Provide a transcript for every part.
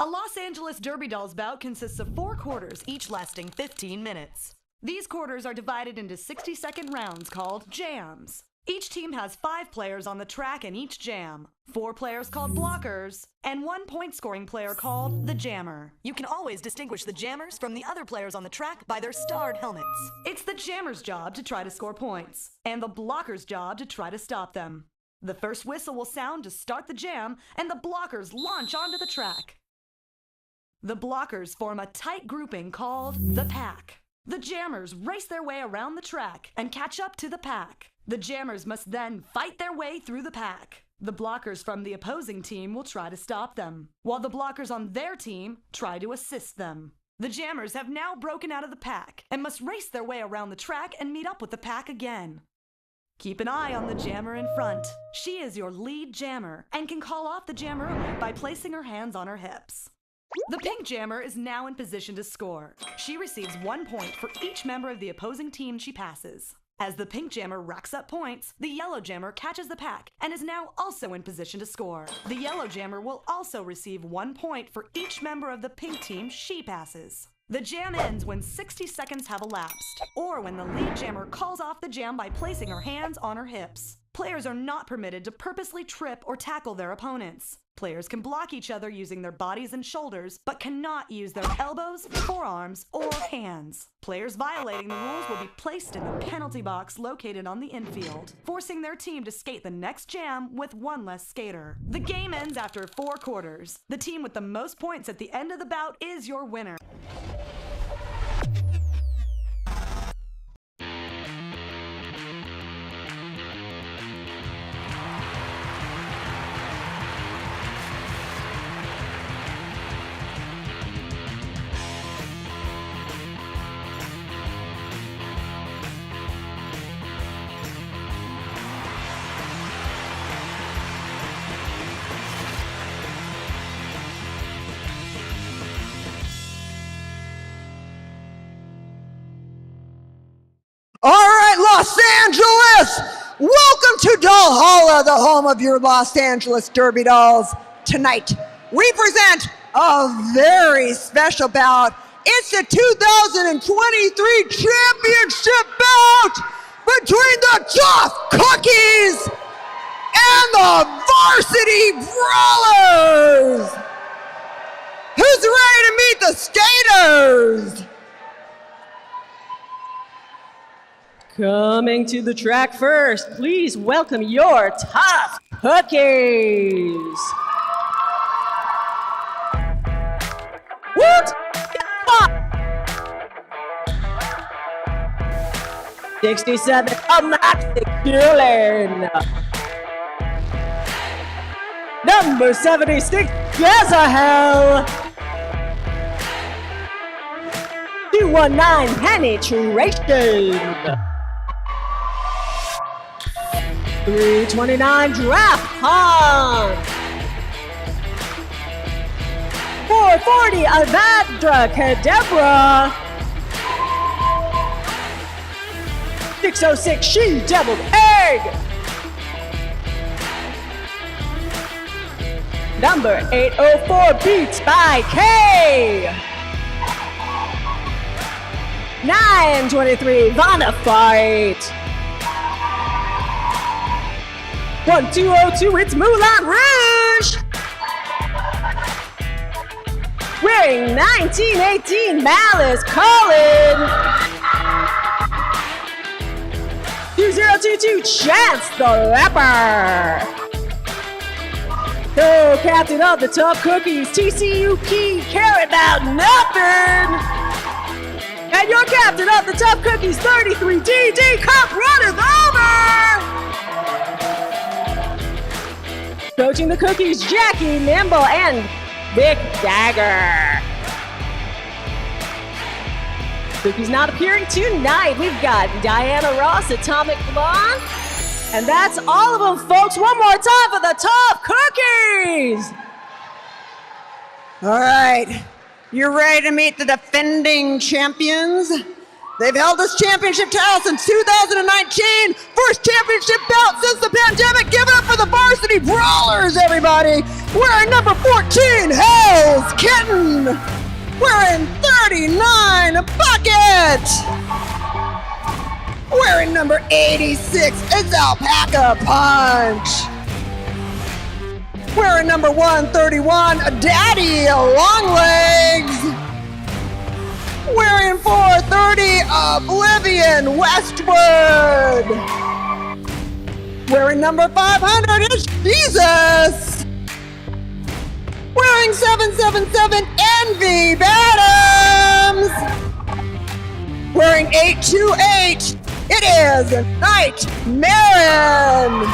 A Los Angeles Derby Dolls bout consists of 4 quarters, each lasting 15 minutes. These quarters are divided into 60-second rounds called jams. Each team has 5 players on the track in each jam, 4 players called blockers, and 1 point-scoring player called the jammer. You can always distinguish the jammers from the other players on the track by their starred helmets. It's the jammer's job to try to score points, and the blocker's job to try to stop them. The first whistle will sound to start the jam, and the blockers launch onto the track. The blockers form a tight grouping called the pack. The jammers race their way around the track and catch up to the pack. The jammers must then fight their way through the pack. The blockers from the opposing team will try to stop them, while the blockers on their team try to assist them. The jammers have now broken out of the pack and must race their way around the track and meet up with the pack again. Keep an eye on the jammer in front. She is your lead jammer and can call off the jammer by placing her hands on her hips. The pink jammer is now in position to score. She receives 1 point for each member of the opposing team she passes. As the pink jammer racks up points, the yellow jammer catches the pack and is now also in position to score. The yellow jammer will also receive 1 point for each member of the pink team she passes. The jam ends when 60 seconds have elapsed, or when the lead jammer calls off the jam by placing her hands on her hips. Players are not permitted to purposely trip or tackle their opponents. Players can block each other using their bodies and shoulders, but cannot use their elbows, forearms, or hands. Players violating the rules will be placed in the penalty box located on the infield, forcing their team to skate the next jam with 1 less skater. The game ends after 4 quarters. The team with the most points at the end of the bout is your winner. All right, Los Angeles! Welcome to Dollholla, the home of your Los Angeles Derby Dolls. Tonight, we present a very special bout. It's the 2023 championship bout between the Tough Cookies and the Varsity Brawlers. Who's ready to meet the skaters? Coming to the track first, please welcome your Tough Cookies. Woot! 67, a maxi killing. Number 76, Jezahel. 219, penetration. 329, draft hunt. 440, Avadra Kadabra. 606, she deviled egg. Number 804, beats by K. 923, Vanna fight. 1202, it's Moulin Rouge. Wearing 1918, Malice Colin. 2022, Chance the Rapper. Co-captain of the Tough Cookies, TCU Key, care about nothing. And your captain of the Tough Cookies, 33 DD, Cup runneth over. Coaching the Cookies, Jackie Nimble and Vic Dagger. Cookies not appearing tonight. We've got Diana Ross, Atomic Blonde. And that's all of them, folks. One more time for the Tough Cookies. All right, you're ready to meet the defending champions? They've held this championship title since 2019. First championship bout since the pandemic. Give it up for the Varsity Brawlers. Brawlers, everybody. Wearing number 14, Hell's Kitten. Wearing 39, Bucket. Wearing number 86, it's Alpaca Punch. Wearing number 131, Daddy Longlegs. Wearing 430, Oblivion Westwood. Wearing number 500 is Jesus. Wearing 777, Envy Bottoms. Wearing 828, it is Night Marin.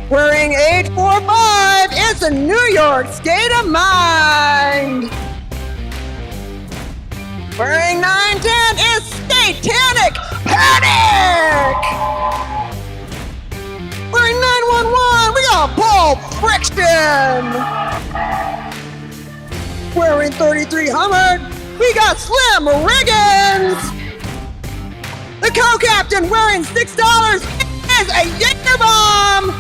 Wearing 845, it's a New York State of Mind. Wearing 910 is Satanic Panic. Wearing 911, we got Paul Friction. Wearing 3300, we got Slim Riggins. The co-captain wearing $6 is a Jaeger Bomb.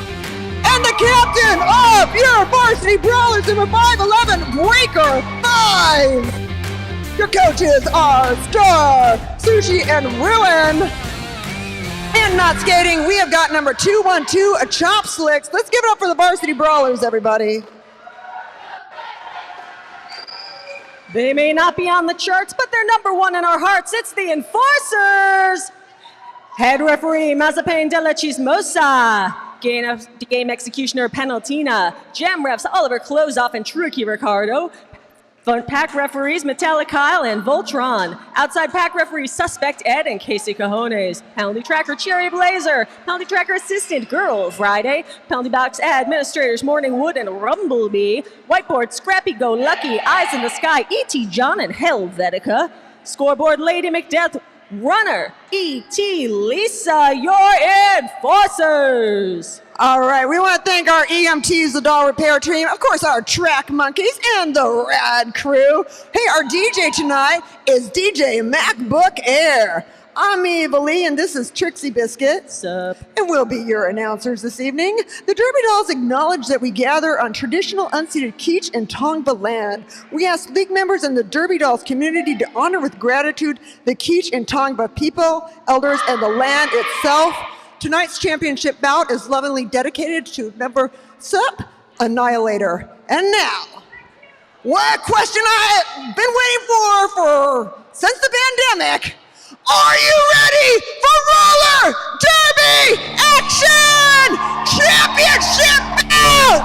And the captain of your Varsity Brawlers number 511, Breaker 5. Your coaches are Star, Sushi, and Ruin. And not skating, we have got number 212, a Chop Slicks. Let's give it up for the Varsity Brawlers, everybody. They may not be on the charts, but they're number one in our hearts. It's the Enforcers. Head referee, Mazapane de la Chismosa. Game executioner, Penaltina. Jam refs, Oliver Closeoff and Truckee Ricardo. Front pack referees, Metallic Kyle and Voltron. Outside pack referees, Suspect Ed and Casey Cajones. Penalty tracker, Cherry Blazer. Penalty tracker assistant, Girl Friday. Penalty box administrators, Morningwood and Rumblebee. Whiteboard, Scrappy Go Lucky, Eyes in the Sky, E.T. John and Helvetica. Scoreboard, Lady Macbeth, Runner, E.T. Lisa, your Enforcers. All right, we want to thank our EMTs, the doll repair team, of course our track monkeys, and the rad crew. Hey, our DJ tonight is DJ MacBook Air. I'm Eva Lee, and this is Trixie Biscuit. Sup? And we'll be your announcers this evening. The Derby Dolls acknowledge that we gather on traditional unceded Keech and Tongva land. We ask league members and the Derby Dolls community to honor with gratitude the Keech and Tongva people, elders, and the land itself. Tonight's championship bout is lovingly dedicated to number Sup Annihilator. And now, what question I've been waiting for since the pandemic. Are you ready for roller derby action? Championship bout!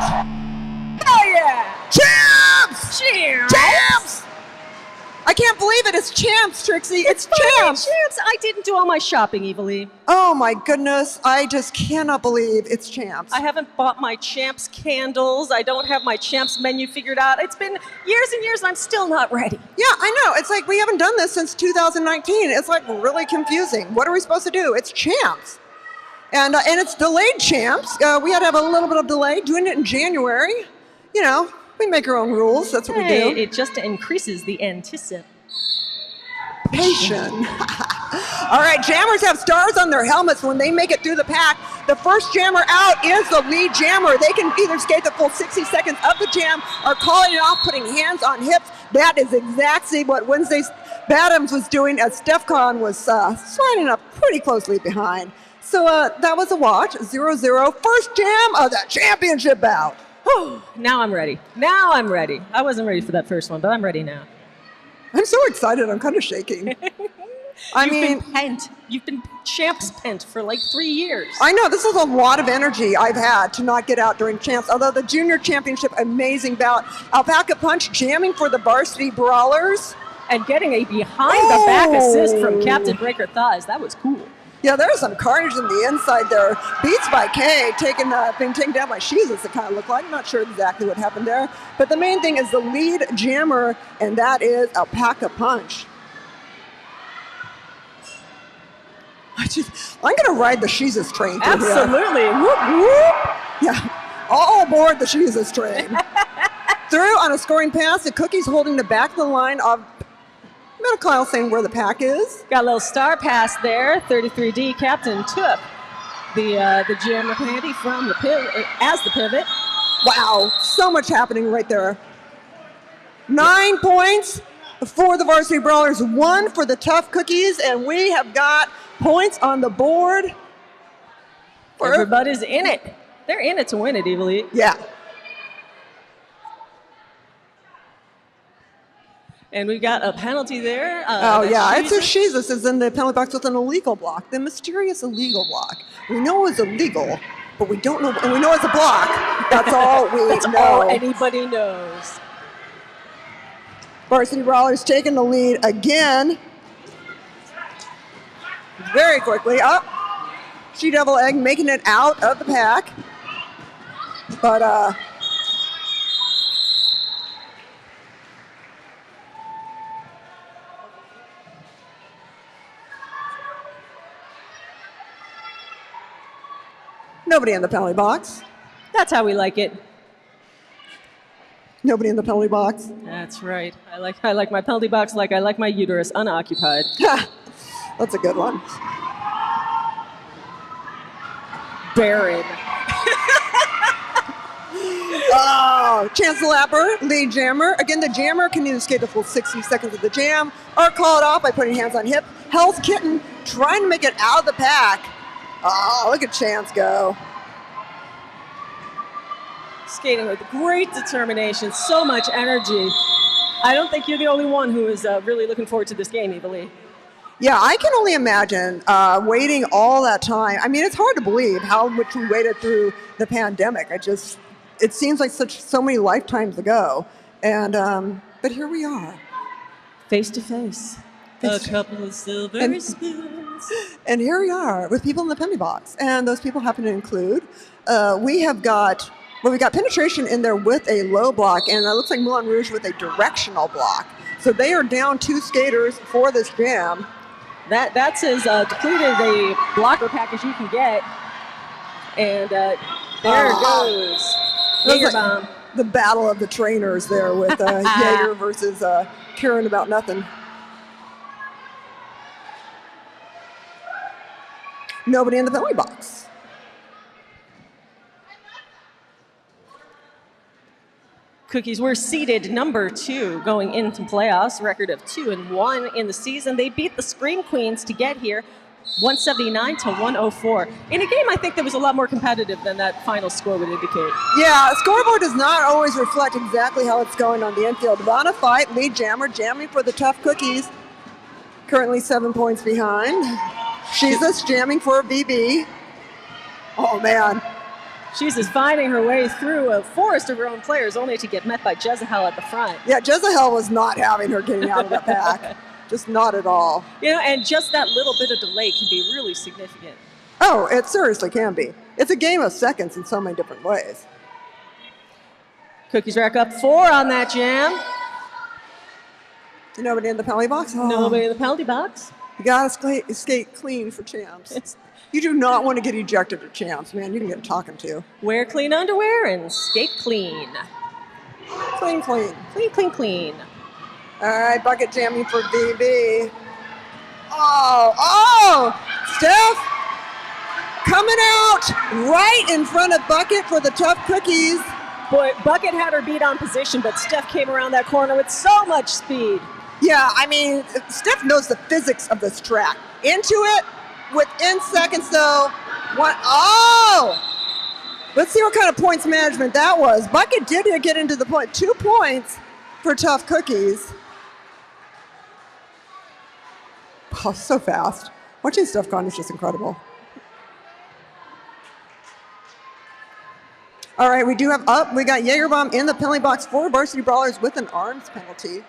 Oh yeah! Champs! Champs! Champs! I can't believe it. It's champs, Trixie. It's champs. Champs! I didn't do all my shopping, Evilly. Oh my goodness. I just cannot believe it's champs. I haven't bought my Champs candles. I don't have my Champs menu figured out. It's been years and years and I'm still not ready. Yeah, I know. It's like we haven't done this since 2019. It's like really confusing. What are we supposed to do? It's champs. And it's delayed champs. We had to have a little bit of delay doing it in January. You know, we make our own rules. That's what we do. It just increases the anticipation. All right, jammers have stars on their helmets when they make it through the pack. The first jammer out is the lead jammer. They can either skate the full 60 seconds of the jam or calling it off, putting hands on hips. That is exactly what Wednesday Bottoms was doing as Stefcon was sliding up pretty closely behind. So that was a watch, 0-0, first jam of the championship bout. Now I'm ready. Now I'm ready. I wasn't ready for that first one, but I'm ready now. I'm so excited, I'm kind of shaking. You've been champs pent for like 3 years. I know, this is a lot of energy I've had to not get out during champs. Although the junior championship, amazing bout. Alpaca Punch jamming for the Varsity Brawlers. And getting a behind-the-back assist from Captain Breaker Thighs. That was cool. Yeah, there was some carnage in the inside there. Beats by K, being taken down by Jesus, it kind of looked like. I'm not sure exactly what happened there. But the main thing is the lead jammer, and that is Alpaca Punch. I'm going to ride the Jesus train through here. Absolutely. Whoop, whoop. Yeah, all aboard the Jesus train. Through on a scoring pass, the Cookie's holding the back of the line of Metal Kyle saying where the pack is. Got a little star pass there. 33D Captain Took the jammer panty from the pivot as the pivot. Wow, so much happening right there. 9 points for the Varsity Brawlers, 1 for the Tough Cookies, and we have got points on the board. Everybody's in it. They're in it to win it, Evilly. Yeah. And we got a penalty there. Oh, yeah, it's a Jesus is in the penalty box with an illegal block, the mysterious illegal block. We know it's illegal, but we don't know, and we know it's a block. That's all we That's know. all anybody knows. Varsity Brawlers taking the lead again. Very quickly up. She-Devil Egg making it out of the pack. But, nobody in the penalty box. That's how we like it. Nobody in the penalty box. That's right. I like my penalty box like I like my uterus, unoccupied. That's a good one. Barren. Oh, Chance the Lapper, lead jammer. Again, the jammer can either skate the full 60 seconds of the jam or call it off by putting hands on hip. Health Kitten trying to make it out of the pack. Oh, look at Chance go. Skating with great determination, so much energy. I don't think you're the only one who is really looking forward to this game, Evilly. Yeah, I can only imagine waiting all that time. I mean, it's hard to believe how much we waited through the pandemic. It seems like so many lifetimes ago. And, but here we are. Face to face. A couple of silver spoons. And here we are with people in the penalty box. And those people happen to include, we got penetration in there with a low block, and it looks like Moulin Rouge with a directional block. So they are down 2 skaters for this jam. That's as depleted a blocker package you can get. And there it goes. Jaeger bomb. The battle of the trainers there with Jaeger versus Karen about nothing. Nobody in the penalty box. Cookies were seeded number 2 going into playoffs, record of 2-1 in the season. They beat the Scream Queens to get here, 179 to 104. In a game I think that was a lot more competitive than that final score would indicate. Yeah, scoreboard does not always reflect exactly how it's going on the infield. Vanna Fight, lead jammer, jamming for the Tough Cookies. Currently 7 points behind. Jesus jamming for a BB. Oh, man. She's just finding her way through a forest of her own players, only to get met by Jezahel at the front. Yeah, Jezahel was not having her getting out of the pack. Just not at all. You know, and just that little bit of delay can be really significant. Oh, it seriously can be. It's a game of seconds in so many different ways. Cookies rack up 4 on that jam. Nobody in the penalty box? Oh. Nobody in the penalty box. You gotta skate clean for champs. You do not want to get ejected at champs, man. You can get talking to. Wear clean underwear and skate clean. Clean, clean. Clean, clean, clean. All right, bucket jamming for BB. Oh, Steph coming out right in front of Bucket for the Tough Cookies. Boy, Bucket had her beat on position, but Steph came around that corner with so much speed. Yeah, I mean, Steph knows the physics of this track. Into it within seconds, though. Let's see what kind of points management that was. Bucket did get into the point. 2 points for Tough Cookies. Oh, so fast. Watching Steph Conn is just incredible. All right, we got Jaegerbomb in the penalty box for Varsity Brawlers with an arms penalty.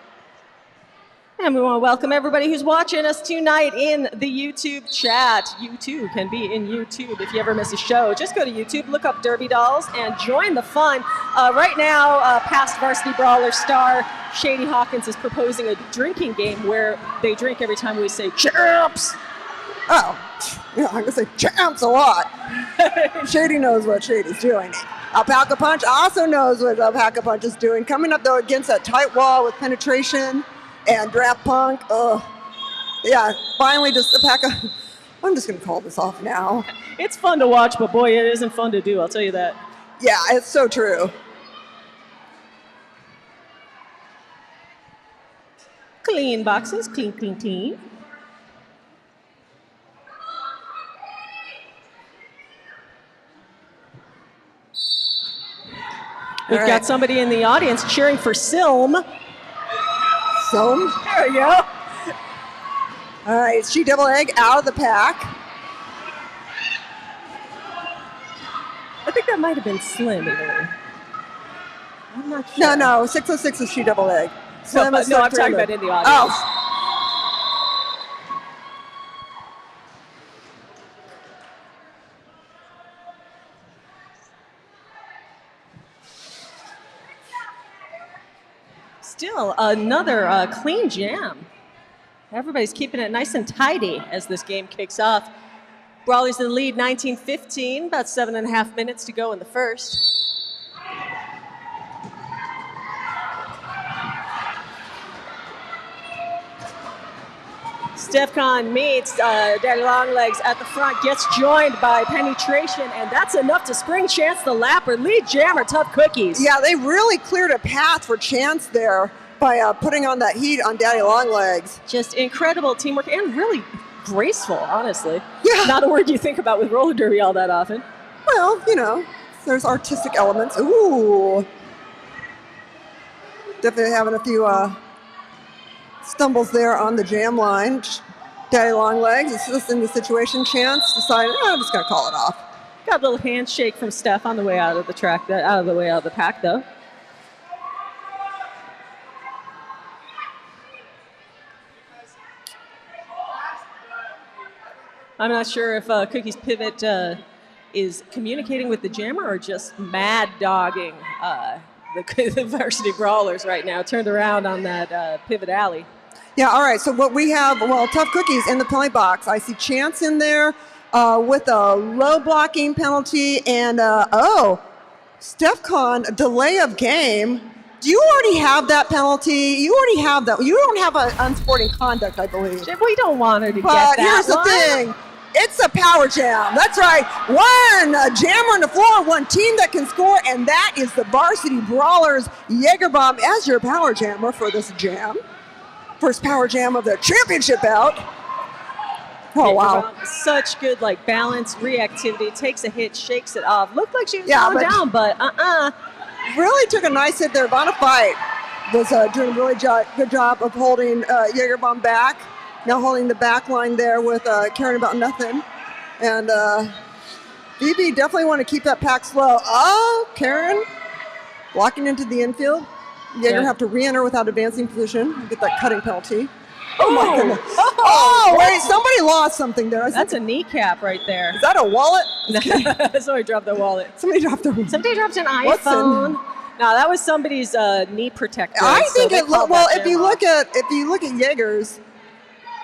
And we want to welcome everybody who's watching us tonight in the YouTube chat. You too can be in YouTube if you ever miss a show. Just go to YouTube, look up Derby Dolls, and join the fun. Right now, past Varsity Brawler star Shady Hawkins is proposing a drinking game where they drink every time we say champs. Oh, yeah, I'm going to say champs a lot. Shady knows what Shady's doing. Alpaca Punch also knows what Alpaca Punch is doing. Coming up, though, against that tight wall with penetration and Draft Punk. Yeah, finally just Alpaca I'm just going to call this off now. It's fun to watch, but boy, it isn't fun to do, I'll tell you that. Yeah, it's so true. Clean boxes, clean, clean, clean. We've got somebody in the audience cheering for Silm. Silm? There we go. All right, She Devil Egg out of the pack. I think that might have been Slim, even. I'm not sure. No, 606 is She Devil Egg. Slim is I'm talking about in the audience. Oh. Still another clean jam. Everybody's keeping it nice and tidy as this game kicks off. Brawlers in the lead, 19-15, about 7.5 minutes to go in the first. Stefcon meets Daddy Longlegs at the front, gets joined by Penetration, and that's enough to spring Chance the Lapper. Lead jammer, Tough Cookies. Yeah, they really cleared a path for Chance there by putting on that heat on Daddy Longlegs. Just incredible teamwork and really graceful, honestly. Yeah. Not a word you think about with roller derby all that often. Well, you know, there's artistic elements. Ooh. Definitely having a few stumbles there on the jam line. Daddy Longlegs is just in the situation. Chance decided, I'm just going to call it off. Got a little handshake from Steph on the way out of the track, out of the way out of the pack, though. I'm not sure if Cookie's pivot is communicating with the jammer or just mad dogging the Varsity Brawlers right now, turned around on that pivot alley. Yeah, all right, so what we have, well, Tough Cookies in the penalty box. I see Chance in there with a low blocking penalty and, Stefcon, delay of game. Do you already have that penalty? You already have that. You don't have an unsporting conduct, I believe. We don't want her to get that. But here's the thing. It's a power jam. That's right. One jammer on the floor, one team that can score, and that is the Varsity Brawlers Jagerbomb as your power jammer for this jam. First power jam of the championship bout. Oh, wow. Such good, balance, reactivity, takes a hit, shakes it off. Looked like she was going down, but Really took a nice hit there. Bonafide was doing a really good job of holding Jagerbomb back. Now holding the back line there with caring about nothing. And BB definitely want to keep that pack slow. Oh, Karen blocking into the infield. Jaeger have to re-enter without advancing position. Get that cutting penalty. Oh my goodness. Oh, wait, somebody lost something there. That's a kneecap right there. Is that a wallet? Somebody dropped their wallet. Somebody dropped an iPhone. No, that was somebody's knee protector. I think it looked, well, if you look at Jaeger's,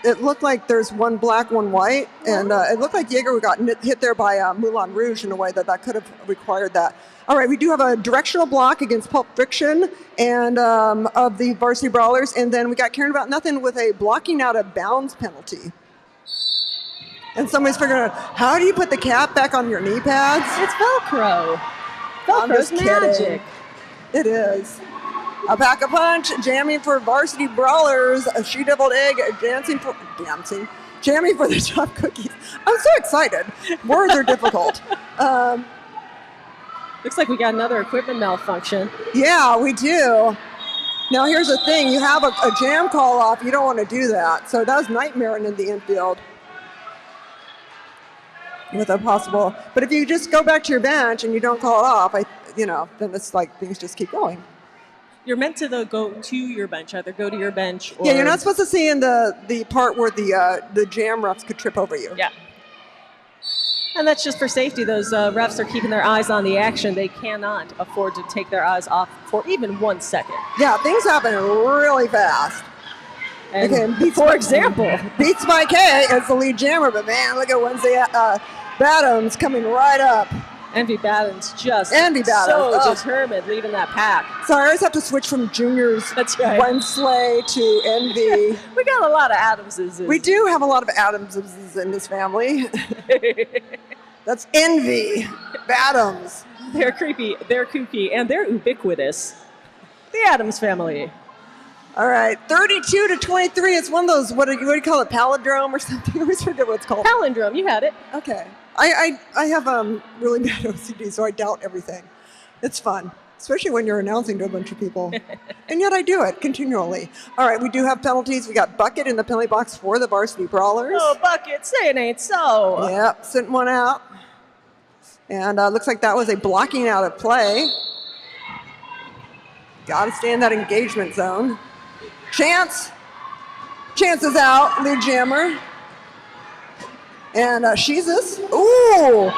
it looked like there's one black, one white, and it looked like Jaeger got hit there by Moulin Rouge in a way that could have required that. All right, we do have a directional block against Pulp Fiction and of the Varsity Brawlers, and then we got Caring About Nothing with a blocking out of bounds penalty. And somebody's figuring out, how do you put the cap back on your knee pads? It's Velcro. Velcro's magic. It is. A pack-a-punch, jamming for Varsity Brawlers, a She-Deviled Egg, jamming for the Tough Cookies. I'm so excited. Words are difficult. Looks like we got another equipment malfunction. Yeah, we do. Now, here's the thing. You have a jam call-off. You don't want to do that. So that was nightmaring in the infield. With a possible... But if you just go back to your bench and you don't call it off, then it's like things just keep going. You're meant to go to your bench, either go to your bench or... Yeah, you're not supposed to see in the part where the jam refs could trip over you. Yeah. And that's just for safety. Those refs are keeping their eyes on the action. They cannot afford to take their eyes off for even 1 second. Yeah, things happen really fast. And okay, for example... Beats by K as the lead jammer, but man, look at Wednesday Bottoms coming right up. Envy Baden's just Envy Baden. so determined leading that pack. So I always have to switch from Junior's That's right. Wensley to Envy. We got a lot of Adamses. We do have a lot of Adamses in this family. That's Envy Badams. They're creepy, they're kooky, and they're ubiquitous. The Addams family. All right, 32 to 23. It's one of those, what do you call it, palindrome or something? I always forget what it's called. Palindrome, you had it. Okay. I have really bad OCD, so I doubt everything. It's fun, especially when you're announcing to a bunch of people. And yet I do it continually. All right, we do have penalties. We got Bucket in the penalty box for the Varsity Brawlers. Oh, Bucket, say it ain't so. Yep, sent one out. And looks like that was a blocking out of play. Got to stay in that engagement zone. Chance is out, lead jammer. And Jesus. Ooh,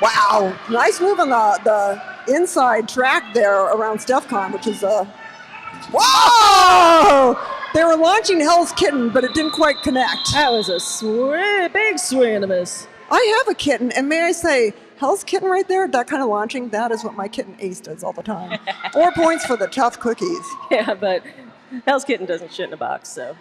wow. Nice move on the inside track there around StephCon, which is whoa! They were launching Hell's Kitten, but it didn't quite connect. That was a big swing and a miss. I have a kitten, and may I say, Hell's Kitten right there, that kind of launching, that is what my kitten Ace does all the time. 4 points for the tough cookies. Yeah, but Hell's Kitten doesn't shit in a box, so.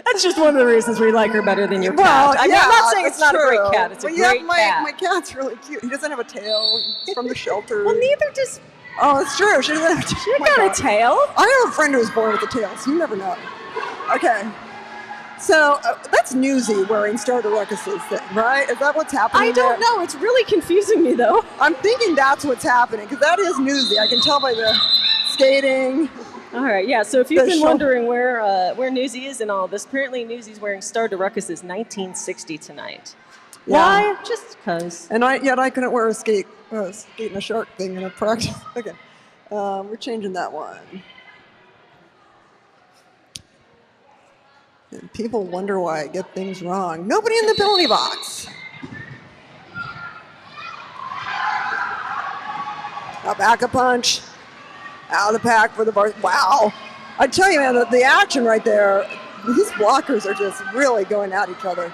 That's just one of the reasons we like her better than your cat. I mean, I'm not saying it's not a great cat. It's a great cat. My cat's really cute. He doesn't have a tail. He's from the shelter. Well, neither does. Oh, it's true. She doesn't have a tail. She got a tail. I have a friend who was born with a tail, so you never know. Okay. So that's Newsy wearing Starter Ruckus's thing, right? Is that what's happening? I don't know. It's really confusing me, though. I'm thinking that's what's happening, because that is Newsy. I can tell by the skating. All right, yeah. So if you've been wondering where Newsy is in all this, apparently Newsy's wearing Starter Ruckus's 1960 tonight. Yeah. Why? Just because. And I couldn't wear a skate and a shark thing in a practice. Okay. We're changing that one. And people wonder why I get things wrong. Nobody in the penalty box. A back-up punch. Out of the pack for the bar. Wow. I tell you, man, the action right there, these blockers are just really going at each other.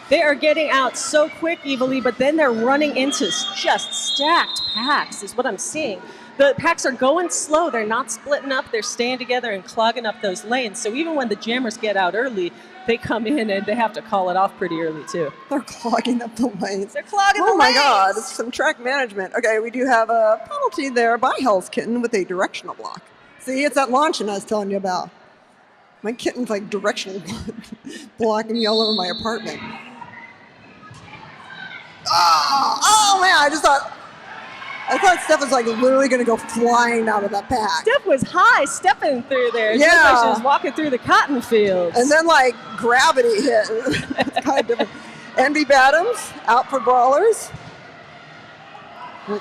They are getting out so quick, evilly, but then they're running into just stacked packs is what I'm seeing. The packs are going slow. They're not splitting up. They're staying together and clogging up those lanes. So even when the jammers get out early, they come in and they have to call it off pretty early, too. They're clogging up the lanes. They're clogging the lanes. Oh, my God. It's some track management. Okay, we do have a penalty there by Hell's Kitten with a directional block. See, it's that launching I was telling you about. My kitten's like directional blocking me all over my apartment. Oh, man, I thought Steph was like literally going to go flying out of that pack. Steph was high stepping through there. It Yeah. looked like she was walking through the cotton fields. And then like gravity hit. It's kind of different. Envy Badams out for Brawlers.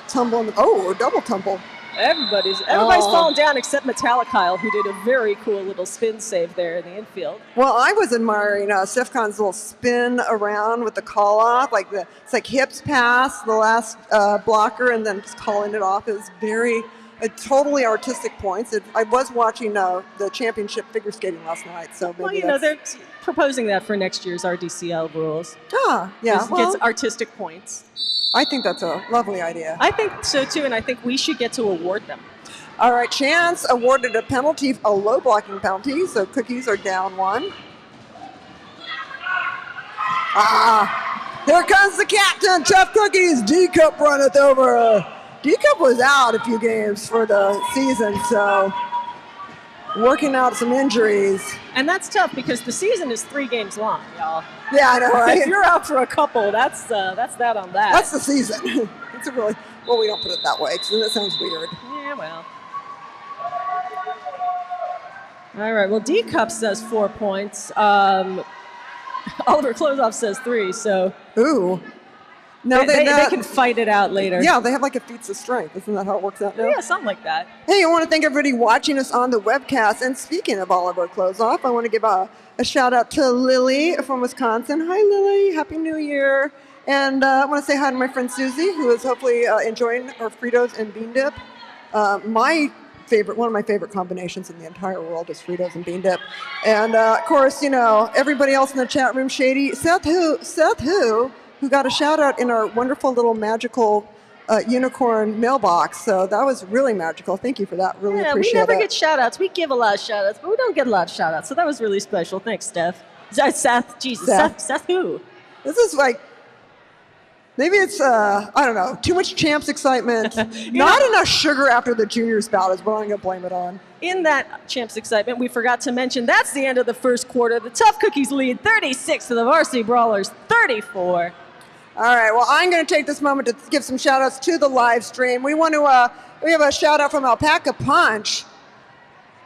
Tumbling. Oh, a double tumble. Everybody's falling down except Metallicile, who did a very cool little spin save there in the infield. Well, I was admiring StephCon's little spin around with the call off, it's like hips pass the last blocker and then just calling it off. It was totally artistic points. I was watching the championship figure skating last night, so maybe they're proposing that for next year's RDCL rules. Ah, yeah. It gets artistic points. I think that's a lovely idea. I think so too, and I think we should get to award them. All right, Chance awarded a penalty, a low blocking penalty, so Cookies are down 1. Here comes the captain, Tough Cookies. D-Cup runneth over. D-Cup was out a few games for the season, so working out some injuries. And that's tough because the season is 3 games long, y'all. Yeah, I know, right? If you're out for a couple, that's that on that. That's the season. It's we don't put it that way because that sounds weird. Yeah, well. All right, well, D-Cup says 4 points. Oliver Closeoff says 3, so. Ooh. No, they can fight it out later. Yeah, they have like a feats of strength. Isn't that how it works out now? Yeah, something like that. Hey, I want to thank everybody watching us on the webcast. And speaking of Oliver Closeoff, I want to give a shout out to Lily from Wisconsin. Hi, Lily. Happy New Year. And I want to say hi to my friend Susie, who is hopefully enjoying her Fritos and bean dip. One of my favorite combinations in the entire world is Fritos and bean dip. And of course, everybody else in the chat room, Shady. Seth who? who got a shout out in our wonderful little magical unicorn mailbox. So that was really magical. Thank you for that. Really appreciate it. We never get shout outs. We give a lot of shout outs, but we don't get a lot of shout outs. So that was really special. Thanks, Steph. Seth, Jesus. Seth who? This is like, maybe it's, I don't know, too much champs excitement. Not enough sugar after the juniors bout is what I'm going to blame it on. In that champs excitement, we forgot to mention that's the end of the first quarter. The Tough Cookies lead 36 to the Varsity Brawlers 34. All right, well, I'm going to take this moment to give some shout outs to the live stream. We want to, we have a shout out from Alpaca Punch.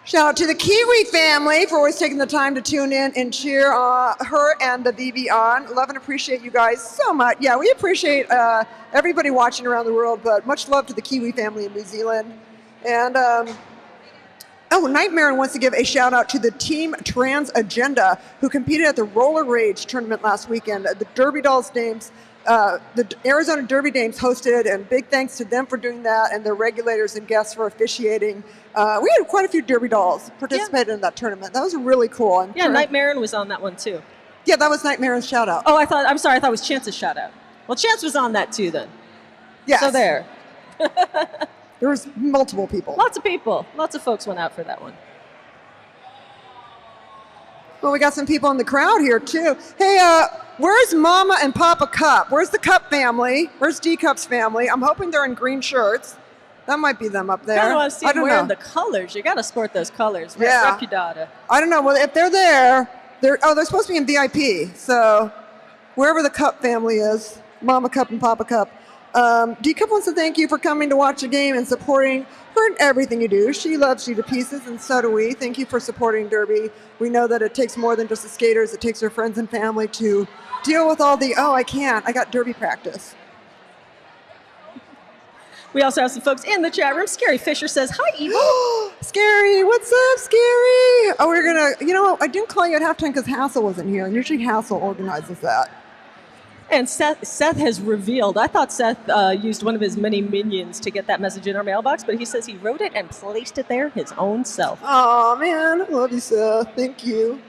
Shout out to the Kiwi family for always taking the time to tune in and cheer her and the VB on. Love and appreciate you guys so much. Yeah, we appreciate everybody watching around the world, but much love to the Kiwi family in New Zealand. And, Nightmare wants to give a shout out to the Team Trans Agenda who competed at the Roller Rage tournament last weekend. The Derby Dolls Dames, the Arizona Derby Dames hosted, and big thanks to them for doing that and their regulators and guests for officiating. We had quite a few Derby Dolls participated in that tournament. That was really cool. And Nightmare was on that one too. Yeah, that was Nightmare's shout out. Oh, I thought it was Chance's shout out. Well, Chance was on that too then. Yes. So there. There was multiple people. Lots of people. Lots of folks went out for that one. Well, we got some people in the crowd here too. Hey, where's Mama and Papa Cup? Where's the Cup family? Where's D-Cup's family? I'm hoping they're in green shirts. That might be them up there. I want to see them wearing the colors. You got to sport those colors. Yeah. Rep your daughter. I don't know. Well, if they're there, they're supposed to be in VIP. So wherever the Cup family is, Mama Cup and Papa Cup. D-Cup wants to thank you for coming to watch the game and supporting her in everything you do. She loves you to pieces, and so do we. Thank you for supporting Derby. We know that it takes more than just the skaters. It takes her friends and family to deal with all the, I got Derby practice. We also have some folks in the chat room. Scary Fisher says, hi, Evil. Scary, what's up, Scary? Oh, we're going to, you know what? I didn't call you at halftime because Hassel wasn't here, and usually Hassel organizes that. And Seth has revealed, I thought Seth used one of his many minions to get that message in our mailbox, but he says he wrote it and placed it there his own self. Oh, man. I love you, Seth. Thank you.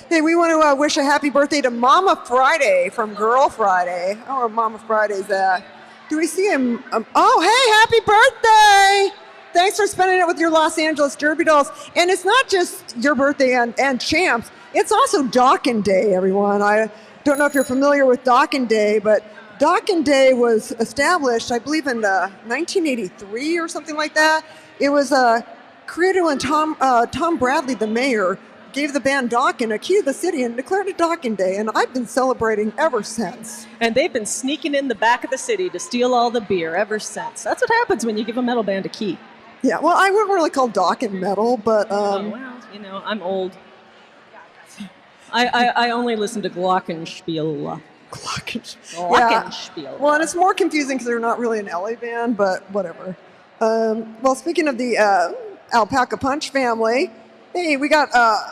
Hey, we want to wish a happy birthday to Mama Friday from Girl Friday. Oh, where Mama Friday's at. Do we see him? Hey, happy birthday. Thanks for spending it with your Los Angeles Derby Dolls. And it's not just your birthday and champs. It's also Dockin' Day, everyone. I don't know if you're familiar with Dockin' Day, but Dockin' Day was established, I believe, in 1983 or something like that. It was created when Tom Bradley, the mayor, gave the band Dockin' a key to the city and declared it Dockin' Day, and I've been celebrating ever since. And they've been sneaking in the back of the city to steal all the beer ever since. That's what happens when you give a metal band a key. Yeah, well, I wouldn't really call Dockin' metal, but... I'm old. I only listen to Glockenspiel. Glockenspiel. Yeah. Well, and it's more confusing because they're not really an LA band, but whatever. Well, speaking of the Alpaca Punch family, hey, we got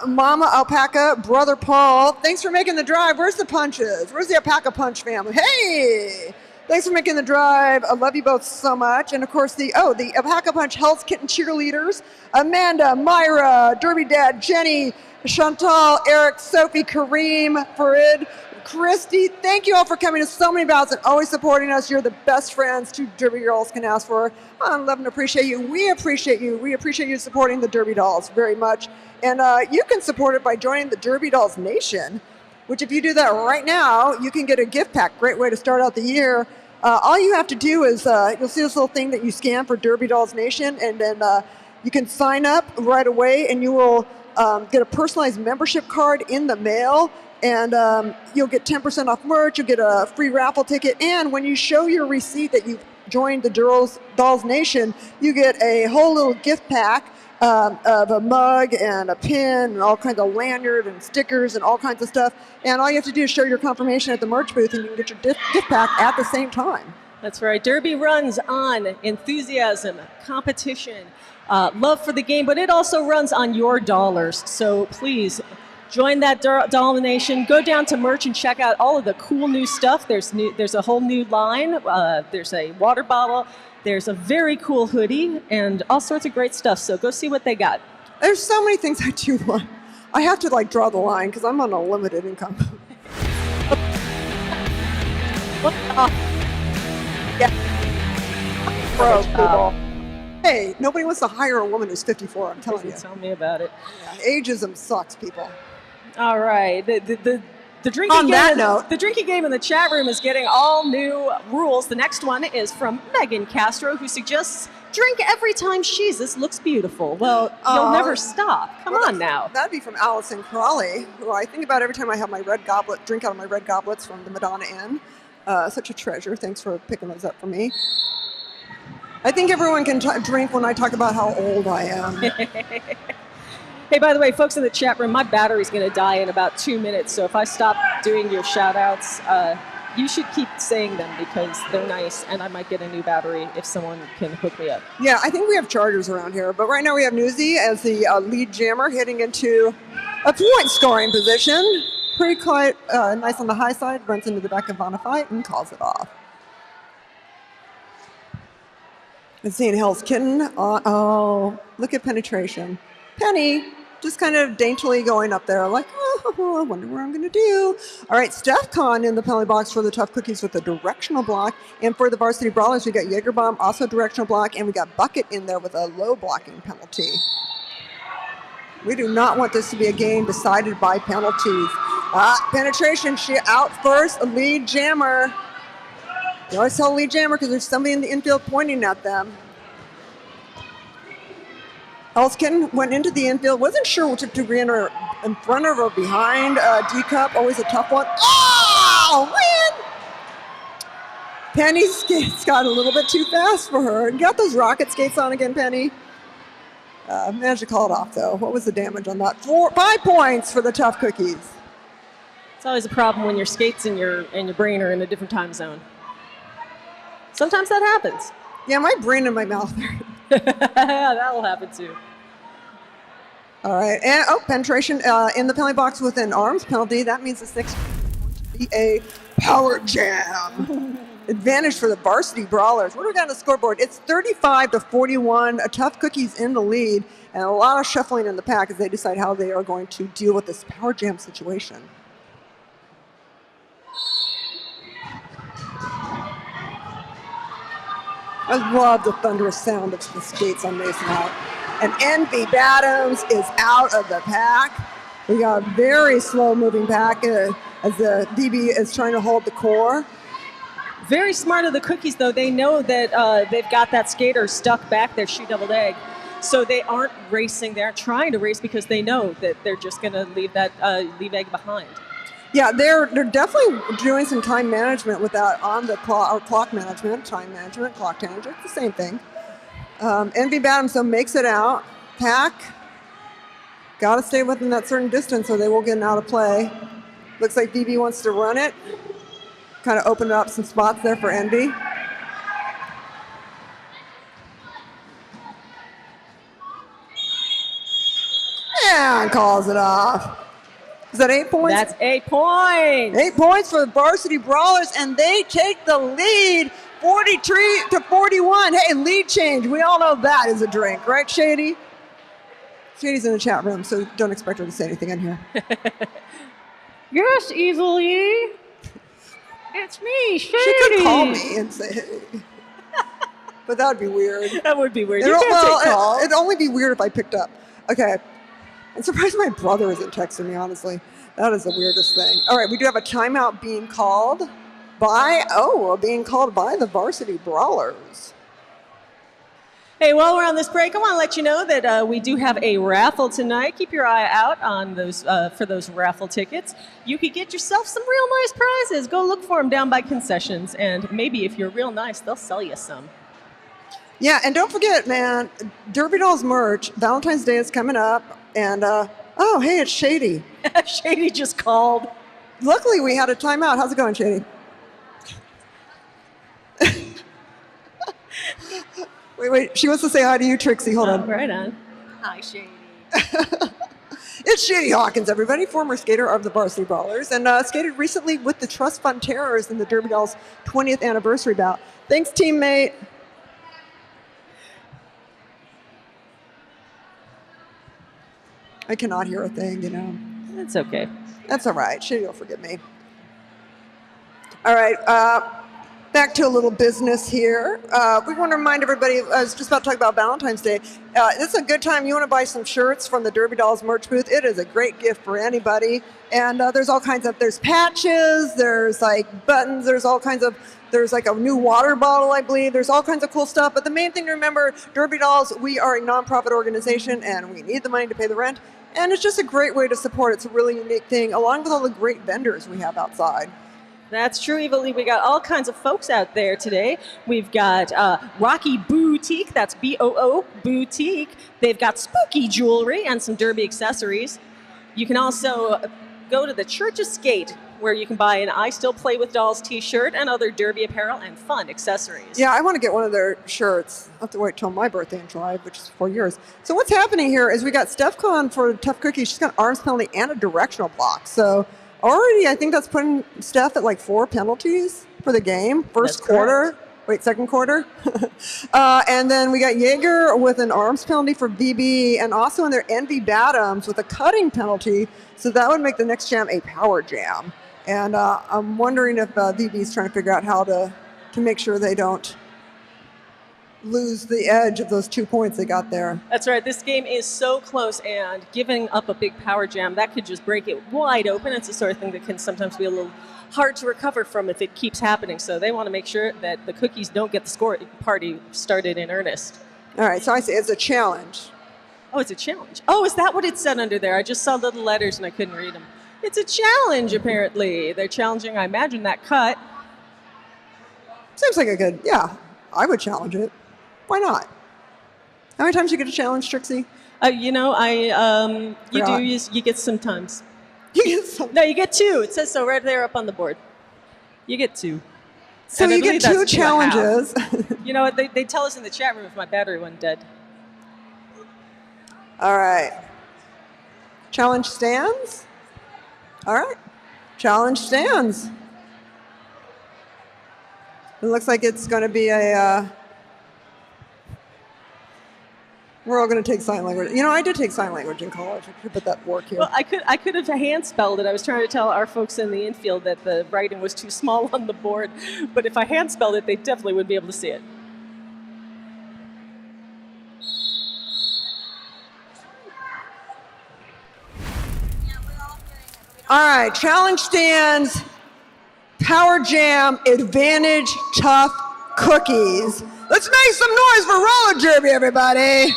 Mama Alpaca, Brother Paul. Thanks for making the drive. Where's the Punches? Where's the Alpaca Punch family? Hey! Thanks for making the drive. I love you both so much. And of course, the Alpaca Punch Hell's Kitten cheerleaders, Amanda, Myra, Derby Dad, Jenny, Chantal, Eric, Sophie, Kareem, Farid, Christy. Thank you all for coming to so many bouts and always supporting us. You're the best friends two Derby girls can ask for. I love and appreciate you. We appreciate you. We appreciate you supporting the Derby Dolls very much. And you can support it by joining the Derby Dolls Nation, which if you do that right now, you can get a gift pack. Great way to start out the year. All you have to do is, you'll see this little thing that you scan for Derby Dolls Nation, and then you can sign up right away, and you will get a personalized membership card in the mail, and you'll get 10% off merch, you'll get a free raffle ticket, and when you show your receipt that you've joined the Dolls Nation, you get a whole little gift pack of a mug and a pin and all kinds of lanyard and stickers and all kinds of stuff. And all you have to do is show your confirmation at the merch booth and you can get your gift pack at the same time. That's right. Derby runs on enthusiasm, competition, love for the game, but it also runs on your dollars. So please join that Doll Nation. Go down to merch and check out all of the cool new stuff. There's a whole new line. There's a water bottle. There's a very cool hoodie and all sorts of great stuff. So go see what they got. There's so many things I do want. I have to draw the line because I'm on a limited income. Yeah. Bro, people. Hey, nobody wants to hire a woman who's 54, I'm telling you. Tell me about it. Yeah, ageism sucks, people. All right. The drinking On game that note, the drinking game in the chat room is getting all new rules. The next one is from Megan Castro, who suggests drink every time Jesus looks beautiful. Well, you'll never stop. Come on now. That'd be from Allison Crawley, who I think about every time I have my red goblet, drink out of my red goblets from the Madonna Inn. Such a treasure. Thanks for picking those up for me. I think everyone can drink when I talk about how old I am. Hey, by the way, folks in the chat room, my battery's going to die in about 2 minutes. So if I stop doing your shout-outs, you should keep saying them because they're nice, and I might get a new battery if someone can hook me up. Yeah, I think we have chargers around here. But right now we have Newsy as the lead jammer heading into a point-scoring position. Pretty quiet, nice on the high side, runs into the back of Bonafide and calls it off. And seeing Hell's Kitten. Oh, look at penetration. Penny just kind of daintily going up there like, oh, I wonder what I'm going to do. All right, Steph Kahn in the penalty box for the Tough Cookies with a directional block. And for the Varsity Brawlers, we got Jaegerbaum, also directional block. And we got Bucket in there with a low blocking penalty. We do not want this to be a game decided by penalties. Penetration, she out first, a lead jammer. You always tell a lead jammer because there's somebody in the infield pointing at them. Elskin went into the infield, wasn't sure what to be in front of or behind. D-Cup, always a tough one. Oh, man! Penny's skates got a little bit too fast for her. You got those rocket skates on again, Penny. Managed to call it off, though. What was the damage on that? 5 points for the Tough Cookies. It's always a problem when your skates and your brain are in a different time zone. Sometimes that happens. Yeah, my brain and my mouth. That'll happen too. All right, and penetration in the penalty box with an arms penalty. That means the next be a power jam. Advantage for the Varsity Brawlers. What do we got on the scoreboard? It's 35-41. A Tough Cookies in the lead, and a lot of shuffling in the pack as they decide how they are going to deal with this power jam situation. I love the thunderous sound of the skates on Mason out. And Envy Badams is out of the pack. We got a very slow moving pack as the DB is trying to hold the core. Very smart of the Cookies, though. They know that they've got that skater stuck back there, shoe doubled egg. So they aren't racing. They aren't trying to race because they know that they're just going to leave that leave egg behind. Yeah, they're definitely doing some time management with that on the clock, or clock management, time management, clock management. It's the same thing. Envy Badams, though, makes it out. Pack, got to stay within that certain distance or they will get out of play. Looks like DB wants to run it. Kind of open up some spots there for Envy. And calls it off. Is that 8 points? That's 8 points. 8 points for the Varsity Brawlers, and they take the lead, 43-41. Hey, lead change. We all know that is a drink, right, Shady? Shady's in the chat room, so don't expect her to say anything in here. Yes, easily. It's me, Shady. She could call me and say, hey. But that would be weird. That would be weird. You can't take calls. It'd only be weird if I picked up. Okay. I'm surprised my brother isn't texting me, honestly. That is the weirdest thing. All right, we do have a timeout being called by the Varsity Brawlers. Hey, while we're on this break, I want to let you know that we do have a raffle tonight. Keep your eye out on those for those raffle tickets. You could get yourself some real nice prizes. Go look for them down by concessions, and maybe if you're real nice, they'll sell you some. Yeah, and don't forget, man, Derby Dolls merch. Valentine's Day is coming up, and oh, hey, it's Shady. Shady just called. Luckily, we had a timeout. How's it going, Shady? Wait. She wants to say hi to you, Trixie. Hold on. Right on. Hi, Shady. It's Shady Hawkins, everybody, former skater of the Varsity Brawlers, and skated recently with the Trust Fund Terrors in the Derby Dolls 20th anniversary bout. Thanks, teammate. I cannot hear a thing, you know. That's okay. That's all right. Shady will forgive me. All right, back to a little business here. We want to remind everybody, I was just about to talk about Valentine's Day. This is a good time. You want to buy some shirts from the Derby Dolls merch booth. It is a great gift for anybody. And there's all kinds of, there's patches, there's like buttons, there's like a new water bottle, I believe. There's all kinds of cool stuff. But the main thing to remember, Derby Dolls, we are a nonprofit organization and we need the money to pay the rent. And it's just a great way to support. It's a really unique thing, along with all the great vendors we have outside. That's true, Eva Lee. We got all kinds of folks out there today. We've got Rocky Boutique, that's B-O-O, Boutique. They've got spooky jewelry and some Derby accessories. You can also go to the Church Escape, where you can buy an I Still Play With Dolls t-shirt and other Derby apparel and fun accessories. Yeah, I want to get one of their shirts. I'll have to wait till my birthday in July, which is 4 years. So what's happening here is we got StephCon for Tough Cookie. She's got an arms penalty and a directional block. So already I think that's putting Steph at like 4 penalties for the game. First quarter. Wait, second quarter. And then we got Jaeger with an arms penalty for VB, and also in their Envy Badams with a cutting penalty. So that would make the next jam a power jam. And I'm wondering if VB's trying to figure out how to make sure they don't lose the edge of those 2 points they got there. That's right. This game is so close, and giving up a big power jam, that could just break it wide open. It's the sort of thing that can sometimes be a little hard to recover from if it keeps happening. So they want to make sure that the cookies don't get the score party started in earnest. All right, so I say it's a challenge. Oh, it's a challenge. Oh, is that what it said under there? I just saw little letters and I couldn't read them. It's a challenge, apparently. They're challenging, I imagine, that cut. Seems like a good, yeah, I would challenge it. Why not? How many times you get a challenge, Trixie? You get sometimes. You get some. No, you get 2. It says so right there up on the board. You get 2. So you get 2 challenges. You know what? They tell us in the chat room if my battery went dead. All right. Challenge stands? All right. Challenge stands. It looks like it's going to be a... we're all going to take sign language. You know, I did take sign language in college. I could put that to work here. Well, I could have hand spelled it. I was trying to tell our folks in the infield that the writing was too small on the board. But if I hand spelled it, they definitely would be able to see it. All right, challenge stands, Power Jam, Advantage, Tough Cookies. Let's make some noise for roller derby, everybody.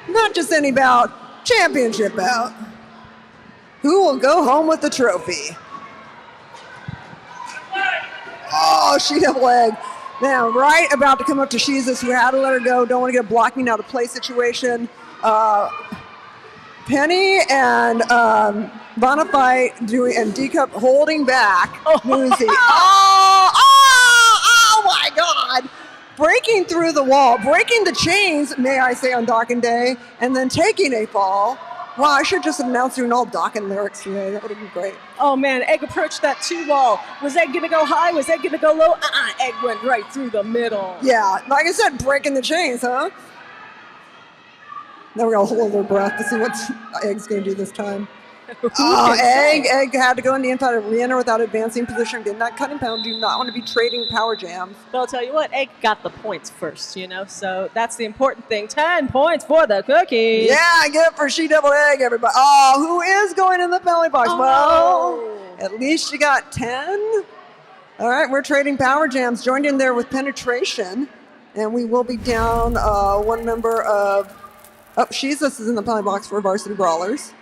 Not just any bout, championship bout. Who will go home with the trophy? Oh, she double leg. Now, right about to come up to Jesus, who had to let her go. Don't want to get a blocking out of play situation. Penny and Bonafide doing, and D-Cup holding back Muzi. Oh my God! Breaking through the wall, breaking the chains, may I say, on Dockin' Day, and then taking a fall. Wow, I should just announce doing all Dockin' lyrics today. That would have been great. Oh man, Egg approached that 2 wall. Was Egg gonna go high? Was Egg gonna go low? Egg went right through the middle. Yeah, like I said, breaking the chains, huh? Now we're gonna hold our breath to see what Egg's gonna do this time. Egg had to go in the inside of Rihanna without advancing position, getting that cutting pound. Do not want to be trading power jams. But I'll tell you what, Egg got the points first, you know, so that's the important thing. 10 points for the cookies. Yeah, get it for She Double Egg, everybody. Oh, who is going in the penalty box? Oh, well, no. At least she got 10. All right, we're trading power jams. Joined in there with penetration, and we will be down one member of. Oh, Jesus is in the penalty box for Varsity Brawlers.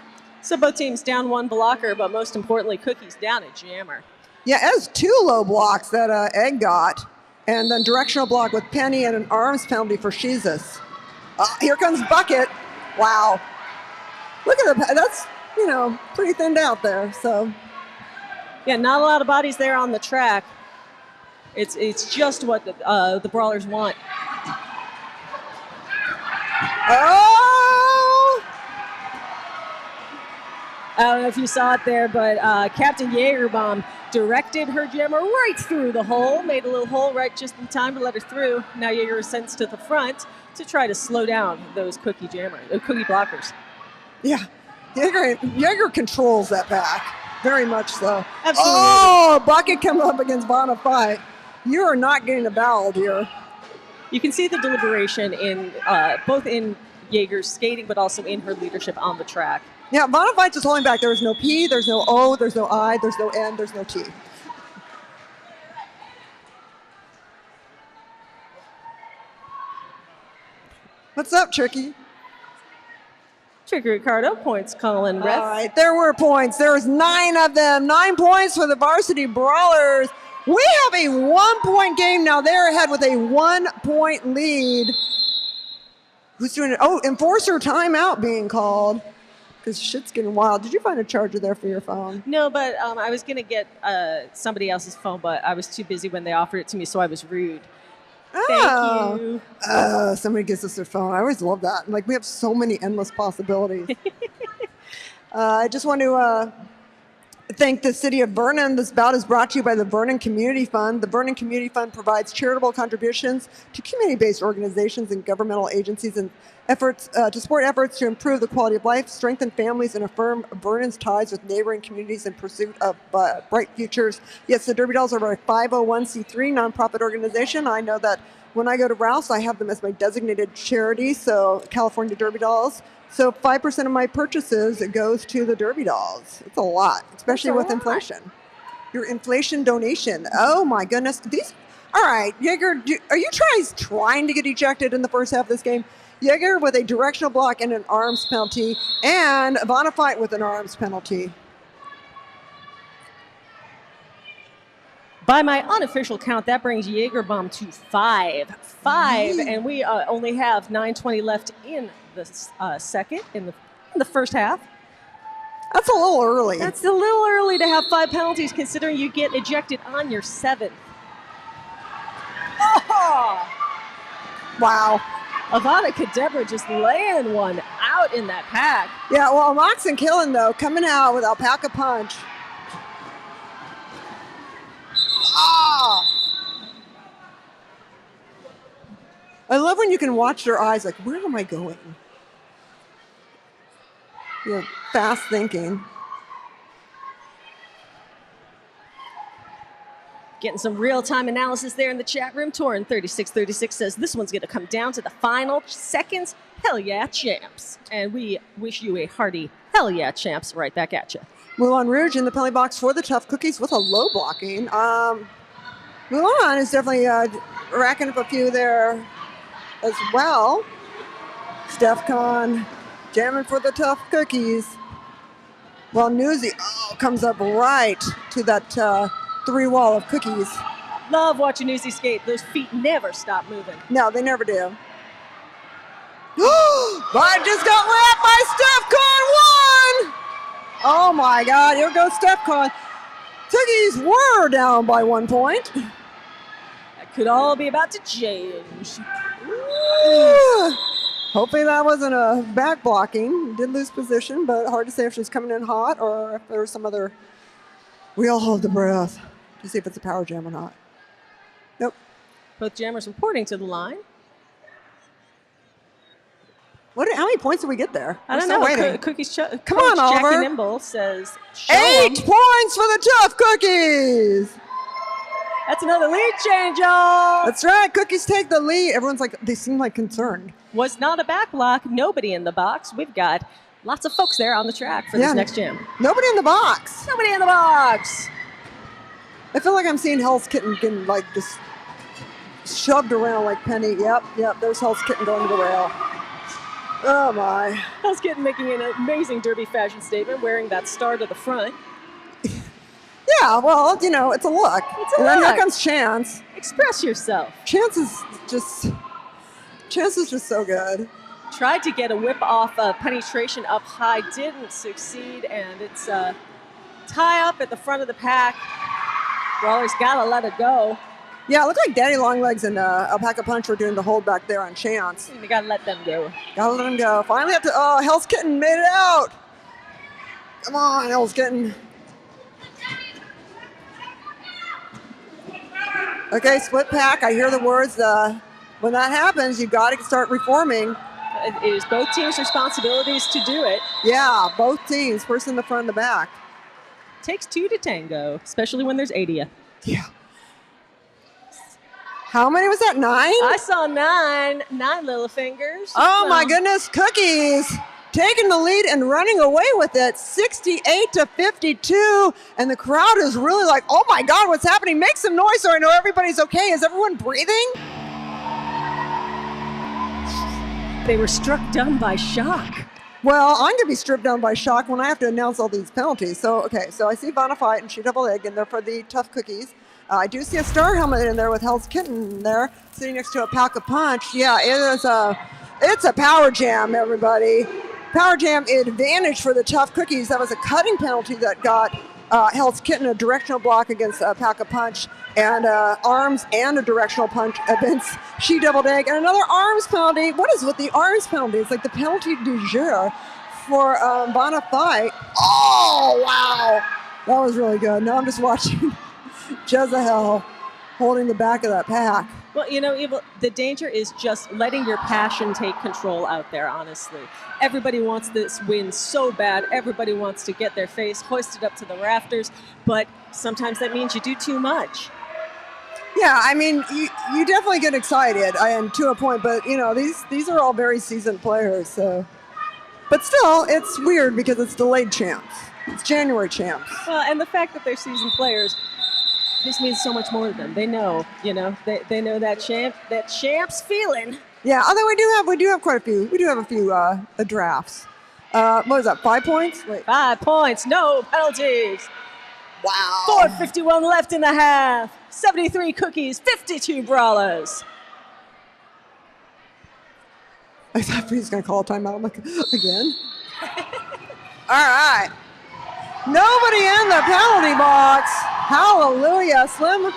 So both teams down 1 blocker, but most importantly, Cookies down a jammer. Yeah, it was 2 low blocks that Egg got, and then directional block with Penny and an arms penalty for Jesus. Here comes Bucket. Wow. Look at that's, you know, pretty thinned out there, so. Yeah, not a lot of bodies there on the track. It's just what the Brawlers want. Oh! I don't know if you saw it there, but Captain Jaegerbomb directed her jammer right through the hole, made a little hole right just in time to let her through. Now Jaeger is sent to the front to try to slow down those cookie blockers. Yeah, Jaeger controls that pack. Very much so. Absolutely. Oh, Bucket coming up against Bonafide. You are not getting a foul here. You can see the deliberation in both in Jaeger's skating, but also in her leadership on the track. Yeah, Bonafide's just holding back. There's no P, there's no O, there's no I, there's no N, there's no T. What's up, Tricky? Tricky Ricardo, points Colin Ref. All right, there were points. There's 9 of them. 9 points for the Varsity Brawlers. We have a 1-point game now. They're ahead with a 1-point lead. Who's doing it? Oh, enforcer timeout being called. Because shit's getting wild. Did you find a charger there for your phone? No, but I was going to get somebody else's phone, but I was too busy when they offered it to me, so I was rude. Thank you. Somebody gives us their phone. I always love that. Like, we have so many endless possibilities. I just want to thank the city of Vernon. This bout is brought to you by the Vernon Community Fund. The Vernon Community Fund provides charitable contributions to community-based organizations and governmental agencies and efforts to support efforts to improve the quality of life, strengthen families, and affirm Vernon's ties with neighboring communities in pursuit of bright futures. Yes, the Derby Dolls are a 501c3 nonprofit organization. I know that when I go to Ralph's, I have them as my designated charity, so California Derby Dolls. So 5% of my purchases goes to the Derby Dolls. It's a lot, especially with inflation. Your inflation donation. Oh my goodness. All right, Jaeger, are you trying to get ejected in the first half of this game? Jaeger with a directional block and an arms penalty, and Bonafide with an arms penalty. By my unofficial count, that brings Jaegerbomb to 5. 5, and we only have 9:20 left in the second, in the first half. That's a little early. That's a little early to have 5 penalties, considering you get ejected on your 7th. Oh! Wow. Avada Kedavra just laying one out in that pack. Yeah, well, Mox and Killen, though, coming out with Alpaca Punch. Ah! I love when you can watch their eyes like, where am I going? You're fast thinking. Getting some real-time analysis there in the chat room. Torrin 3636 says this one's going to come down to the final seconds. Hell yeah, champs. And we wish you a hearty hell yeah, champs right back at you. Mulan Rouge in the penalty box for the Tough Cookies with a low blocking. Mulan is definitely racking up a few there as well. Steph Con jamming for the Tough Cookies. Well, Newsy comes up right to that 3 wall of cookies. Love watching Newsy skate. Those feet never stop moving. No, they never do. But just got wrapped by Steph Con 1! Oh my God, here goes Steph Con. Cookies were down by 1 point. That could all be about to change. Hopefully that wasn't a back blocking. Did lose position, but hard to say if she's coming in hot or if there was some other. We all hold the breath to see if it's a power jam or not. Nope. Both jammers reporting to the line. How many points did we get there? I don't know. Cookies Come on, Oliver. Jackie Nimble says 8 points for the Tough Cookies. That's another lead change, y'all. That's right. Cookies take the lead. Everyone's like, they seem like concerned. Was not a back block. Nobody in the box. We've got lots of folks there on the track for this next jam. Nobody in the box. Nobody in the box. I feel like I'm seeing Hell's Kitten getting like just shoved around like Penny. Yep. There's Hell's Kitten going to the rail. Oh my. Hell's Kitten making an amazing derby fashion statement, wearing that star to the front. Yeah, well, it's a look. And then here comes Chance. Express yourself. Chance is just so good. Tried to get a whip off penetration up high, didn't succeed, and it's tie up at the front of the pack. Brawlers gotta let it go. Yeah, it looked like Daddy Longlegs and Alpaca Punch were doing the hold back there on Chance. You gotta let them go. Gotta let them go. Finally Hell's Kitten made it out. Come on, Hell's Kitten. Okay, split pack. I hear the words. When that happens, you got to start reforming. It is both teams' responsibilities to do it. Yeah, both teams, person in the front and the back. takes two to tango, especially when there's 80. Yeah. How many was that? 9? I saw 9 little fingers. Oh my goodness, Cookies taking the lead and running away with it, 68-52, and the crowd is really like, oh my God, what's happening? Make some noise so I know everybody's okay. Is everyone breathing? They were struck dumb by shock. Well, I'm gonna be stripped down by shock when I have to announce all these penalties. So I see Vanna Fight and She Double Egg in there for the Tough Cookies. I do see a star helmet in there with Hell's Kitten there, sitting next to a pack of punch. Yeah, it's a power jam, everybody. Power jam advantage for the Tough Cookies. That was a cutting penalty that got Hell's Kitten a directional block against a pack of punch, and arms and a directional punch against She Doubled Egg, and another arms penalty. What is with the arms penalty? It's like the penalty du jour for Vanna Fight. Oh, wow. That was really good. Now I'm just watching Jezebel holding the back of that pack. Well, Evil, the danger is just letting your passion take control out there, honestly. Everybody wants this win so bad. Everybody wants to get their face hoisted up to the rafters, but sometimes that means you do too much. Yeah, I mean, you definitely get excited, and to a point, but, these are all very seasoned players, so. But still, it's weird because it's delayed champs. It's January champs. Well, and the fact that they're seasoned players, this means so much more to them. They know, they know that champ's feeling. Yeah, although we do have quite a few. We do have a few drafts. What was that? 5 points? Wait. 5 points, no penalties. Wow. 4:51 left in the half. 73 Cookies, 52 Brawlers. I thought he was going to call a timeout again. All right. Nobody in the penalty box. Hallelujah. Slim,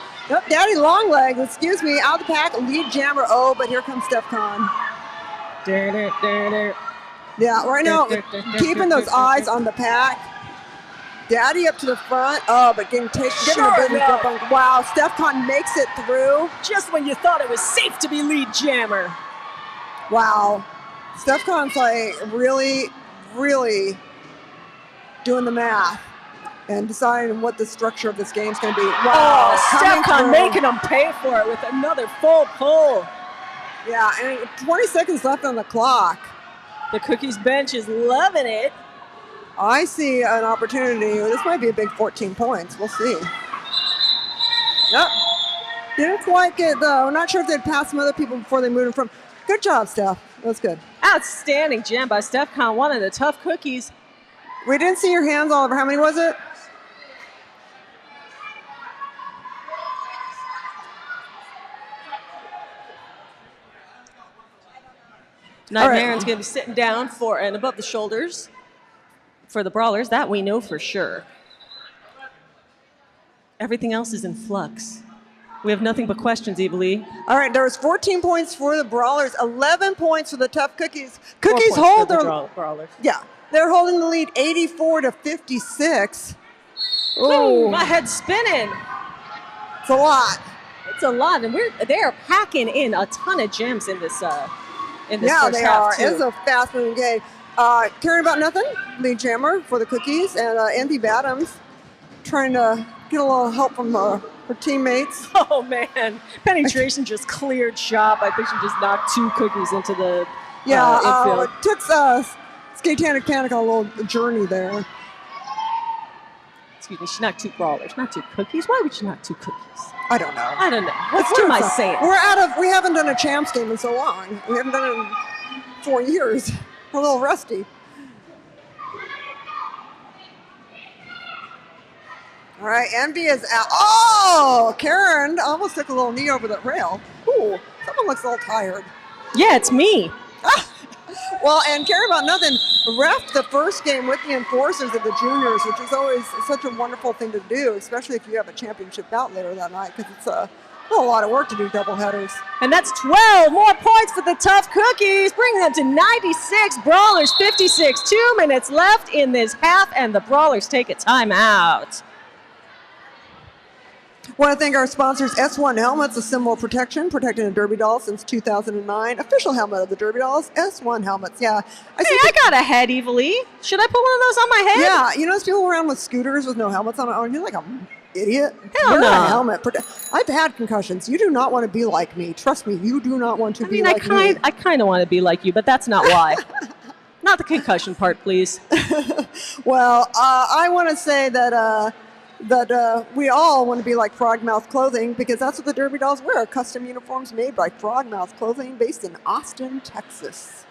Daddy Longlegs, excuse me, out of the pack, lead jammer. Oh, but here comes Steph Con. Yeah, right now, keeping those eyes on the pack. Daddy up to the front. Oh, but getting a business grip on. Wow, Steph Con makes it through. Just when you thought it was safe to be lead jammer. Wow. Steph Con's like really, really doing the math and deciding what the structure of this game is going to be. Wow. Oh, Steph Con making them pay for it with another full pull. Yeah, and 20 seconds left on the clock. The Cookies bench is loving it. I see an opportunity. This might be a big 14 points. We'll see. Nope. Didn't quite get, though. Not sure if they'd pass some other people before they moved in from. Good job, Steph. That was good. Outstanding jam by Steph Con, one of the Tough Cookies. We didn't see your hands, Oliver. How many was it? Nightmare's going to be sitting down for and above the shoulders for the Brawlers. That we know for sure. Everything else is in flux. We have nothing but questions, Evilee. All right, there was 14 points for the Brawlers, 11 points for the Tough Cookies. Cookies hold their Brawlers. Yeah, they're holding the lead 84-56. Ooh, my head's spinning. It's a lot. It's a lot, and they're packing in a ton of gems in this first they half are. too. It's a fast-moving game. Caring About Nothing, lead jammer for the Cookies, and Andy Badams trying to get a little help from her teammates. Oh man, Penetration just cleared shop. I think she just knocked 2 Cookies into the infield. It took Skatanic Panic on a little journey there. Excuse me, she knocked 2 Brawlers, not 2 Cookies. Why would she knock 2 Cookies? I don't know. What am I saying? We haven't done a champs game in so long. We haven't done it in 4 years. We're a little rusty. All right, Envy is out. Oh, Karen almost took a little knee over the rail. Ooh, someone looks a little tired. Yeah, it's me. Well, and Care About Nothing reffed the first game with the Enforcers of the juniors, which is always such a wonderful thing to do, especially if you have a championship bout later that night, because it's a lot of work to do double headers. And that's 12 more points for the Tough Cookies, bringing them to 96. Brawlers 56. 2 minutes left in this half, and the Brawlers take a timeout. Want to thank our sponsors, S1 Helmets, a symbol of protection, protecting the Derby Dolls since 2009. Official helmet of the Derby Dolls, S1 Helmets. Yeah. I got a head, Evilie. Should I put one of those on my head? Yeah, you know those people around with scooters with no helmets on? You're like an idiot. Hell Wear no. a helmet. I've had concussions. You do not want to be like me. Trust me, you do not want to be like me. I kind of want to be like you, but that's not why. Not the concussion part, please. Well, I want to say that we all want to be like Frogmouth Clothing, because that's what the Derby Dolls wear, custom uniforms made by Frogmouth Clothing based in Austin, Texas.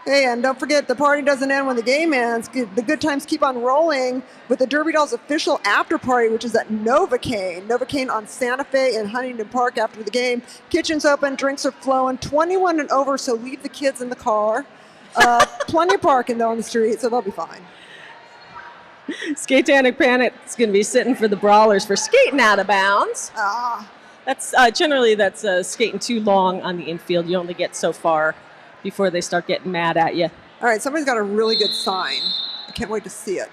Hey, and don't forget, the party doesn't end when the game ends. The good times keep on rolling with the Derby Dolls official after party, which is at Novocaine on Santa Fe in Huntington Park after the game. Kitchen's open, drinks are flowing, 21 and over, so leave the kids in the car. Plenty of parking though on the street, so they'll be fine. Skatanic Panic's going to be sitting for the Brawlers for skating out of bounds. That's generally skating too long on the infield. You only get so far before they start getting mad at you. All right, somebody's got a really good sign. I can't wait to see it.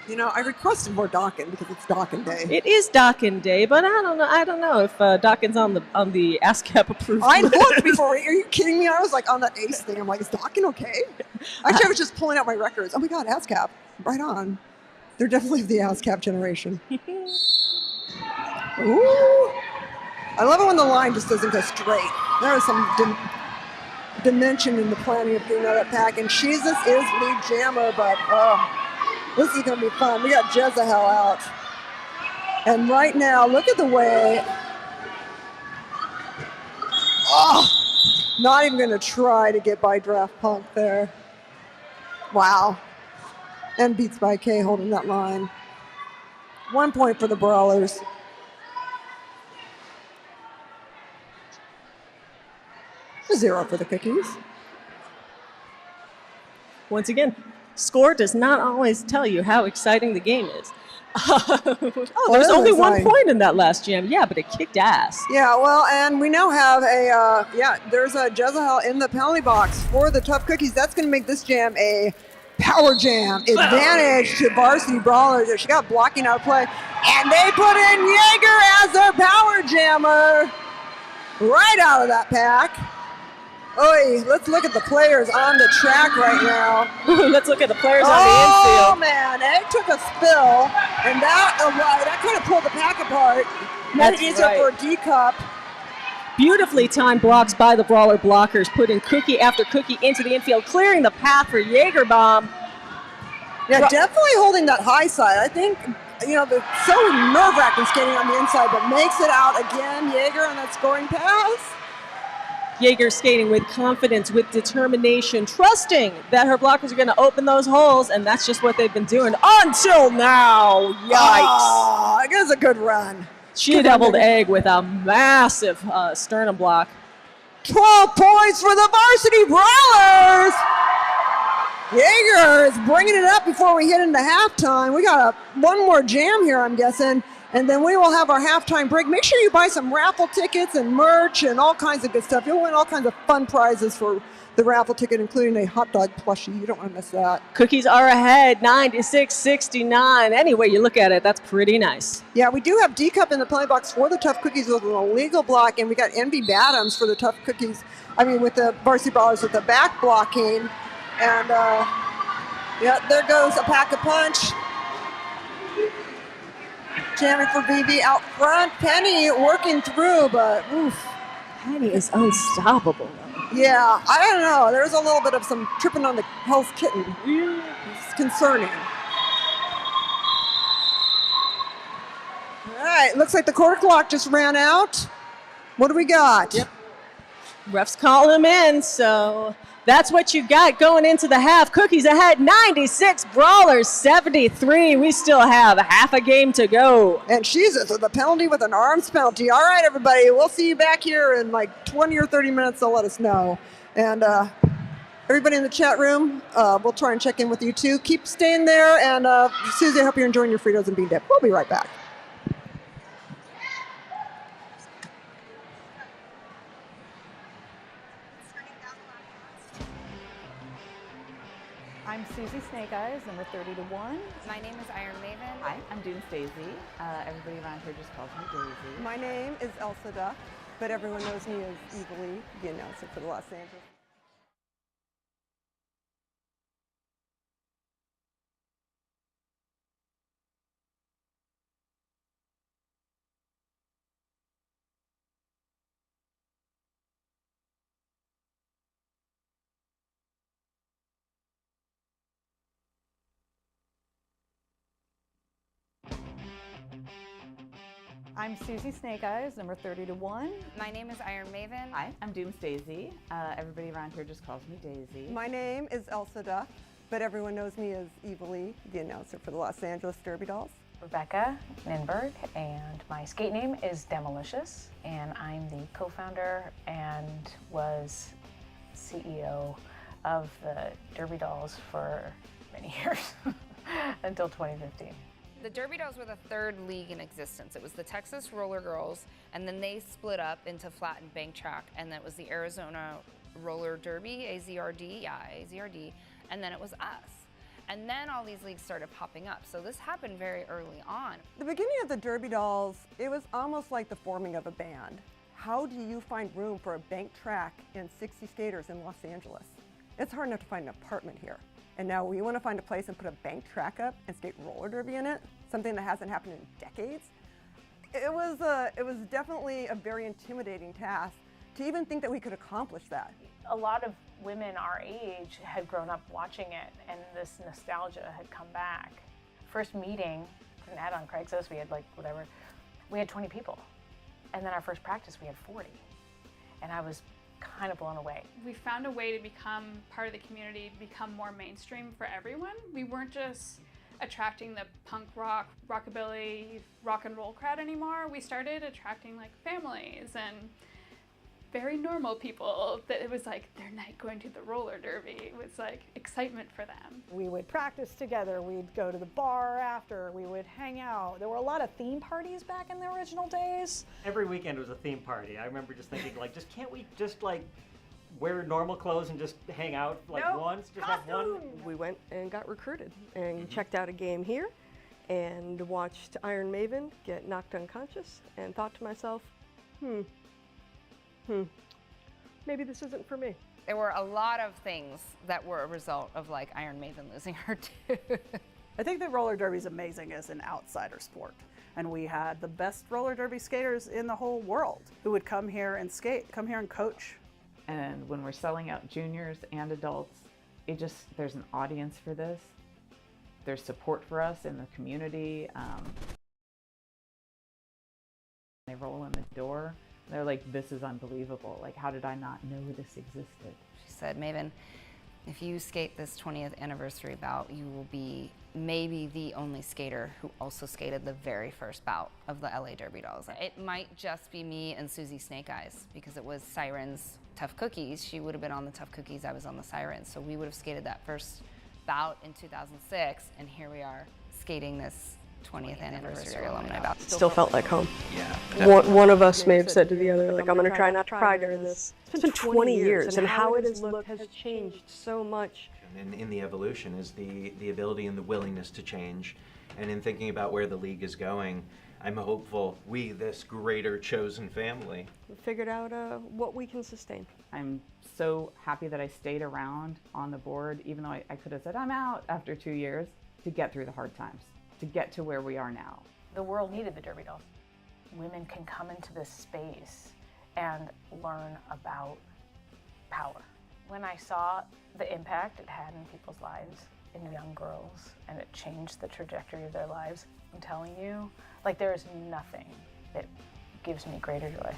You know, I requested more Dockin because it's Dockin Day. It is Dockin Day, but I don't know if Dockin's on the ASCAP approved I list. looked before. Are you kidding me? I was like on that ACE thing. I'm like, is Dockin okay? Actually, I was just pulling out my records. Oh my God, ASCAP. Right on. They're definitely the ASCAP generation. Ooh. I love it when the line just doesn't go straight. There is some dimension in the planning of getting out of that pack. And Jesus is lead jammer, but this is going to be fun. We got Jezebel out. And right now, look at the way. Not even going to try to get by Draft Punk there. Wow. And beats by K holding that line. 1 point for the Brawlers. A 0 for the Cookies. Once again, score does not always tell you how exciting the game is. There's only 1 point in that last jam. Yeah, but it kicked ass. Yeah, well, and we now have there's a Jezebel in the penalty box for the Tough Cookies. That's going to make this jam a power jam. Advantage to Varsity Brawlers. She got blocking out of play. And they put in Jaeger as their power jammer right out of that pack. Oy, let's look at the players on the track right now. Let's look at the players on the infield. Oh, man, Egg took a spill, and that kind of pulled the pack apart. Made it easier for a D-cup. Beautifully timed blocks by the Brawler blockers, putting cookie after cookie into the infield, clearing the path for Jaeger Bomb. Yeah, definitely holding that high side. I think, they're so nerve-wracking skating on the inside, but makes it out again. Jaeger on that scoring pass. Jaeger skating with confidence, with determination, trusting that her blockers are going to open those holes, and that's just what they've been doing until now. Yikes. It was a good run. She doubled Egg with a massive sternum block. 12 points for the Varsity Brawlers. Jaeger is bringing it up before we hit into halftime. We got one more jam here, I'm guessing. And then we will have our halftime break. Make sure you buy some raffle tickets and merch and all kinds of good stuff. You'll win all kinds of fun prizes for the raffle ticket, including a hot dog plushie. You don't want to miss that. Cookies are ahead, 96-69. Any way you look at it, that's pretty nice. Yeah, we do have D-Cup in the penalty box for the Tough Cookies with an illegal block, and we got Envy Badams for the Tough Cookies. With the Varsity Brawlers with the back blocking. And, there goes a pack a punch. Jamming for BB out front. Penny working through, but oof. Penny is unstoppable. Yeah, I don't know. There's a little bit of some tripping on the Hell's Kitten. It's concerning. All right, looks like the quarter clock just ran out. What do we got? Yep. Refs call him in, so that's what you got going into the half. Cookies ahead, 96, Brawlers 73. We still have half a game to go. And Jesus, with a penalty with an arms penalty. All right, everybody, we'll see you back here in like 20 or 30 minutes. They'll let us know. And everybody in the chat room, we'll try and check in with you too. Keep staying there. And Susie, I hope you're enjoying your Fritos and bean dip. We'll be right back. I'm Susie Snake Eyes, number 30-1. My name is Iron Maven. Hi, I'm Doom Stacey. Everybody around here just calls me Daisy. My name is Elsa Duck, but everyone knows me as Evilly, the announcer for the Los Angeles. I'm Susie Snake Eyes, number 30-1. My name is Iron Maven. Hi, I'm Doom Stacey. Everybody around here just calls me Daisy. My name is Elsa Duck, but everyone knows me as Evilly, the announcer for the Los Angeles Derby Dolls. Rebecca Ninberg, and my skate name is Demolicious, and I'm the co-founder and was CEO of the Derby Dolls for many years, until 2015. The Derby Dolls were the third league in existence. It was the Texas Roller Girls, and then they split up into flat and bank track, and that was the Arizona Roller Derby, AZRD, AZRD, and then it was us. And then all these leagues started popping up. So this happened very early on. The beginning of the Derby Dolls, it was almost like the forming of a band. How do you find room for a bank track and 60 skaters in Los Angeles? It's hard enough to find an apartment here. And now we want to find a place and put a bank track up and skate roller derby in it, something that hasn't happened in decades. It was definitely a very intimidating task to even think that we could accomplish that. A lot of women our age had grown up watching it, and this nostalgia had come back. First meeting, put an ad on Craigslist, we had we had 20 people. And then our first practice, we had 40. And I was kind of blown away. We found a way to become part of the community, become more mainstream for everyone. We weren't just attracting the punk rock, rockabilly, rock and roll crowd anymore. We started attracting like families and very normal people that it was like their night going to the roller derby. It was like excitement for them. We would practice together, we'd go to the bar after, we would hang out. There were a lot of theme parties back in the original days. Every weekend was a theme party. I remember just thinking like, can't we just like wear normal clothes and just hang out like once? Just have one? We went and got recruited and checked out a game here and watched Iron Maven get knocked unconscious and thought to myself, maybe this isn't for me. There were a lot of things that were a result of like Iron Maven losing her tooth. I think that roller derby is amazing as an outsider sport. And we had the best roller derby skaters in the whole world who would come here and skate, come here and coach. And when we're selling out juniors and adults, there's an audience for this. There's support for us in the community. They roll in the door. They're like, this is unbelievable. Like, how did I not know this existed? She said, Maven, if you skate this 20th anniversary bout, you will be maybe the only skater who also skated the very first bout of the LA Derby Dolls. It might just be me and Susie Snake Eyes because it was Siren's Tough Cookies. She would have been on the Tough Cookies, I was on the Sirens. So we would have skated that first bout in 2006, and here we are skating this 20th anniversary alumni bout. Still felt like home. Yeah. One of us may have said to the other, like, I'm going to try not to cry during this. It's been 20 years, and how it has looked has changed so much. And in the evolution is the ability and the willingness to change. And in thinking about where the league is going, I'm hopeful we, this greater chosen family, We figured out what we can sustain. I'm so happy that I stayed around on the board, even though I could have said I'm out after 2 years, to get through the hard times, to get to where we are now. The world needed the Derby Dolls. Women can come into this space and learn about power. When I saw the impact it had in people's lives, in young girls, and it changed the trajectory of their lives, I'm telling you, like, there is nothing that gives me greater joy.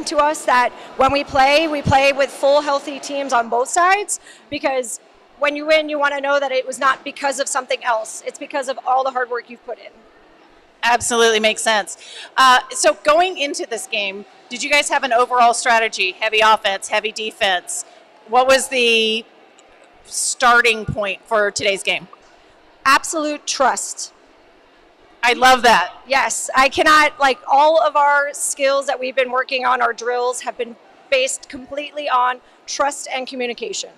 To us that when we play with full healthy teams on both sides, because when you win, you want to know that it was not because of something else. It's because of all the hard work you've put in. Absolutely makes sense. So going into this game, did you guys have an overall strategy? Heavy offense, heavy defense? What was the starting point for today's game? Absolute trust. I love that. Yes, I cannot, like, all of our skills that we've been working on, our drills, have been based completely on trust and communication.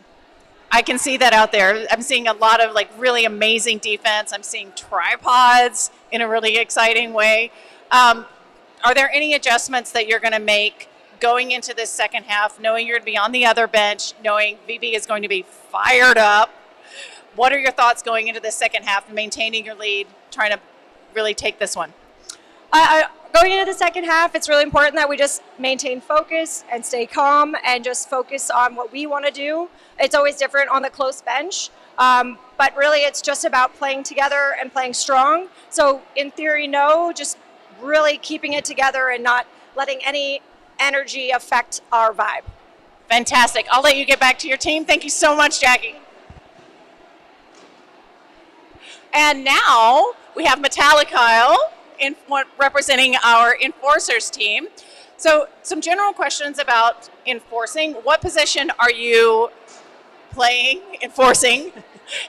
I can see that out there. I'm seeing a lot of like really amazing defense. I'm seeing tripods in a really exciting way. Are there any adjustments that you're going to make going into this second half, knowing you're going to be on the other bench, knowing VB is going to be fired up? What are your thoughts going into the second half, maintaining your lead, trying to really take this one? Going into the second half, it's really important that we just maintain focus and stay calm and just focus on what we want to do. It's always different on the close bench, but really it's just about playing together and playing strong. So in theory, no, just really keeping it together and not letting any energy affect our vibe. Fantastic. I'll let you get back to your team. Thank you so much, Jackie. And now we have Metallicile representing our enforcers team. So some general questions about enforcing. What position are you enforcing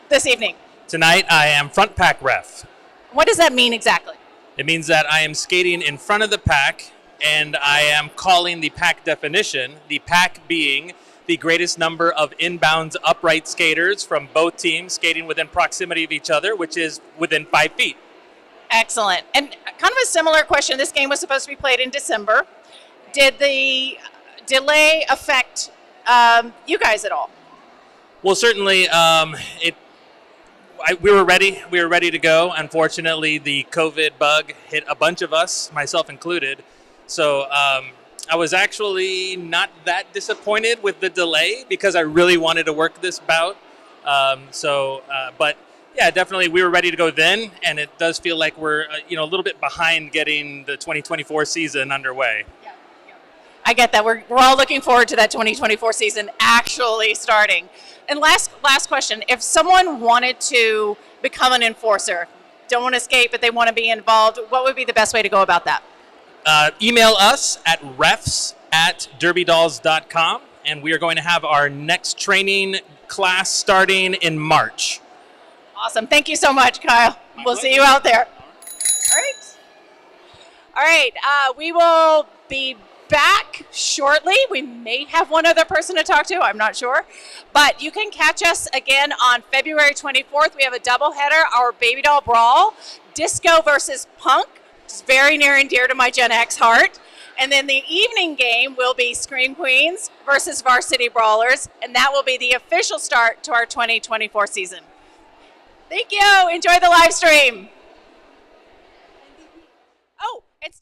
this evening? Tonight I am front pack ref. What does that mean exactly? It means that I am skating in front of the pack and I am calling the pack definition, the pack being the greatest number of inbounds upright skaters from both teams skating within proximity of each other, which is within 5 feet. Excellent. And kind of a similar question. This game was supposed to be played in December. Did the delay affect you guys at all? Well, certainly we were ready. We were ready to go. Unfortunately, the COVID bug hit a bunch of us, myself included. So I was actually not that disappointed with the delay because I really wanted to work this bout. But yeah, definitely we were ready to go then, and it does feel like we're a little bit behind getting the 2024 season underway. I get that. We're all looking forward to that 2024 season actually starting. And last question, if someone wanted to become an enforcer, don't want to skate, but they want to be involved, what would be the best way to go about that? Email us at refs@derbydolls.com, and we are going to have our next training class starting in March. Awesome. Thank you so much, Kyle. We'll see you out there. All right. We will be back shortly. We may have one other person to talk to. I'm not sure. But you can catch us again on February 24th. We have a doubleheader, our Baby Doll Brawl, Disco versus Punk. It's very near and dear to my Gen X heart. And then the evening game will be Scream Queens versus Varsity Brawlers, and that will be the official start to our 2024 season. Thank you. Enjoy the live stream. Oh, it's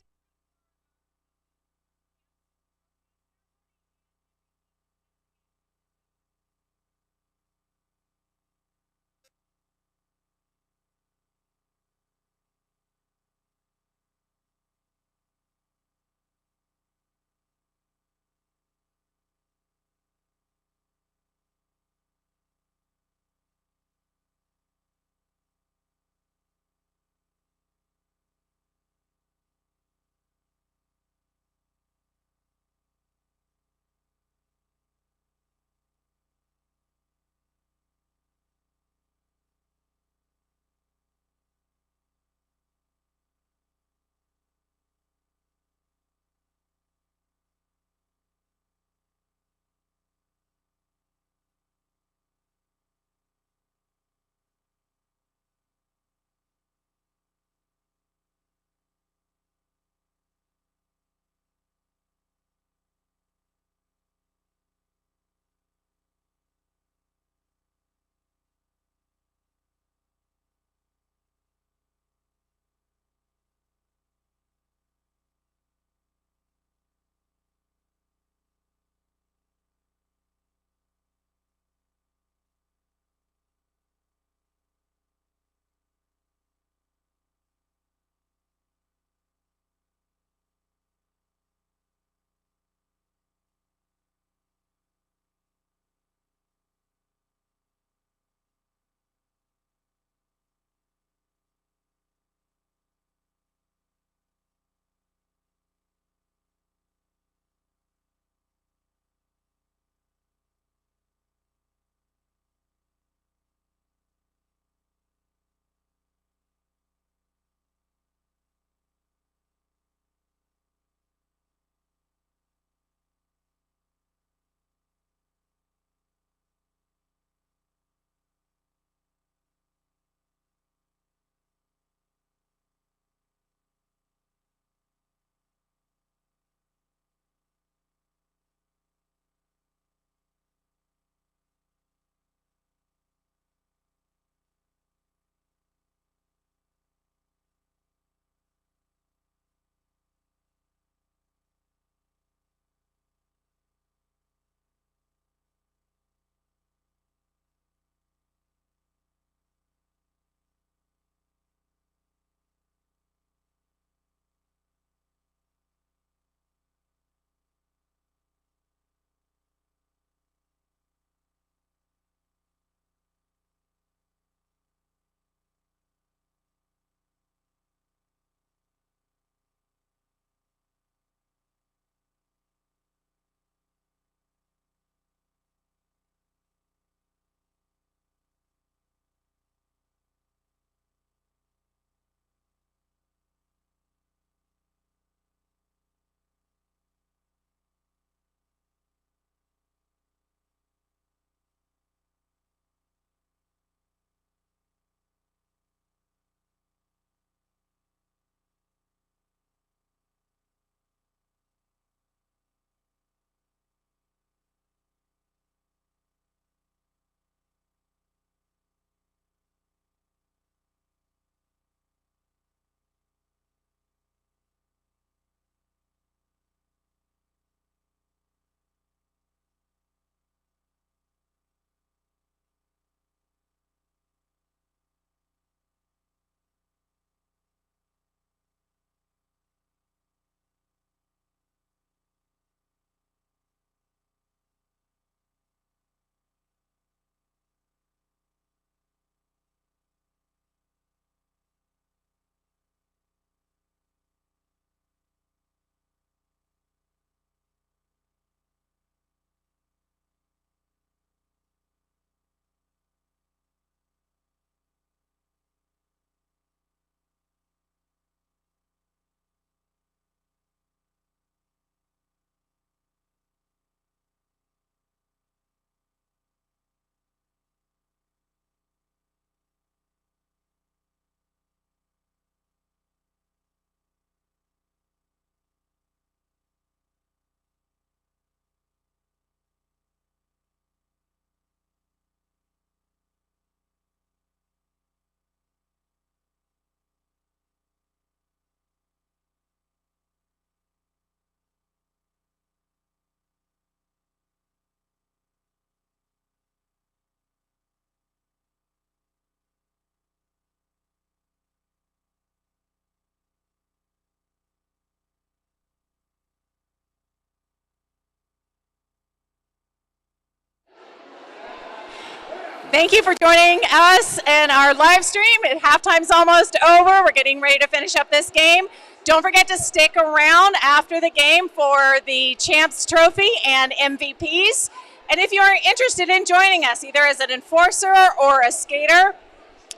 Thank you for joining us in our live stream. Halftime's almost over. We're getting ready to finish up this game. Don't forget to stick around after the game for the Champs Trophy and MVPs. And if you're interested in joining us, either as an enforcer or a skater,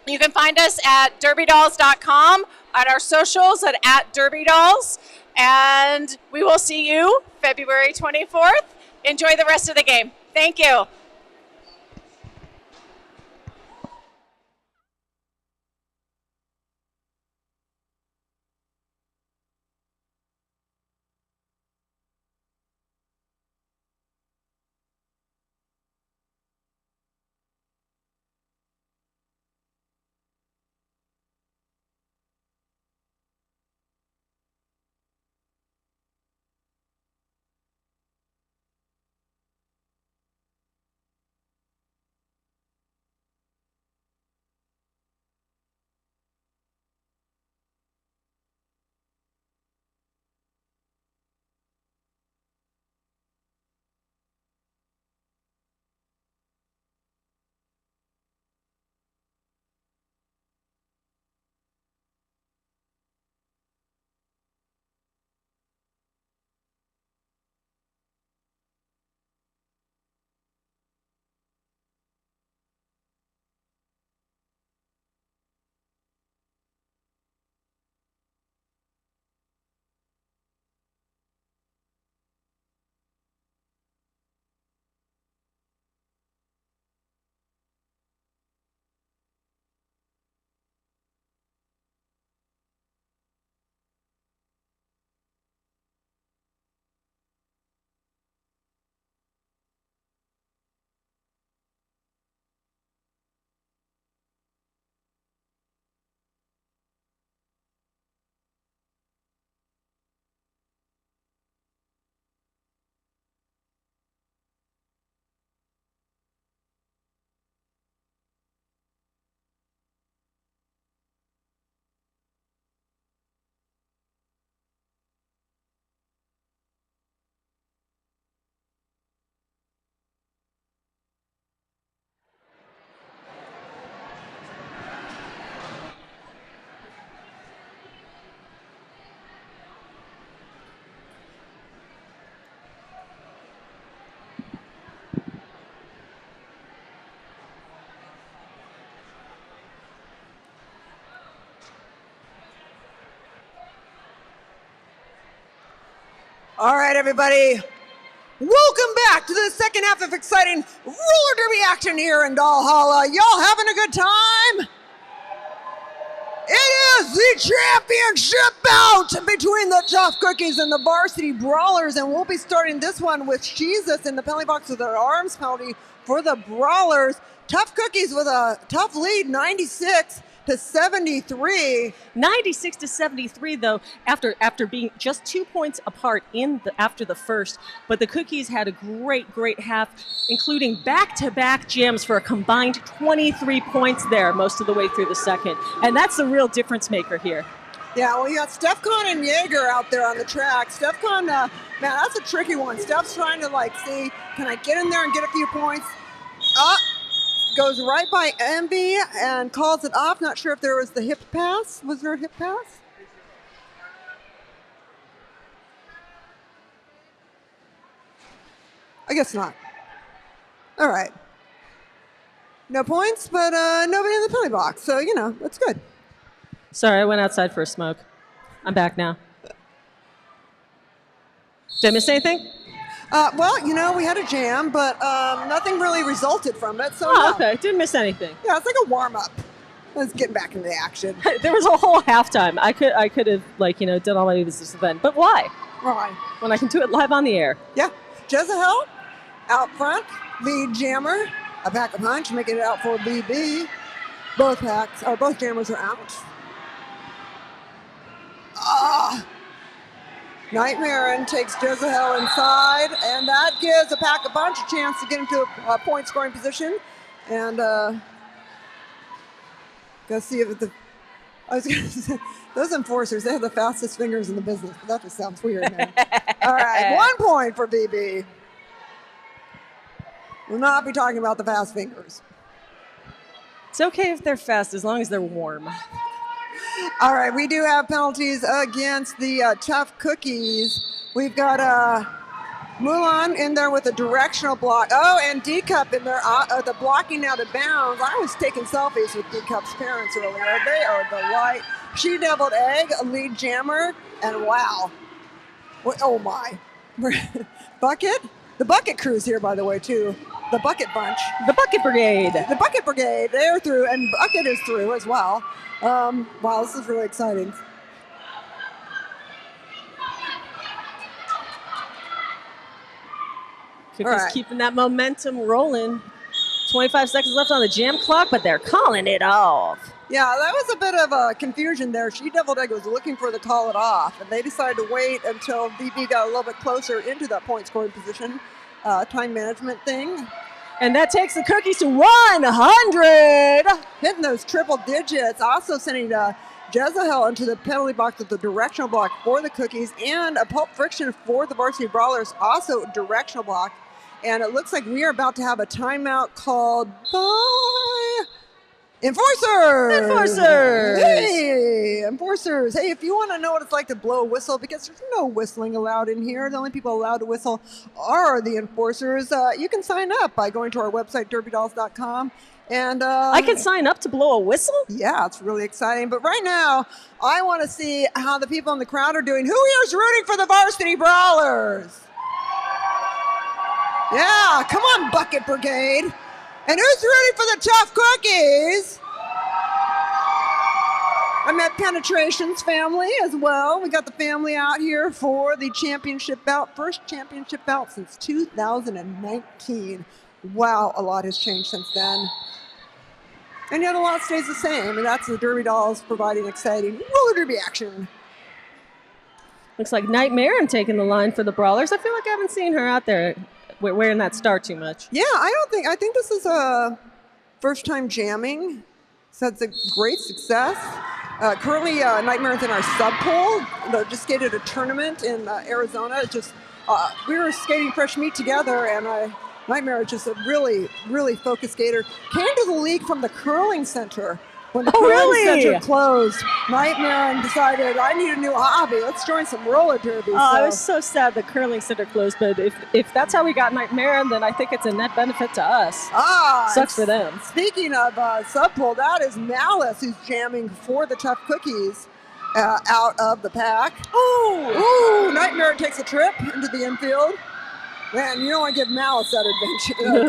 you can find us at derbydolls.com, at our socials at @derbydolls. And we will see you February 24th. Enjoy the rest of the game. Thank you. All right, everybody. Welcome back to the second half of exciting roller derby action here in Valhalla. Y'all having a good time? It is the championship bout between the Tough Cookies and the Varsity Brawlers, and we'll be starting this one with Jesus in the penalty box with an arms penalty for the Brawlers. Tough Cookies with a tough lead, 96-73. 96-73, though, after being just 2 points apart after the first. But the Cookies had a great half, including back-to-back jams for a combined 23 points there most of the way through the second. And that's the real difference maker here. Yeah, well, you got Stefcon and Jaeger out there on the track. Stefcon, man, that's a tricky one. Steph's trying to, see, can I get in there and get a few points? Goes right by Envy and calls it off. Not sure if there was the hip pass. Was there a hip pass? I guess not. All right. No points, but nobody in the penalty box. So, that's good. Sorry, I went outside for a smoke. I'm back now. Did I miss anything? Well, we had a jam, but nothing really resulted from it. So no. Okay. Didn't miss anything. Yeah, it's like a warm-up. Let's get back into the action. There was a whole halftime. I could have, done all my business then. But why? Why? When I can do it live on the air. Yeah. Jezebel out front, lead jammer, a pack a punch, making it out for BB. Both jammers are out. Nightmare takes Jezebel inside, and that gives a pack a punch a chance to get into a point scoring position. And go see if I was going to say, those enforcers, they have the fastest fingers in the business, but that just sounds weird, man. All right, 1 point for BB. We'll not be talking about the fast fingers. It's okay if they're fast as long as they're warm. All right, we do have penalties against the Tough Cookies. We've got Mulan in there with a directional block. Oh, and D-Cup in there, the blocking out of bounds. I was taking selfies with D-Cup's parents earlier. They are the light. She-Deviled Egg, a lead jammer, and wow. Oh, my. Bucket? The Bucket Crew's here, by the way, too. The Bucket Bunch. The Bucket Brigade. The Bucket Brigade. They're through, and Bucket is through as well. Wow, this is really exciting. Cookies keeping that momentum rolling. 25 seconds left on the jam clock, but they're calling it off. Yeah, that was a bit of a confusion there. She-Deviled Egg was looking for the call it off, and they decided to wait until VB got a little bit closer into that point scoring position. Time management thing. And that takes the Cookies to 100. Hitting those triple digits. Also sending Jezahel into the penalty box with the directional block for the Cookies, and a Pulp Friction for the Varsity Brawlers, also directional block. And it looks like we are about to have a timeout called by Enforcers! Enforcers! Hey, Enforcers. Hey, if you want to know what it's like to blow a whistle, because there's no whistling allowed in here. The only people allowed to whistle are the Enforcers. You can sign up by going to our website, derbydolls.com. And I can sign up to blow a whistle? Yeah, it's really exciting. But right now, I want to see how the people in the crowd are doing. Who here is rooting for the Varsity Brawlers? Yeah, come on, Bucket Brigade. And who's rooting for the Tough Cookies? I met Penetration's family as well. We got the family out here for the championship bout, first championship bout since 2019. Wow, a lot has changed since then. And yet a lot stays the same, and that's the Derby Dolls providing exciting roller derby action. Looks like Nightmare taking the line for the Brawlers. I feel like I haven't seen her out there wearing that star too much. Yeah, I think this is a first time jamming. So it's a great success. Currently, Nightmare's in our sub poll. They just skated a tournament in Arizona. We were skating fresh meat together, and Nightmare is just a really, really focused skater. Came to the league from the curling center. When the curling center closed, Nightmare decided, I need a new hobby. Let's join some roller derby. I was so sad the curling center closed, but if that's how we got Nightmare, then I think it's a net benefit to us. Sucks for them. Speaking of sub-poll, that is Malice who's jamming for the Tough Cookies out of the pack. Ooh, Nightmare takes a trip into the infield. Man, you don't want to give Malice that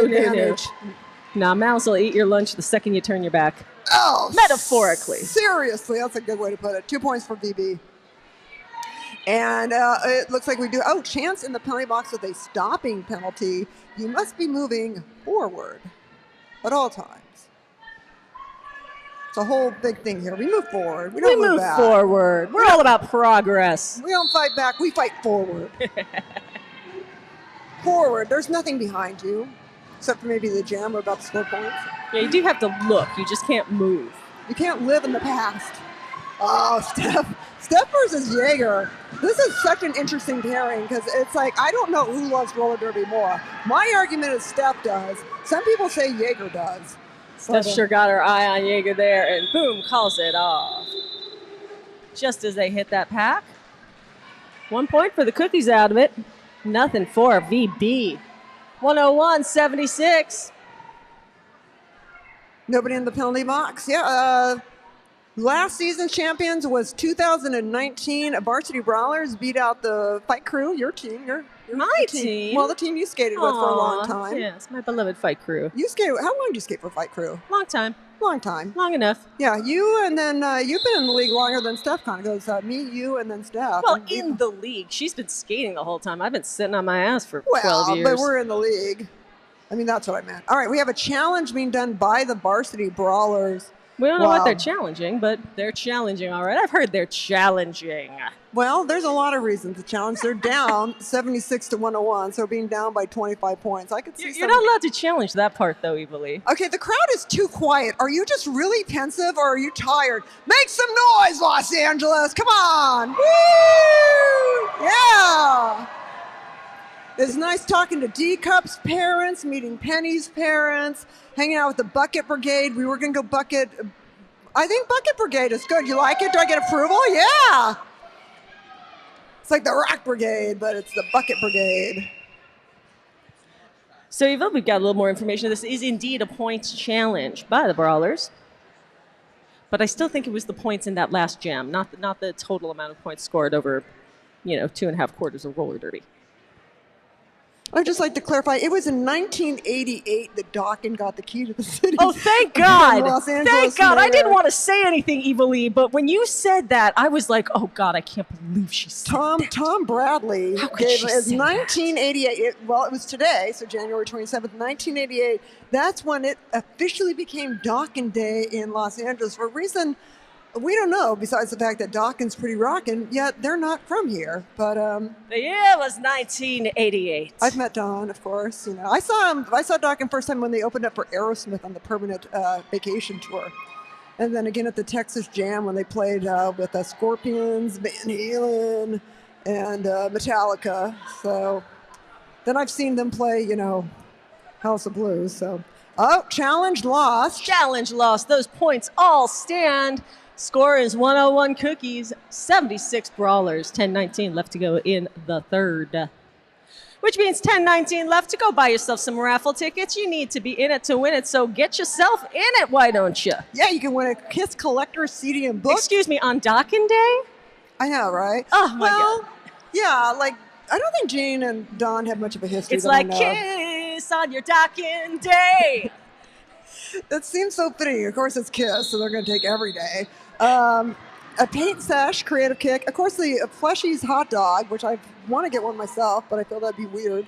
advantage. No, Malice will eat your lunch the second you turn your back. Oh, metaphorically. Seriously, that's a good way to put it. 2 points for VB. And it looks like we do. Oh, Chance in the penalty box with a stopping penalty. You must be moving forward at all times. It's a whole big thing here. We move forward. We don't move back. Forward. We're all about progress. We don't fight back. We fight forward. Forward. There's nothing behind you, except for maybe the jam. We're about to score points. Yeah, you do have to look. You just can't move. You can't live in the past. Oh, Steph versus Jaeger. This is such an interesting pairing because it's like, I don't know who loves roller derby more. My argument is Steph does. Some people say Jaeger does. Steph sure got her eye on Jaeger there, and boom, calls it off. Just as they hit that pack. 1 point for the Cookies out of it. Nothing for VB. 101-76. Nobody in the penalty box. Yeah, last season's champions was 2019. Varsity Brawlers beat out the Fight Crew, your team. My team? Well, the team you skated with for a long time. Yes, my beloved Fight Crew. You skated. How long did you skate for Fight Crew? Long time. Long time. Long enough. Yeah, you and then you've been in the league longer than Steph kind of goes. Me, you, and then Steph. Well, in the league. She's been skating the whole time. I've been sitting on my ass for 12 years. But we're in the league. I mean, that's what I meant. All right, we have a challenge being done by the Varsity Brawlers. We don't know what they're challenging, but they're challenging, all right. I've heard they're challenging. Well, there's a lot of reasons to challenge. They're down 76-101, so being down by 25 points. I could see You're not allowed to challenge that part, though, Evilly. Okay, the crowd is too quiet. Are you just really pensive, or are you tired? Make some noise, Los Angeles. Come on. Woo! Yeah. It's nice talking to D-Cup's parents, meeting Penny's parents, hanging out with the Bucket Brigade. We were going to go bucket. I think Bucket Brigade is good. You like it? Do I get approval? Yeah. It's like the Rock Brigade, but it's the Bucket Brigade. So, Eva, we've got a little more information. This is indeed a points challenge by the Brawlers. But I still think it was the points in that last jam, not the total amount of points scored over, 2.5 quarters of roller derby. I'd just like to clarify, it was in 1988 that Dawkins got the key to the city. Oh, thank God. Los Angeles Thank God. mayor. I didn't want to say anything evilly, but when you said that, I was like, oh, God, I can't believe she said that. Tom Bradley gave it as 1988. It was today, so January 27th, 1988. That's when it officially became Dawkins Day in Los Angeles for a reason we don't know, besides the fact that Dawkins pretty rockin', yet they're not from here. But the year was 1988. I've met Don, of course. I saw Dawkins first time when they opened up for Aerosmith on the Permanent Vacation tour, and then again at the Texas Jam when they played with Scorpions, Van Halen, and Metallica. So then I've seen them play, House of Blues. So challenge lost. Challenge lost. Those points all stand. Score is 101 Cookies, 76 Brawlers, 10:19 left to go in the third. Which means 10:19 left to go buy yourself some raffle tickets. You need to be in it to win it, so get yourself in it, why don't you? Yeah, you can win a Kiss Collector CD and book. Excuse me, on Dawkins Day? I know, right? Oh, my God. Yeah, I don't think Jane and Don have much of a history. It's like Kiss on your Dawkins Day. That seems so fitting. Of course, it's Kiss, so they're going to take every day. A paint sash, creative kick. Of course, the Fleshy's hot dog, which I want to get one myself, but I feel that'd be weird.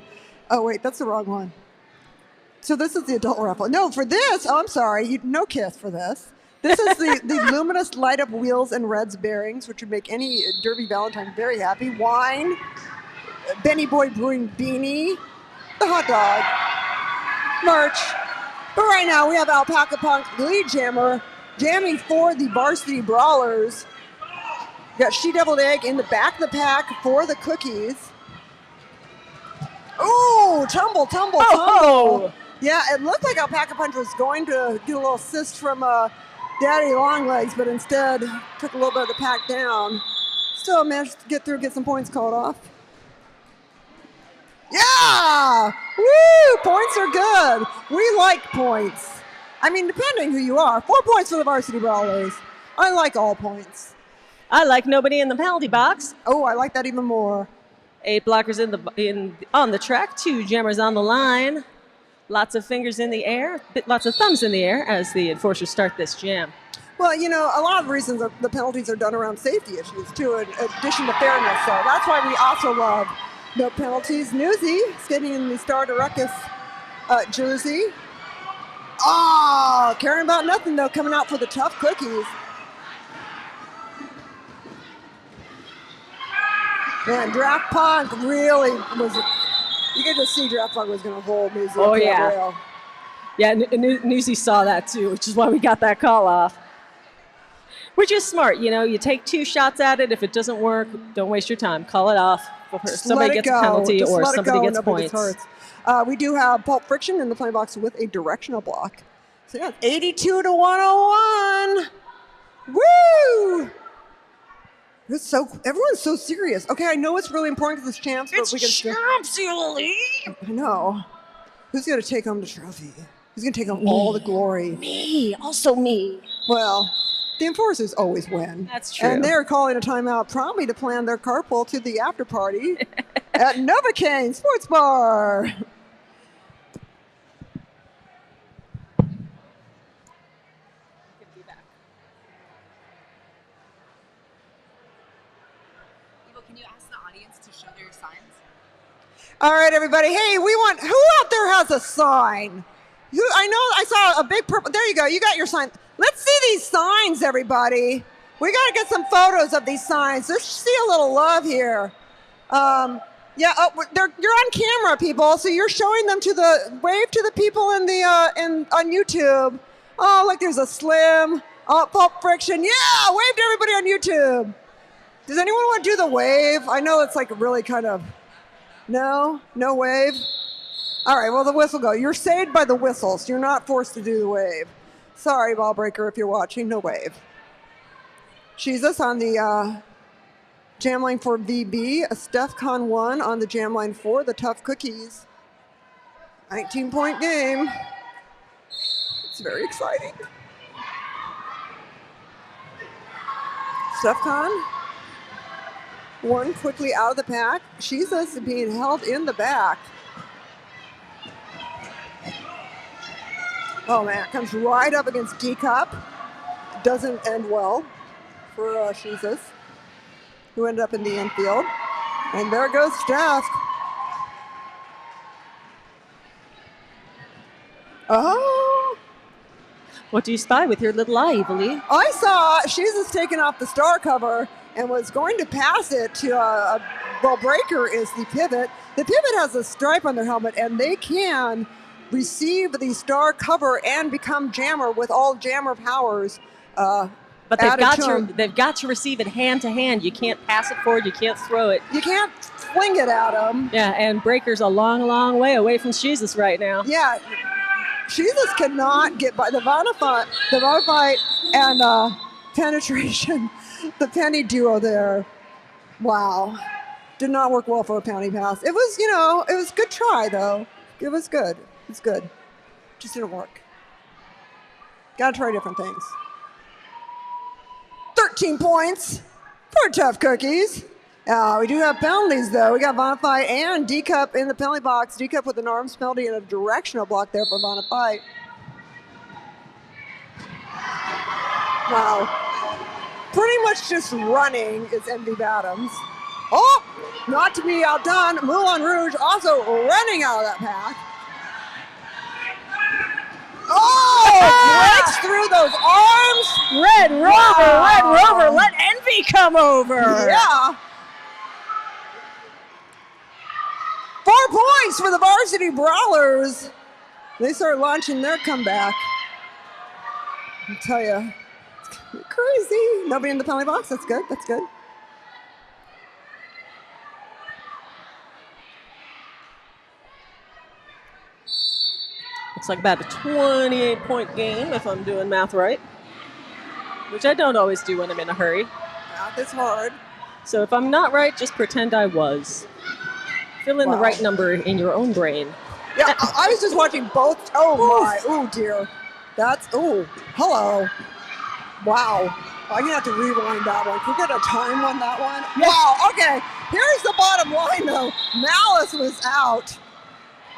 Oh, wait, that's the wrong one. So this is the adult raffle. No, for this, I'm sorry, no Kiss for this. This is the luminous light-up wheels and Reds bearings, which would make any Derby Valentine very happy. Wine, Benny Boy Brewing beanie, the hot dog, merch. But right now, we have Alpaca Punk lead jammer jamming for the Varsity Brawlers. Got She-Deviled Egg in the back of the pack for the Cookies. Ooh, tumble. Yeah, it looked like Alpaca Punch was going to get a little assist from Daddy Longlegs, but instead took a little bit of the pack down. Still managed to get through, get some points called off. Yeah! Woo! Points are good. We like points. I mean, depending who you are. 4 points for the Varsity Brawlers. I like all points. I like nobody in the penalty box. Oh, I like that even more. 8 blockers on the track, 2 jammers on the line. Lots of fingers in the air, lots of thumbs in the air as the enforcers start this jam. Well, a lot of the reasons the penalties are done around safety issues, too, in addition to fairness. So that's why we also love no penalties. Newsy skating in the Star to Ruckus jersey. Oh, caring about nothing, though, coming out for the tough Cookies. Man, Draft Punk really was... You could just see Draft Punk was going to hold Newsy. Oh, yeah. Yeah, Newsy saw that, too, which is why we got that call off. Which is smart, you take 2 shots at it. If it doesn't work, don't waste your time. Call it off before somebody gets a penalty or somebody gets points. We do have Pulp Friction in the playing box with a directional block. So yeah, 82 to 101. Woo! Everyone's so serious. Okay, I know it's really important because it's champs, but we can. Champs, I know. Who's gonna take home the trophy? Who's gonna take home all the glory? Me, also me. Well, the enforcers always win. That's true. And they're calling a timeout probably to plan their carpool to the after party at Novocaine Sports Bar. All right, everybody. Hey, who out there has a sign? I know I saw a big purple. There you go. You got your sign. Let's see these signs, everybody. We got to get some photos of these signs. Let's see a little love here. Yeah, you're on camera, people. So you're showing them wave to the people on YouTube. Oh, look, there's a Slim. Oh, Pulp Friction. Yeah, wave to everybody on YouTube. Does anyone want to do the wave? I know it's like really kind of No wave. All right, well, the whistle go. You're saved by the whistle, so you're not forced to do the wave. Sorry, ball breaker, if you're watching, no wave. Jesus on the jam line for VB, a Steph Con 1 on the jam line for the Tough Cookies. 19-point game. It's very exciting. Steph Con, 1 quickly out of the pack. Jesus being held in the back. Oh man, comes right up against D-Cup. Doesn't end well for Jesus, who ended up in the infield. And there goes Steph. Oh! What do you spy with your little eye, Evilly? I saw Jesus taking off the star cover and was going to pass it to a ball breaker is the pivot. The pivot has a stripe on their helmet, and they can receive the star cover and become jammer with all jammer powers. But they've got to receive it hand to hand. You can't pass it forward. You can't throw it. You can't fling it at them. Yeah, and Breaker's a long, long way away from Jesus right now. Yeah, Jesus cannot get by the Bonafide and penetration. The Penny duo there. Wow. Did not work well for a Penny pass. It was, it was a good try, though. It was good. It's good. Just didn't work. Gotta try different things. 13 points for Tough Cookies. We do have penalties, though. We got Bonafide and D-Cup in the penalty box. D-Cup with an arms penalty and a directional block there for Bonafide. Wow. Pretty much just running is MV Bottoms. Oh, not to be outdone. Moulin Rouge also running out of that pack. Oh, breaks through those arms. Red Rover, let Envy come over. Yeah. 4 points for the Varsity Brawlers. They start launching their comeback. I tell you, it's crazy. Nobody in the penalty box. That's good. That's good. Looks like about a 28-point game, if I'm doing math right, which I don't always do when I'm in a hurry. Math is hard. So if I'm not right, just pretend I was. Fill in the right number in your own brain. Yeah, I was just watching both. Oh, my. Oh, dear. That's, hello. Wow. I'm going to have to rewind that one. Can we get a time on that one? Yeah. Wow, okay. Here's the bottom line, though. Malice was out.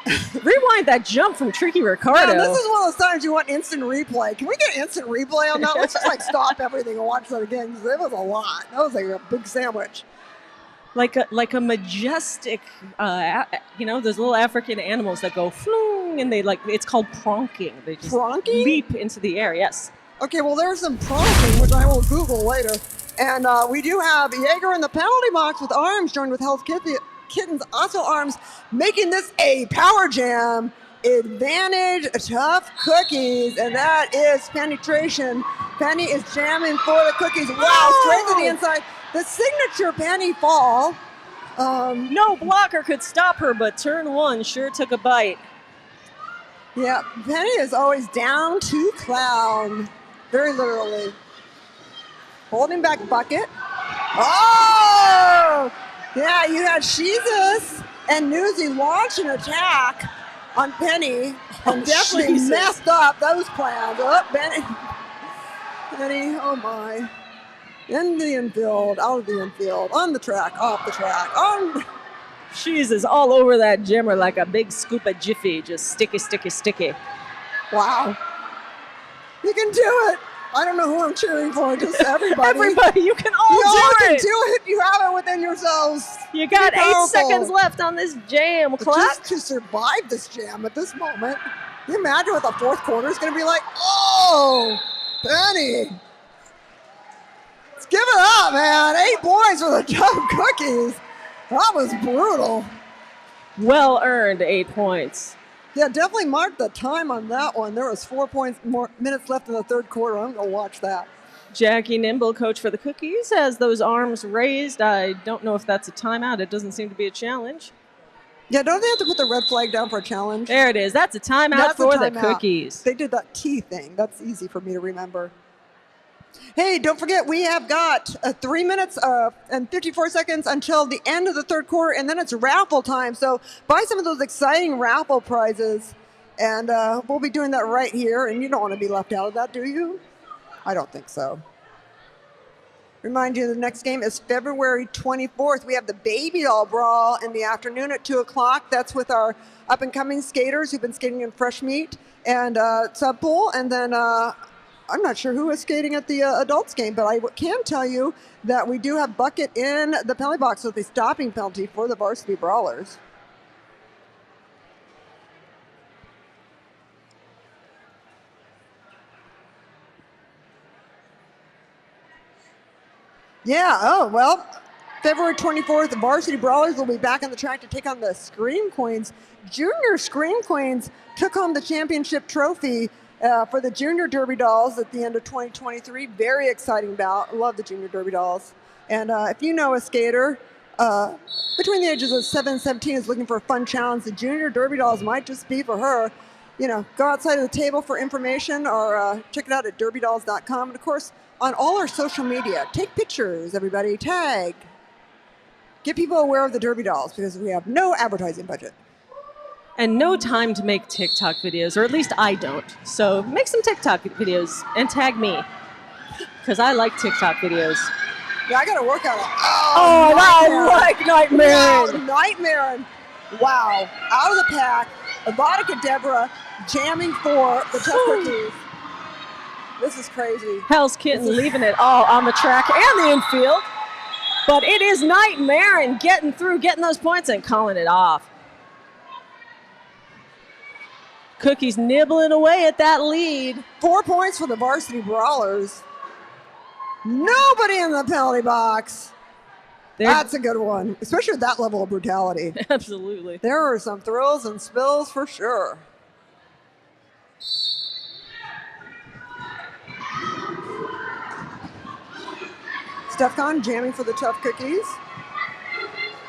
Rewind that jump from Tricky Ricardo. Yeah, this is one of those times you want instant replay. Can we get instant replay on that? Let's just stop everything and watch that again, because it was a lot. That was like a big sandwich. Like a majestic, those little African animals that go floong, and it's called pronking. They just leap into the air, yes. Okay, well, there's some pronking, which I will Google later. And we do have Jaeger in the penalty box with arms joined with Hell's Kittens, also arms, making this a power jam. Advantage Tough Cookies, and that is penetration. Penny is jamming for the cookies. Wow, straight to the inside. The signature Penny fall. No blocker could stop her, but turn one sure took a bite. Yeah, Penny is always down to clown, very literally. Holding back bucket. Oh! Yeah, you had Jesus and Newsy launch an attack on Penny and definitely messed up those plans. Oh, Penny, oh my. In the infield, out of the infield, on the track, off the track, on. Jesus all over that jammer like a big scoop of Jiffy, just sticky, sticky, sticky. Wow. You can do it. I don't know who I'm cheering for, just everybody. Everybody, you can all you do all it. Can do it. You have it within yourselves. You got 8 seconds left on this jam clock. Just to survive this jam at this moment. Can you imagine what the fourth quarter is going to be like? Oh, Penny. Let's give it up, man. 8 points for the Tough Cookies. That was brutal. Well earned 8 points. Yeah, definitely marked the time on that one. There was 4 more minutes left in the third quarter. I'm going to watch that. Jackie Nimble, coach for the Cookies, has those arms raised. I don't know if that's a timeout. It doesn't seem to be a challenge. Yeah, don't they have to put the red flag down for a challenge? There it is. That's a timeout That's for a the timeout. cookies. They did that T thing. That's easy for me to remember. Hey, don't forget, we have got 3 minutes and 54 seconds until the end of the third quarter, and then it's raffle time. So buy some of those exciting raffle prizes, and we'll be doing that right here. And you don't want to be left out of that, do you? I don't think so. Remind you, the next game is February 24th. We have the Baby Doll Brawl in the afternoon at 2 o'clock. That's with our up-and-coming skaters who've been skating in Fresh Meat and Sub Pool. And then I'm not sure who is skating at the adults game, but I can tell you that we do have Bucket in the penalty box with a stopping penalty for the Varsity Brawlers. Yeah, oh, well, February 24th, the Varsity Brawlers will be back on the track to take on the Scream Queens. Junior Scream Queens took home the championship trophy for the Junior Derby Dolls at the end of 2023. Very exciting bout. Love the Junior Derby Dolls. And if you know a skater between the ages of 7 and 17 is looking for a fun challenge, the Junior Derby Dolls might just be for her. You know, go outside of the table for information or check it out at derbydolls.com. And, of course, on all our social media, take pictures, everybody, tag. Get people aware of the Derby Dolls because we have no advertising budget. And no time to make TikTok videos, or at least I don't. So make some TikTok videos and tag me because I like TikTok videos. Yeah, I got to work on it. Oh, I like Nightmare. Wow, Nightmare. Wow, out of the pack. Evotica Deborah jamming for the Tough Cookies. This is crazy. Hell's Kitten leaving it all on the track and the infield. But it is Nightmare and getting through, getting those points and calling it off. Cookies nibbling away at that lead. 4 points for the Varsity Brawlers. Nobody in the penalty box. That's a good one, especially with that level of brutality. Absolutely. There are some thrills and spills for sure. Stefan jamming for the Tough Cookies.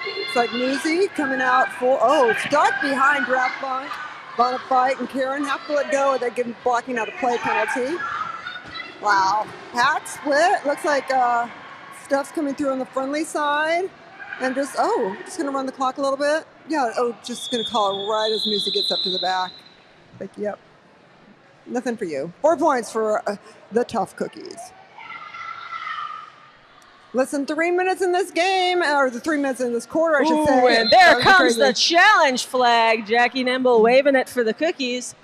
It's like Newsy coming out for, stuck behind Raffle. Bonafide and Karen have to let go. They're getting blocking out a play penalty. Wow. Pack split. Looks like Steph's coming through on the friendly side. And just going to run the clock a little bit. Yeah, just going to call it right as Newsy gets up to the back. Like, yep. Nothing for you. 4 points for the Tough Cookies. Less than 3 minutes in this game, or the 3 minutes in this quarter, I should say. And there comes the challenge flag. Jackie Nimble waving it for the Cookies.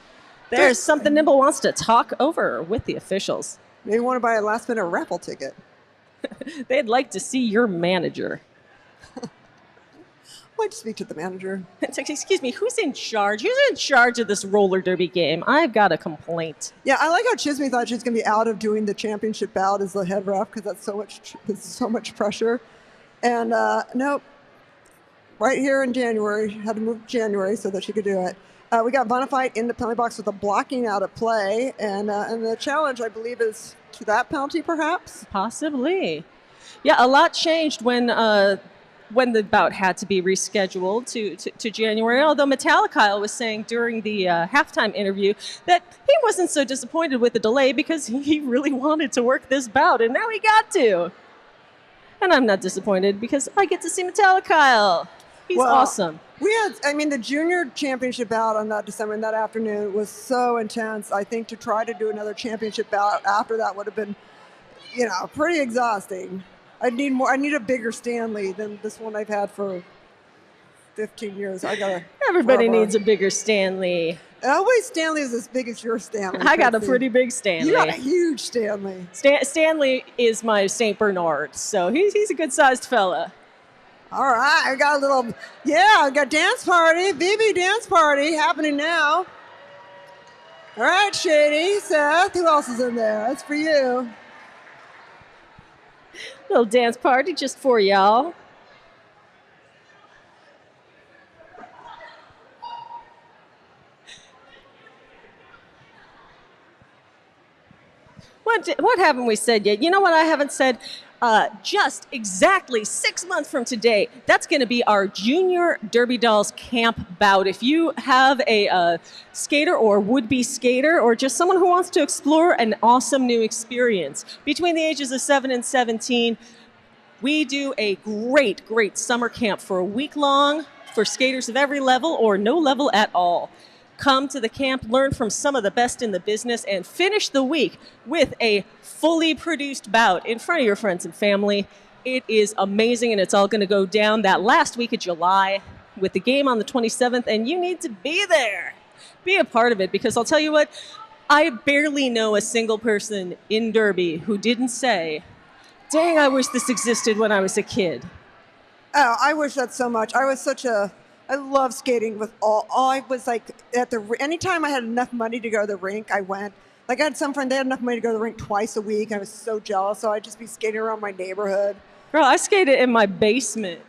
There's something Nimble wants to talk over with the officials. They want to buy a last-minute raffle ticket. They'd like to see your manager. I'd like to speak to the manager. Excuse me, who's in charge? Who's in charge of this roller derby game? I've got a complaint. Yeah, I like how Chisme thought she was going to be out of doing the championship bout as the head ref because that's so much pressure. And nope, right here in January, had to move to January so that she could do it. We got Bonafide in the penalty box with a blocking out of play, and the challenge, I believe, is to that penalty, perhaps? Possibly. Yeah, a lot changed when the bout had to be rescheduled to January, although Metallicile was saying during the halftime interview that he wasn't so disappointed with the delay because he really wanted to work this bout, and now he got to. And I'm not disappointed because I get to see Metallicile. He's awesome. We had, the junior championship bout on that December and that afternoon was so intense. I think to try to do another championship bout after that would have been, pretty exhausting. I need a bigger Stanley than this one I've had for 15 years. Everybody needs a bigger Stanley. Always Stanley is as big as your Stanley. I got a pretty big Stanley. You got a huge Stanley. Stanley is my St. Bernard, so he's a good-sized fella. All right, I got dance party, BB dance party happening now. All right, Shady, Seth, who else is in there? That's for you. Little dance party just for y'all. What haven't we said yet? You know what I haven't said? just exactly 6 months from today, that's going to be our Junior Derby Dolls camp bout. If you have a skater or would-be skater or just someone who wants to explore an awesome new experience between the ages of 7 and 17, we do a great, great summer camp for a week long for skaters of every level or no level at all. Come to the camp, learn from some of the best in the business, and finish the week with a fully produced bout in front of your friends and family. It is amazing, and it's all going to go down that last week of July with the game on the 27th, and you need to be there. Be a part of it, because I'll tell you what, I barely know a single person in Derby who didn't say, dang, I wish this existed when I was a kid. Oh, I wish that so much. I love skating with I was like, anytime I had enough money to go to the rink, I went. Like I had some friend, they had enough money to go to the rink twice a week. I was so jealous, so I'd just be skating around my neighborhood. Girl, I skated in my basement.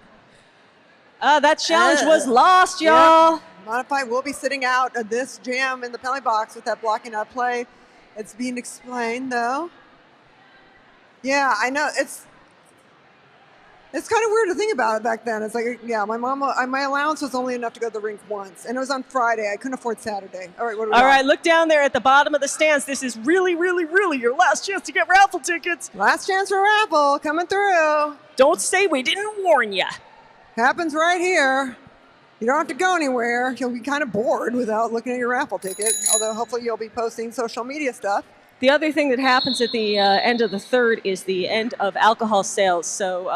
That challenge was lost, y'all. Yep. Modified will be sitting out of this jam in the penalty box with that blocking out play. It's being explained, though. Yeah, I know. It's kind of weird to think about it back then. It's like, yeah, my allowance was only enough to go to the rink once, and it was on Friday. I couldn't afford Saturday. All right, what do we got? All right, look down there at the bottom of the stands. This is really, really, really your last chance to get raffle tickets. Last chance for raffle coming through. Don't say we didn't warn you. Happens right here. You don't have to go anywhere. You'll be kind of bored without looking at your raffle ticket, although hopefully you'll be posting social media stuff. The other thing that happens at the end of the third is the end of alcohol sales. So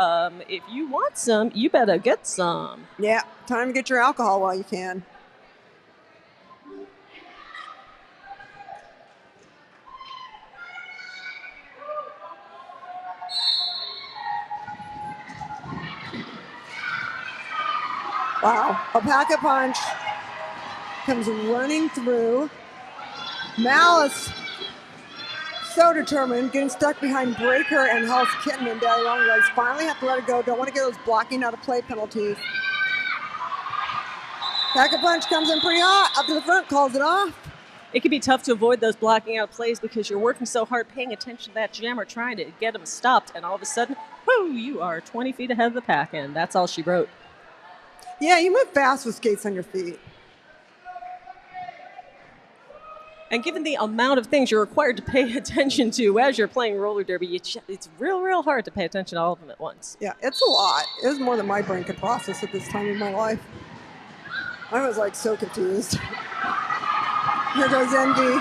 if you want some, you better get some. Yeah, time to get your alcohol while you can. Wow, Alpaca Punch comes running through. Malice, so determined, getting stuck behind Breaker and Hell's Kitten and Daddy Longlegs. Finally have to let it go. Don't want to get those blocking out of play penalties. Alpaca Punch comes in pretty hot, up to the front, calls it off. It can be tough to avoid those blocking out plays because you're working so hard paying attention to that jammer, trying to get them stopped, and all of a sudden, whoo, you are 20 feet ahead of the pack, and that's all she wrote. Yeah, you move fast with skates on your feet. And given the amount of things you're required to pay attention to as you're playing roller derby, it's real hard to pay attention to all of them at once. Yeah, it's a lot. It's more than my brain could process at this time in my life. I was like so confused. Here goes Envy.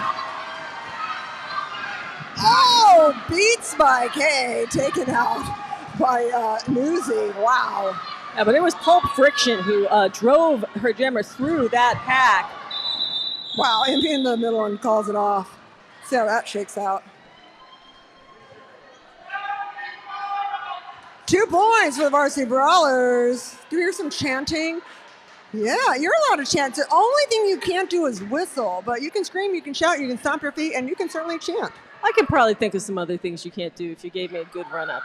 Oh, beats by Kay, taken out by Newsy. Wow. Yeah, but it was Pulp Friction who drove her jammer through that pack. Wow, Envy in the middle and calls it off. See how that shakes out. 2 points for the Varsity Brawlers. Do you hear some chanting? Yeah, you're allowed to chant. The only thing you can't do is whistle, but you can scream, you can shout, you can stomp your feet, and you can certainly chant. I could probably think of some other things you can't do if you gave me a good run-up.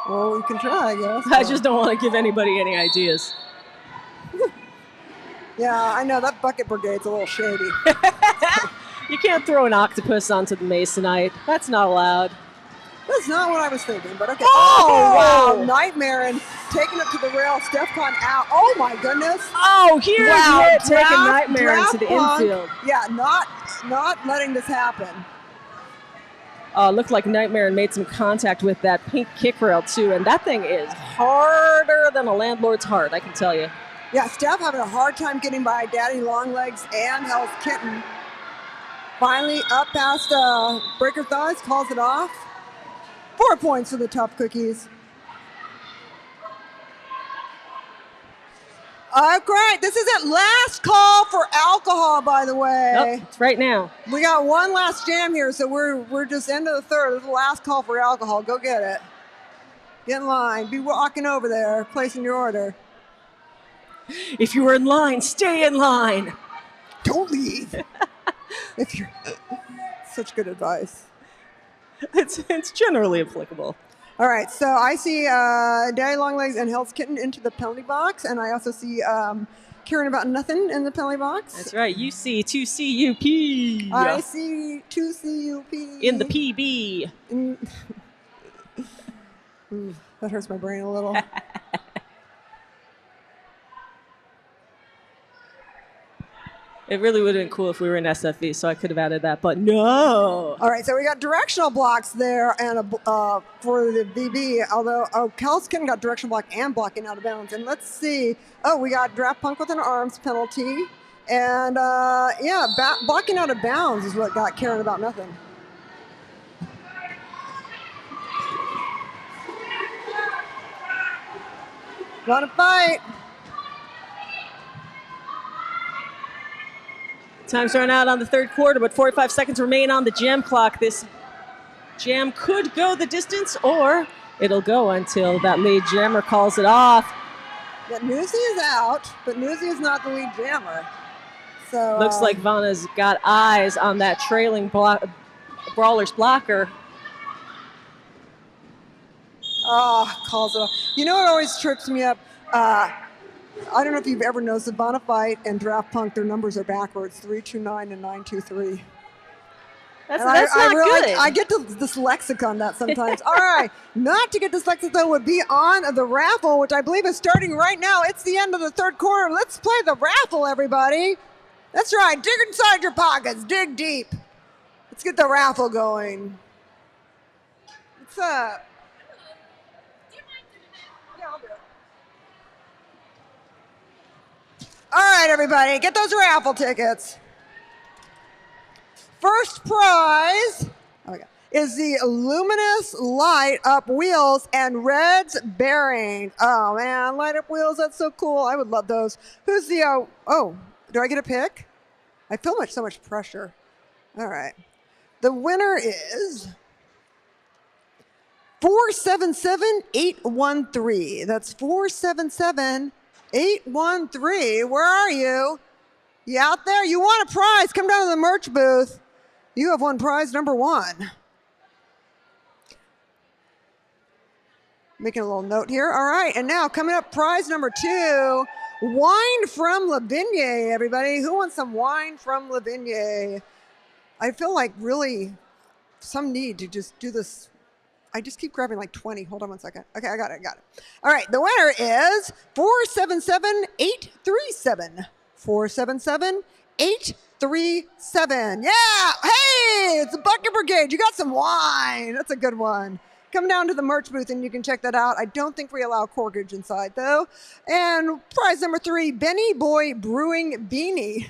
Well, you can try, I guess. I just don't want to give anybody any ideas. Yeah, I know, that bucket brigade's a little shady. You can't throw an octopus onto the Masonite. That's not allowed. That's not what I was thinking, but okay. Oh! Wow, Nightmare and taking it to the rail. Stefcon out. Oh, my goodness. Oh, here's it. Taking Nightmare into the infield. Yeah, not letting this happen. Looked like Nightmare made some contact with that pink kick rail, too, and that thing is harder than a landlord's heart, I can tell you. Yeah, Steph having a hard time getting by Daddy Longlegs and Hell's Kitten. Finally up past Breaker Thighs, calls it off. 4 points for the Tough Cookies. Great. This is it. Last call for alcohol, by the way. Nope, it's right now. We got one last jam here, so we're just into the third. This is the last call for alcohol. Go get it. Get in line. Be walking over there, placing your order. If you were in line, stay in line. Don't leave. If you're such good advice. It's generally applicable. All right, so I see Daddy Longlegs and Hell's Kitten into the penalty box, and I also see Kieran About Nothing in the penalty box. That's right. You see 2CUP. I see 2CUP. In the PB. That hurts my brain a little. It really would have been cool if we were in SFV, so I could have added that, but no. All right, so we got directional blocks there and for the VB, although Kelskin got directional block and blocking out of bounds. And let's see. Oh, we got draft punk with an arms penalty. And blocking out of bounds is what got Karen about nothing. Want to fight. Time's run out on the third quarter, but 45 seconds remain on the jam clock. This jam could go the distance, or it'll go until that lead jammer calls it off. Yeah, Newsy is out, but Newsy is not the lead jammer. So looks like Vanna's got eyes on that trailing Brawlers blocker. Calls it off. You know what always trips me up? I don't know if you've ever noticed that Bonafide and Draft Punk, their numbers are backwards, 329 and 923. That's not good. I get dyslexic on that sometimes. All right, not to get dyslexic though would be on the raffle, which I believe is starting right now. It's the end of the third quarter. Let's play the raffle, everybody. That's right, dig inside your pockets, dig deep. Let's get the raffle going. What's up? All right, everybody, get those raffle tickets. First prize is the luminous light up wheels and Red's bearing. Oh man, light up wheels, that's so cool. I would love those. Who's the, do I get a pick? I feel so much pressure. All right. The winner is 477-813. That's 477-813. Where are you? You out there? You want a prize? Come down to the merch booth. You have won prize number 1. Making a little note here. All right, and now coming up, prize number 2, wine from La Vigne, everybody. Who wants some wine from La Vigne? I feel like really some need to just do this. I just keep grabbing like 20. Hold on one second. Okay, I got it. All right, the winner is 477-837. 477-837. Yeah, hey, it's the Bucket Brigade. You got some wine. That's a good one. Come down to the merch booth and you can check that out. I don't think we allow corkage inside though. And prize number 3, Benny Boy Brewing Beanie.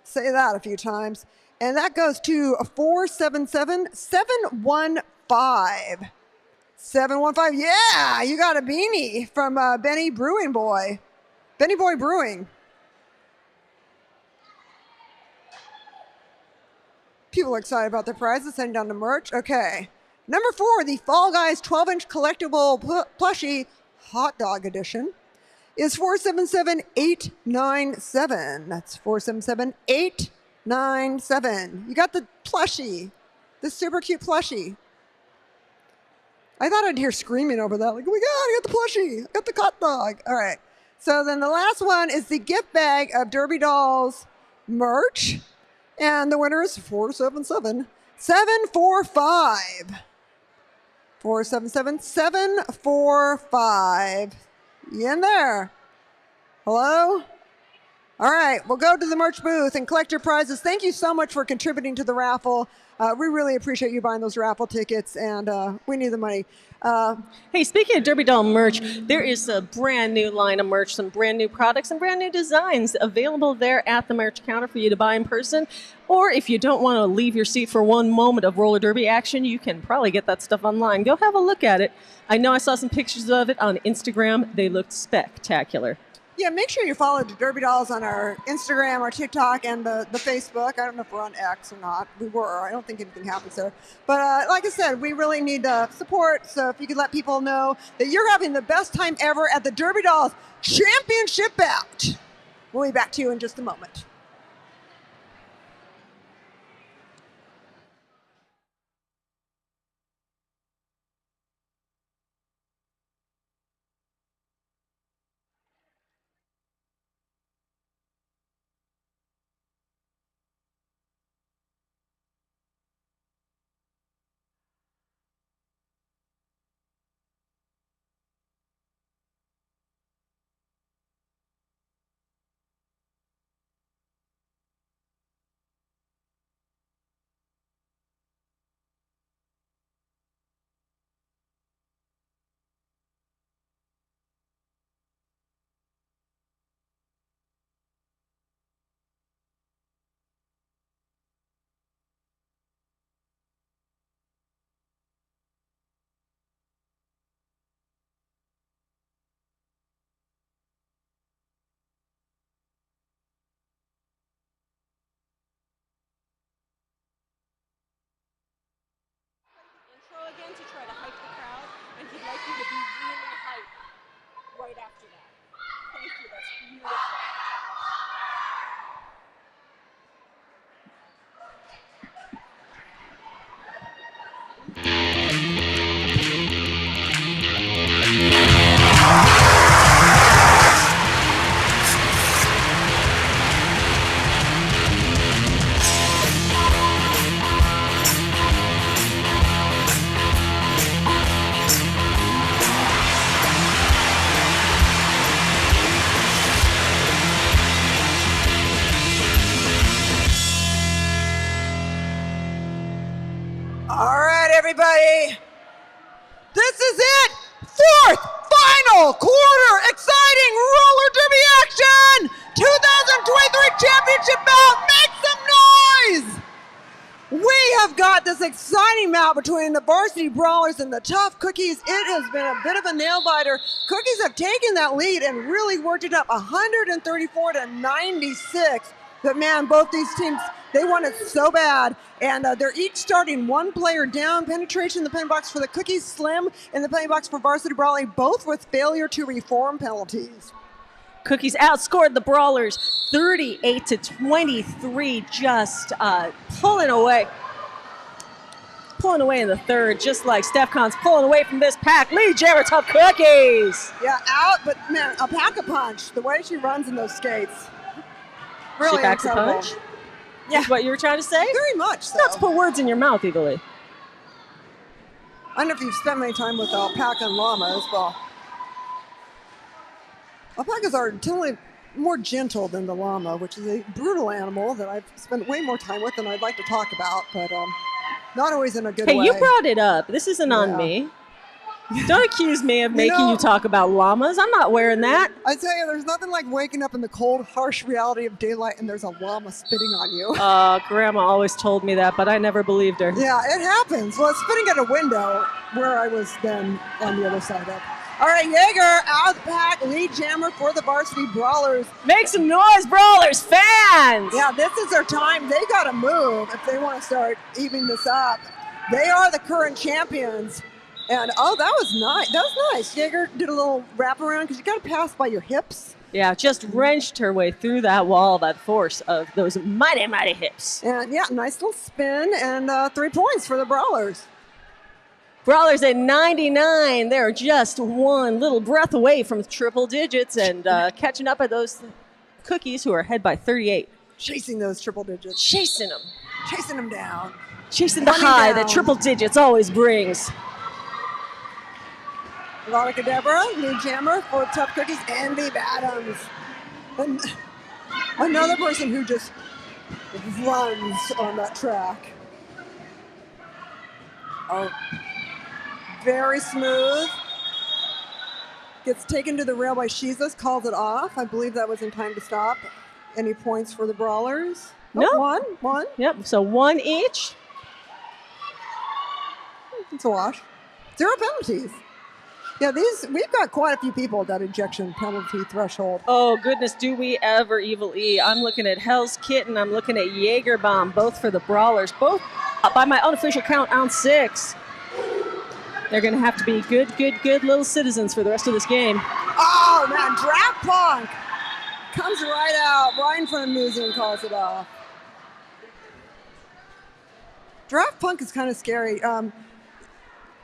Say that a few times. And that goes to 477-715. 715, yeah, you got a beanie from Benny Boy Brewing. People are excited about their prizes, sending down to merch. Okay. Number 4, the Fall Guys 12-inch collectible plushie hot dog edition is 477-897. That's 477-897. You got the plushie, the super cute plushie. I thought I'd hear screaming over that, like, oh my God, I got the plushie, I got the hot dog. All right. So then the last one is the gift bag of Derby Dolls merch. And the winner is 477-745. 477-745. You in there? Hello? All right, we'll go to the merch booth and collect your prizes. Thank you so much for contributing to the raffle. We really appreciate you buying those raffle tickets, and we need the money. Hey, speaking of Derby Doll merch, there is a brand new line of merch, some brand new products and brand new designs available there at the merch counter for you to buy in person. Or if you don't want to leave your seat for one moment of roller derby action, you can probably get that stuff online. Go have a look at it. I know I saw some pictures of it on Instagram. They looked spectacular. Yeah, make sure you follow the Derby Dolls on our Instagram, our TikTok, and the Facebook. I don't know if we're on X or not. We were. I don't think anything happens there. But like I said, we really need support. So if you could let people know that you're having the best time ever at the Derby Dolls Championship bout. We'll be back to you in just a moment. going to try to hype the crowd, and he'd like you to be really hype right after that. Thank you, that's beautiful. All right, everybody. This is it. Fourth, final quarter, exciting roller derby action. 2023 championship bout. Make some noise. We have got this exciting bout between the Varsity Brawlers and the Tough Cookies. It has been a bit of a nail biter. Cookies have taken that lead and really worked it up 134 to 96. But man, both these teams, they want it so bad. And they're each starting one player down. Penetration in the penalty box for the Cookies, slim in the penalty box for Varsity Brawlers, both with failure to reform penalties. Cookies outscored the Brawlers 38 to 23, just pulling away in the third, just like Stefcon's pulling away from this pack. Lead Jammer, Tough Cookies. Yeah, out, but man, a pack-a-punch. The way she runs in those skates. Really She packs a incredible. punch? Yeah. Is what you were trying to say? Very much so. Not to put words in your mouth, Evilly. I don't know if you've spent any time with alpaca and llamas. Well, alpacas are generally more gentle than the llama, which is a brutal animal that I've spent way more time with than I'd like to talk about, but not always in a good way. Hey, you brought it up. This isn't on me. Don't accuse me of making you talk about llamas. I'm not wearing that. I tell you, there's nothing like waking up in the cold, harsh reality of daylight and there's a llama spitting on you. Grandma always told me that, but I never believed her. Yeah, it happens. Well, it's spitting at a window where I was then on the other side of. All right, Jaeger out of the pack, lead jammer for the Varsity Brawlers. Make some noise, Brawlers fans! Yeah, this is their time. They got to move if they want to start evening this up. They are the current champions. And, oh, that was nice. That was nice. Jaeger did a little wraparound because you got to pass by your hips. Yeah, just wrenched her way through that wall by the force of those mighty, mighty hips. And, yeah, nice little spin and 3 points for the Brawlers. Brawlers at 99. They're just one little breath away from triple digits and catching up at those Cookies who are ahead by 38. Chasing those triple digits. Chasing them. Chasing them down. Chasing the high that triple digits always brings. Veronica Deborah, lead jammer for Tough Cookies, and Dave Adams. And another person who just runs on that track. Oh, very smooth. Gets taken to the rail by Shizas, calls it off. I believe that was in time to stop. Any points for the Brawlers? No. One. Yep, so one each. It's a wash. 0 penalties. Yeah, we've got quite a few people at that ejection penalty threshold. Oh, goodness, do we ever, Evil E. I'm looking at Hell's Kitten. I'm looking at Jaeger Bomb, both for the Brawlers. Both, by my unofficial count, on 6. They're going to have to be good little citizens for the rest of this game. Oh, man, Draft Punk comes right out, right in front of Muzi and calls it off. Draft Punk is kind of scary.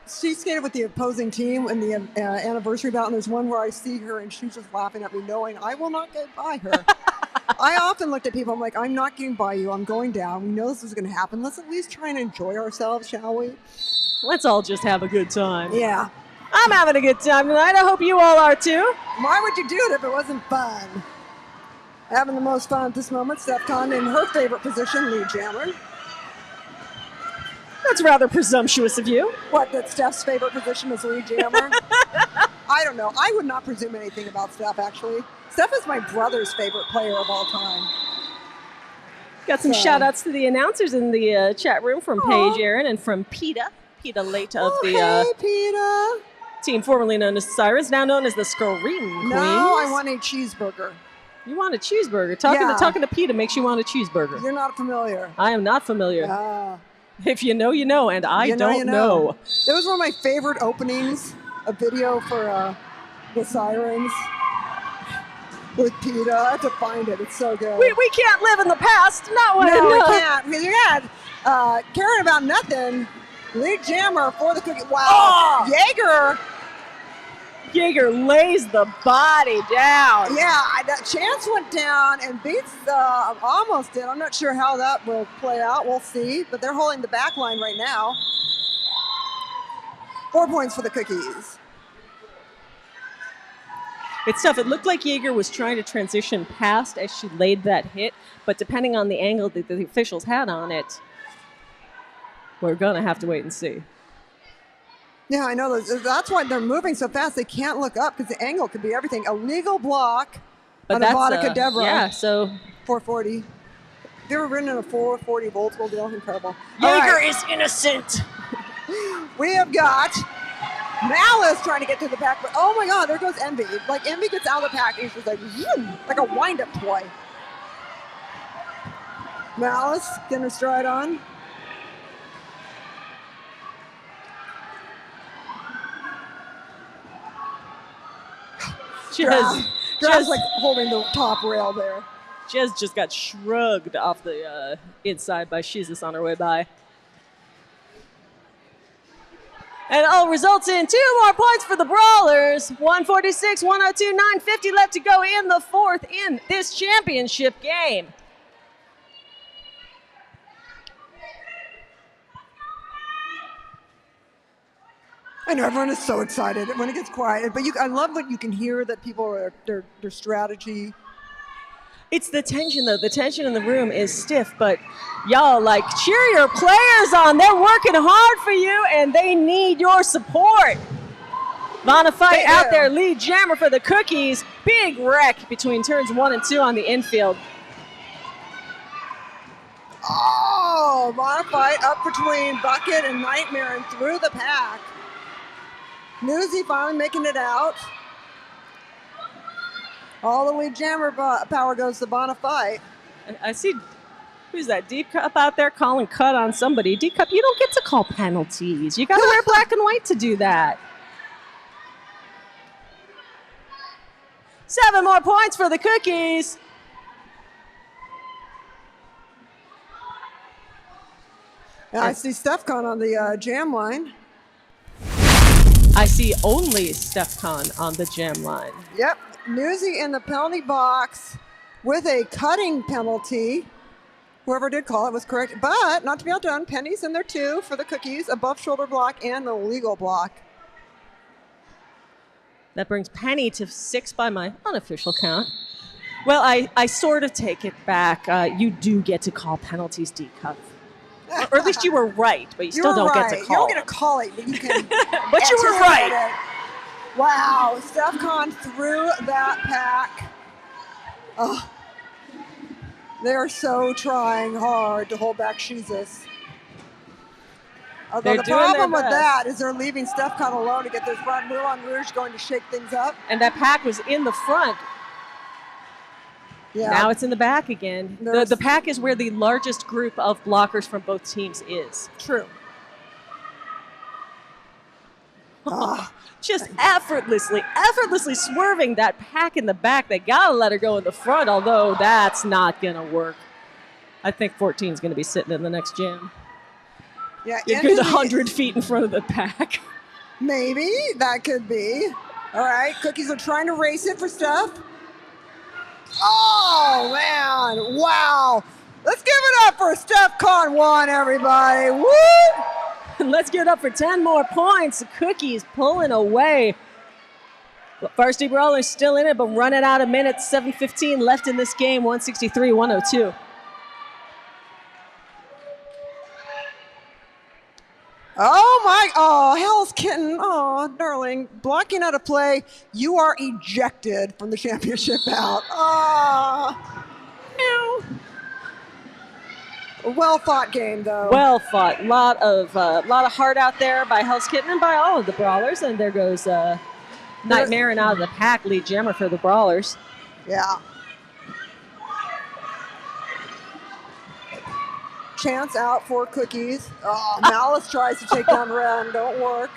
She skated with the opposing team in the anniversary bout, and there's one where I see her and she's just laughing at me, knowing I will not get by her. I often looked at people, I'm like, I'm not getting by you, I'm going down. We know this is going to happen. Let's at least try and enjoy ourselves, shall we? Let's all just have a good time. Yeah. I'm having a good time tonight. I hope you all are too. Why would you do it if it wasn't fun? Having the most fun at this moment, Stefcon in her favorite position, lead jammer. That's rather presumptuous of you. What, that Steph's favorite position is lead jammer? I don't know. I would not presume anything about Steph, actually. Steph is my brother's favorite player of all time. Got some shout-outs to the announcers in the chat room from Paige Aaron and from PETA. PETA late of the hey, PETA. Team formerly known as Cyrus, now known as the Scream Queens. No, I want a cheeseburger. You want a cheeseburger? Talking to PETA makes you want a cheeseburger. You're not familiar. I am not familiar. If you know, you know, and I don't know. That was one of my favorite openings, a video for the Sirens with PETA. I have to find it. It's so good. We can't live in the past. Not when No, we can't. Because you had caring about nothing. Lead jammer for the cookie. Wow. Oh! Jaeger lays the body down. Yeah, that Chance went down and beats almost did. I'm not sure how that will play out. We'll see. But they're holding the back line right now. 4 points for the cookies. It's tough. It looked like Jaeger was trying to transition past as she laid that hit, but depending on the angle that the officials had on it, we're going to have to wait and see. Yeah, I know. That's why they're moving so fast. They can't look up because the angle could be everything. A legal block on Avada Kedavra. Yeah, so 440. Have you ever ridden in a 440 Volksmobile? Incredible. Jaeger is innocent. We have got Malice trying to get to the back, but oh my God, there goes Envy. Like Envy gets out of the pack and she's like, zoom, like a wind-up toy. Malice getting her stride on. Just like holding the top rail there. Jez just got shrugged off the inside by Shizus on her way by. And it all results in 2 more points for the Brawlers. 146, 102, 950 left to go in the fourth in this championship game. I know everyone is so excited when it gets quiet, but I love that you can hear that people are their strategy. It's the tension, though. The tension in the room is stiff, but y'all, like, cheer your players on. They're working hard for you, and they need your support. Bonafide out there, lead jammer for the cookies. Big wreck between turns 1 and 2 on the infield. Oh, Bonafide up between Bucket and Nightmare and through the pack. Newsy finally making it out. All the lead jammer power goes to Bonafide. I see, who's that? Deep Cup out there calling cut on somebody. Deep Cup, you don't get to call penalties. You got to wear black and white to do that. 7 more points for the cookies. And I see StephCon on the jam line. I see only StephCon on the jam line. Yep. Newsy in the penalty box with a cutting penalty. Whoever did call it was correct, but not to be outdone. Penny's in there too for the cookies, above shoulder block and the legal block. That brings Penny to 6 by my unofficial count. Well, I sort of take it back. You do get to call penalties, D-Cup. Or at least you were right, but you still don't get to call. You don't get to call it, but you can. But you were right. Wow, StephCon through that pack. Oh, they're so trying hard to hold back Shizus. Although the problem with that is they're leaving StephCon alone to get this front. Moulin Rouge going to shake things up. And that pack was in the front. Yeah. Now it's in the back again. The pack is where the largest group of blockers from both teams is. True. Just effortlessly swerving that pack in the back. They got to let her go in the front, although that's not going to work. I think 14 is going to be sitting in the next jam. Yeah, a good 100 feet in front of the pack. Maybe. That could be. All right, cookies are trying to race it for Steph. Oh, man. Wow. Let's give it up for StephCon 1, everybody. Woo! Let's give it up for 10 more points. The cookies pulling away. Varsity Brawlers still in it, but running out of minutes. 7:15 left in this game. 163-102. Oh, Hell's Kitten. Oh, darling. Blocking out of play. You are ejected from the championship bout. Oh. A well-fought game, though. Well fought. Lot of heart out there by Hell's Kitten and by all of the Brawlers. And there goes Nightmare and out of the pack, lead jammer for the chance out for Cookies. Oh, Malice tries to take down Ren. Don't work.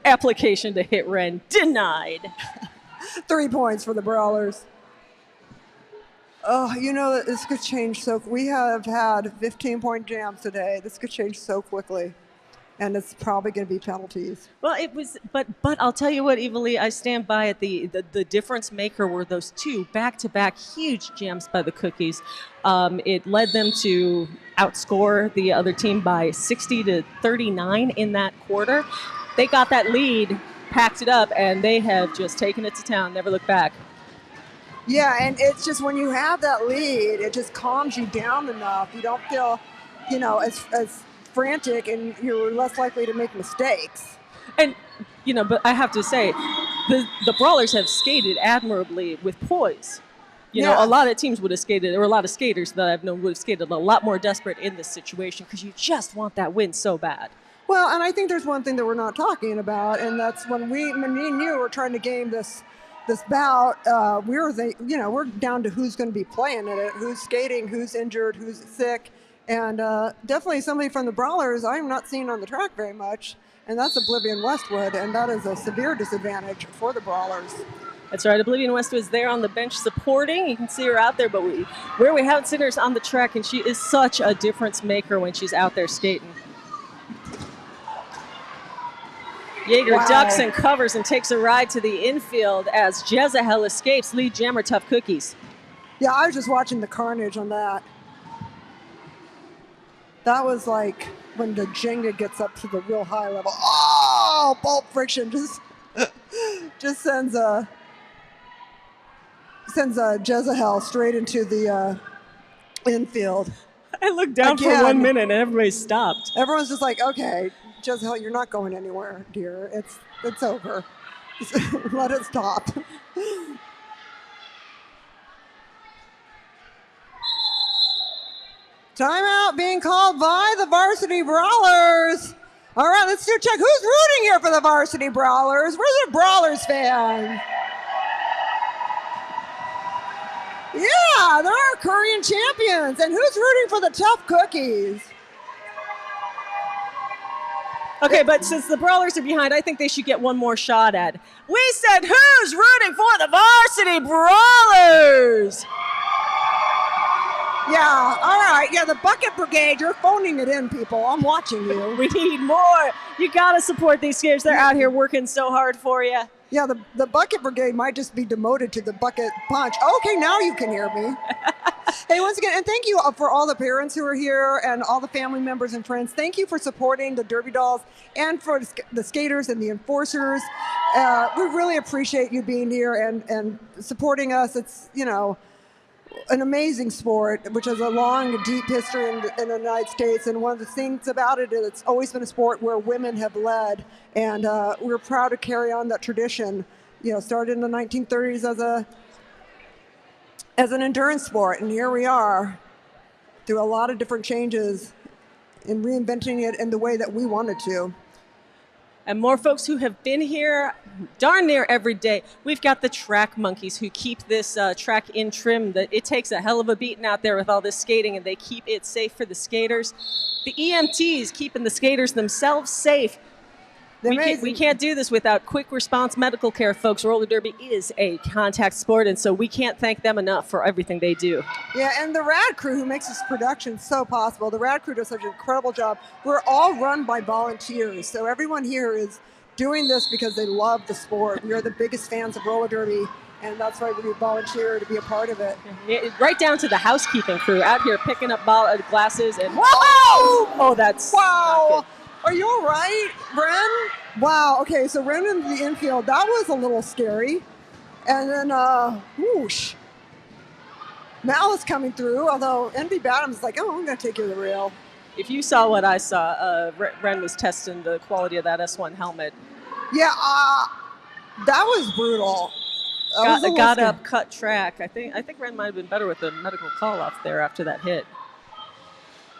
Application to hit Ren denied. 3 points for the Brawlers. Oh, you know that this could change so. We have had 15-point jams today. This could change so quickly, and it's probably going to be penalties. Well, it was, but I'll tell you what, Eva Lee, I stand by it. The difference maker were those 2 back-to-back huge jams by the Cookies. It led them to outscore the other team by 60-39 in that quarter. They got that lead, packed it up, and they have just taken it to town. Never looked back. Yeah, and it's just when you have that lead, it just calms you down enough. You don't feel, as frantic, and you're less likely to make mistakes. And, but I have to say, the Brawlers have skated admirably with poise. A lot of teams would have skated, or a lot of skaters that I've known would have skated a lot more desperate in this situation because you just want that win so bad. Well, and I think there's one thing that we're not talking about, and that's when me and you were trying to game this bout, we're down to who's going to be playing in it, who's skating, who's injured, who's sick, and definitely somebody from the Brawlers I'm not seeing on the track very much, and that's Oblivion Westwood, and that is a severe disadvantage for the Brawlers. That's right. Oblivion Westwood's there on the bench supporting. You can see her out there, but where we haven't seen her is on the track, and she is such a difference maker when she's out there skating. Jaeger ducks and covers and takes a ride to the infield as Jezahel escapes. Lead jammer Tough Cookies. Yeah, I was just watching the carnage on that. That was like when the Jenga gets up to the real high level. Oh, bolt friction just sends Jezahel straight into the infield. I looked down for 1 minute and everybody stopped. Everyone's just like, okay, Jezahel, you're not going anywhere, dear. It's over. Let it stop. Timeout being called by the Varsity Brawlers. All right, let's do a check. Who's rooting here for the Varsity Brawlers? Where's the Brawlers fan? Yeah, they're our Korean champions. And who's rooting for the Tough Cookies? Okay, but since the Brawlers are behind, I think they should get one more shot at. We said, who's rooting for the Varsity Brawlers? Yeah, all right. Yeah, the Bucket Brigade, you're phoning it in, people. I'm watching you. We need more. You got to support these skaters. They're out here working so hard for you. Yeah, the Bucket Brigade might just be demoted to the Bucket Punch. Okay, now you can hear me. Hey, once again, and thank you for all the parents who are here and all the family members and friends. Thank you for supporting the Derby Dolls and for the skaters and the enforcers. We really appreciate you being here and supporting us. It's, an amazing sport, which has a long, deep history in the United States. And one of the things about it is it's always been a sport where women have led. And we're proud to carry on that tradition. Started in the 1930s as an endurance sport. And here we are through a lot of different changes and reinventing it in the way that we wanted to. And more folks who have been here darn near every day. We've got the track monkeys who keep this track in trim. It takes a hell of a beating out there with all this skating, and they keep it safe for the skaters. The EMTs keeping the skaters themselves safe. We can't do this without quick response medical care, folks. Roller derby is a contact sport, and so we can't thank them enough for everything they do. Yeah, and the RAD crew who makes this production so possible. The RAD crew does such an incredible job. We're all run by volunteers, so everyone here is doing this because they love the sport. We are the biggest fans of roller derby, and that's why we volunteer to be a part of it. Right down to the housekeeping crew out here picking up glasses and whoa! Oh, that's wow! Not good. Are you all right, Ren? Wow, okay, so Ren in the infield, that was a little scary. And then, whoosh. Malice coming through, although Envy Badham's like, I'm going to take you to the rail. If you saw what I saw, Ren was testing the quality of that S1 helmet. Yeah, that was brutal. Got up, cut track. I think Ren might have been better with the medical call-off there after that hit.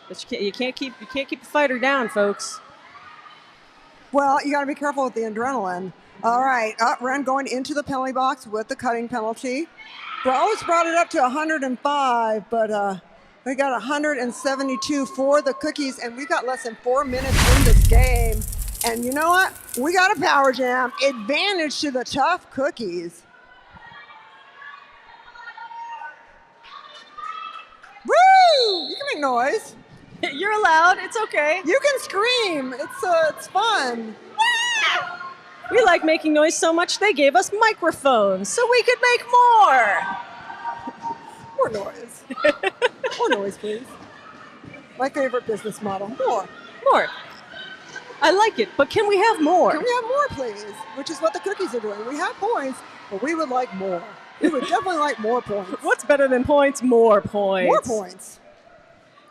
But you can't keep the fighter down, folks. Well, you got to be careful with the adrenaline. All right, Ren going into the penalty box with the cutting penalty. Brawlers brought it up to 105, but we got 172 for the Cookies, and we've got less than 4 minutes in this game. And you know what? We got a power jam. Advantage to the tough Cookies. Woo! You can make noise. You're allowed. It's okay. You can scream. It's fun. We like making noise so much they gave us microphones so we could make more. More noise. More noise, please. My favorite business model. More. More. I like it, but can we have more? Can we have more, please? Which is what the Cookies are doing. We have points, but we would like more. We would definitely like more points. What's better than points? More points. More points.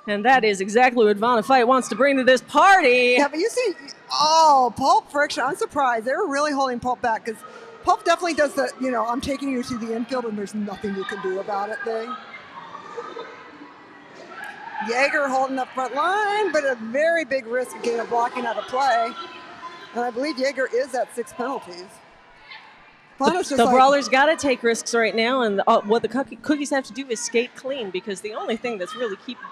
And that is exactly what Vanna Fight wants to bring to this party. Yeah, but you see, Pulp friction. I'm surprised. They were really holding Pulp back because Pulp definitely does the, I'm taking you to the infield and there's nothing you can do about it thing. Jaeger holding up front line, but a very big risk of getting a blocking out of play. And I believe Jaeger is at 6 penalties. The Brawlers got to take risks right now, and what the Cookies have to do is skate clean, because the only thing that's really keeping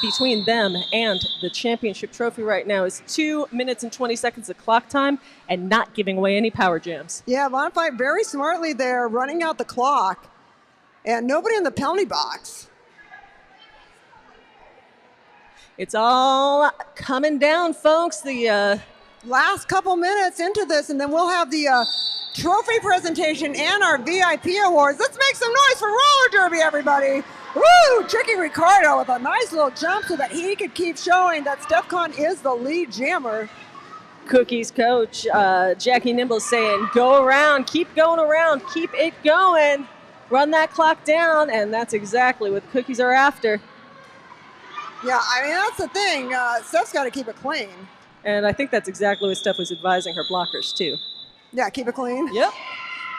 between them and the championship trophy right now is 2 minutes and 20 seconds of clock time and not giving away any power jams. Yeah, Von Fight very smartly there, running out the clock, and nobody in the penalty box. It's all coming down, folks. The last couple minutes into this, and then we'll have the trophy presentation and our VIP awards. Let's make some noise for roller derby, everybody. Woo! Tricky Ricardo with a nice little jump so that he could keep showing that StefCon is the lead jammer. Cookies coach Jackie Nimble saying, go around, keep going around, keep it going. Run that clock down, and that's exactly what the Cookies are after. Yeah, I mean, that's the thing. Steph's got to keep it clean. And I think that's exactly what Steph was advising her blockers, too. Yeah, keep it clean? Yep.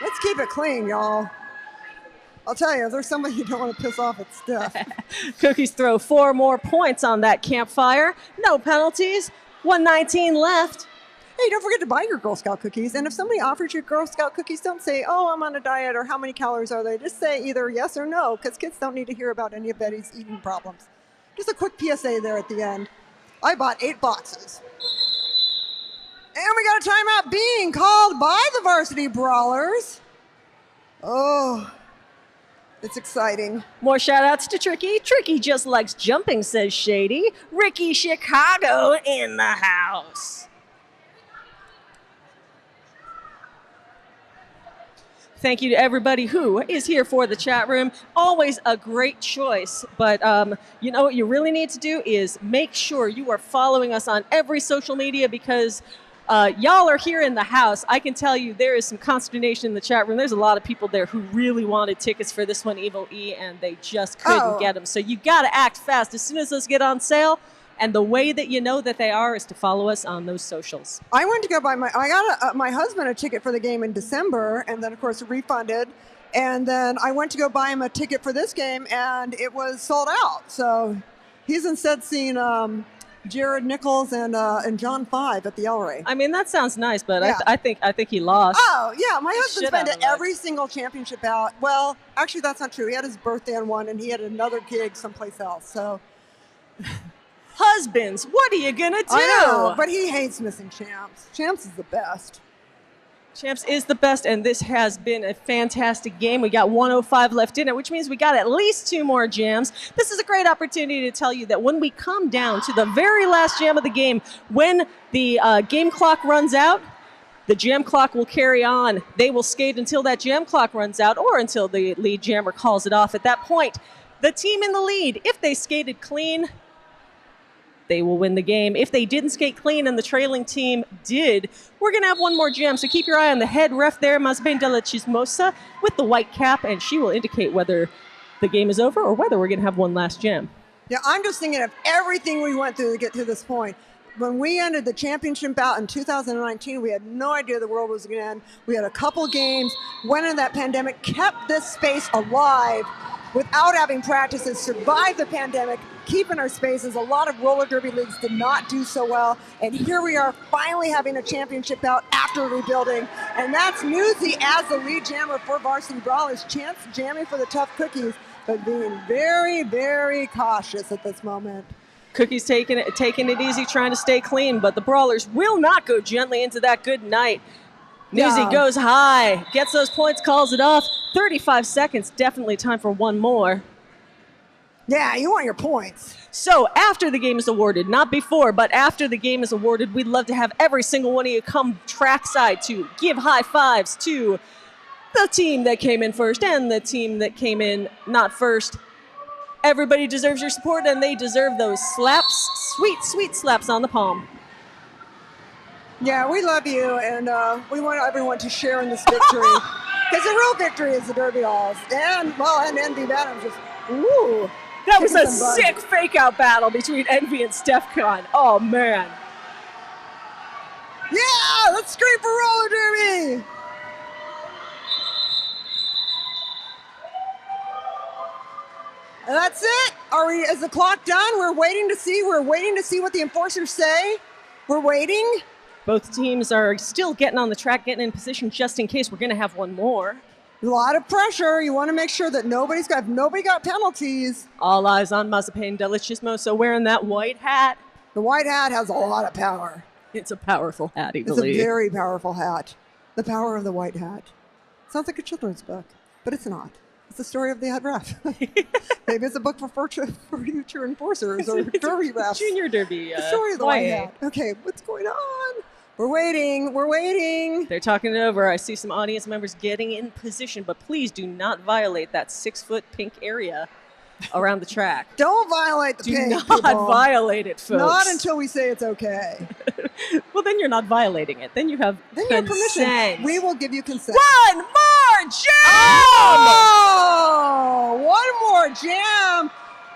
Let's keep it clean, y'all. I'll tell you, if there's somebody you don't want to piss off, it's Steph. Cookies throw 4 more points on that campfire. No penalties. 119 left. Hey, don't forget to buy your Girl Scout cookies. And if somebody offers you Girl Scout cookies, don't say, oh, I'm on a diet, or how many calories are they? Just say either yes or no, because kids don't need to hear about any of Betty's eating problems. Just a quick PSA there at the end. I bought 8 boxes. And we got a timeout being called by the Varsity Brawlers. Oh, it's exciting. More shout outs to Tricky. Tricky just likes jumping, says Shady. Ricky Chicago in the house. Thank you to everybody who is here for the chat room. Always a great choice. But you know what you really need to do is make sure you are following us on every social media, because y'all are here in the house. I can tell you there is some consternation in the chat room. There's a lot of people there who really wanted tickets for this one, Evil E, and they just couldn't get them. So you got to act fast. As soon as those get on sale, and the way that you know that they are is to follow us on those socials. I went to go buy I got my husband a ticket for the game in December, and then of course refunded. And then I went to go buy him a ticket for this game, and it was sold out. So he's instead seen Jared Nichols and John 5 at the El Rey. I mean, that sounds nice, but yeah. I think he lost. Oh, yeah. My husband spent every single championship out. Well, actually, that's not true. He had his birthday on one, and he had another gig someplace else. So, husbands, what are you going to do? I know, but he hates missing Champs. Champs is the best. Champs is the best, and this has been a fantastic game. We got 105 left in it, which means we got at least 2 more jams. This is a great opportunity to tell you that when we come down to the very last jam of the game, when the game clock runs out, the jam clock will carry on. They will skate until that jam clock runs out, or until the lead jammer calls it off. At that point, the team in the lead, if they skated clean, they will win the game. If they didn't skate clean and the trailing team did, we're going to have one more jam. So keep your eye on the head ref there, Masben de la Chismosa, with the white cap, and she will indicate whether the game is over or whether we're going to have one last jam. Yeah, I'm just thinking of everything we went through to get to this point. When we ended the championship bout in 2019, we had no idea the world was going to end. We had a couple games, went into that pandemic, kept this space alive without having practices, survived the pandemic, keeping our spaces. A lot of roller derby leagues did not do so well. And here we are finally having a championship bout after rebuilding. And that's Newsy as the lead jammer for Varsity Brawlers. Chance jamming for the Tough Cookies, but being very, very cautious at this moment. Cookies taking it easy, trying to stay clean, but the Brawlers will not go gently into that good night. Newsy goes high, gets those points, calls it off. 35 seconds, definitely time for one more. Yeah, you want your points. So after the game is awarded, not before, but after the game is awarded, we'd love to have every single one of you come trackside to give high fives to the team that came in first and the team that came in not first. Everybody deserves your support, and they deserve those slaps, sweet, sweet slaps on the palm. Yeah, we love you, and we want everyone to share in this victory. Because the real victory is the Derby Dolls. And Envy Adams just, ooh. That was a sick fake-out battle between Envy and StephCon. Oh, man. Yeah, let's scream for roller derby. And that's it. Is the clock done? We're waiting to see what the enforcers say. We're waiting. Both teams are still getting on the track, getting in position just in case we're going to have one more. A lot of pressure. You want to make sure that nobody got penalties. All eyes on Mazepin Delichismoso wearing that white hat. The white hat has a lot of power. It's a powerful hat, I It's believe. a very powerful hat. The power of the white hat. Sounds like a children's book, but it's not. It's the story of the head ref. Maybe it's a book for future enforcers or derby refs. Junior derby. The story of the white hat. Okay, what's going on? We're waiting. They're talking it over. I see some audience members getting in position, but please do not violate that 6-foot pink area around the track. Don't violate the pink, Do not violate it, folks. Not until we say it's okay. Well, then you're not violating it. Then you have permission. We will give you consent. One more jam! Oh, one more jam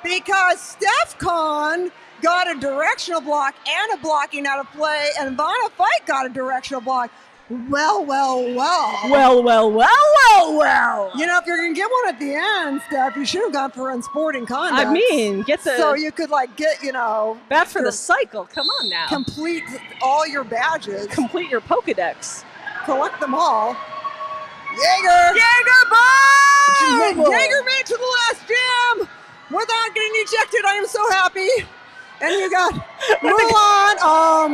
because StephCon got a directional block and a blocking out of play, and Vanna Fight got a directional block. Well. Well. You know, if you're going to get one at the end, Steph, you should have gone for unsporting conduct. I mean, so you could, bat for the cycle. Come on now. Complete all your badges. Complete your Pokedex. Collect them all. Jaeger bomb! Jaeger made it to the last jam without getting ejected. I am so happy. And you got Mulan.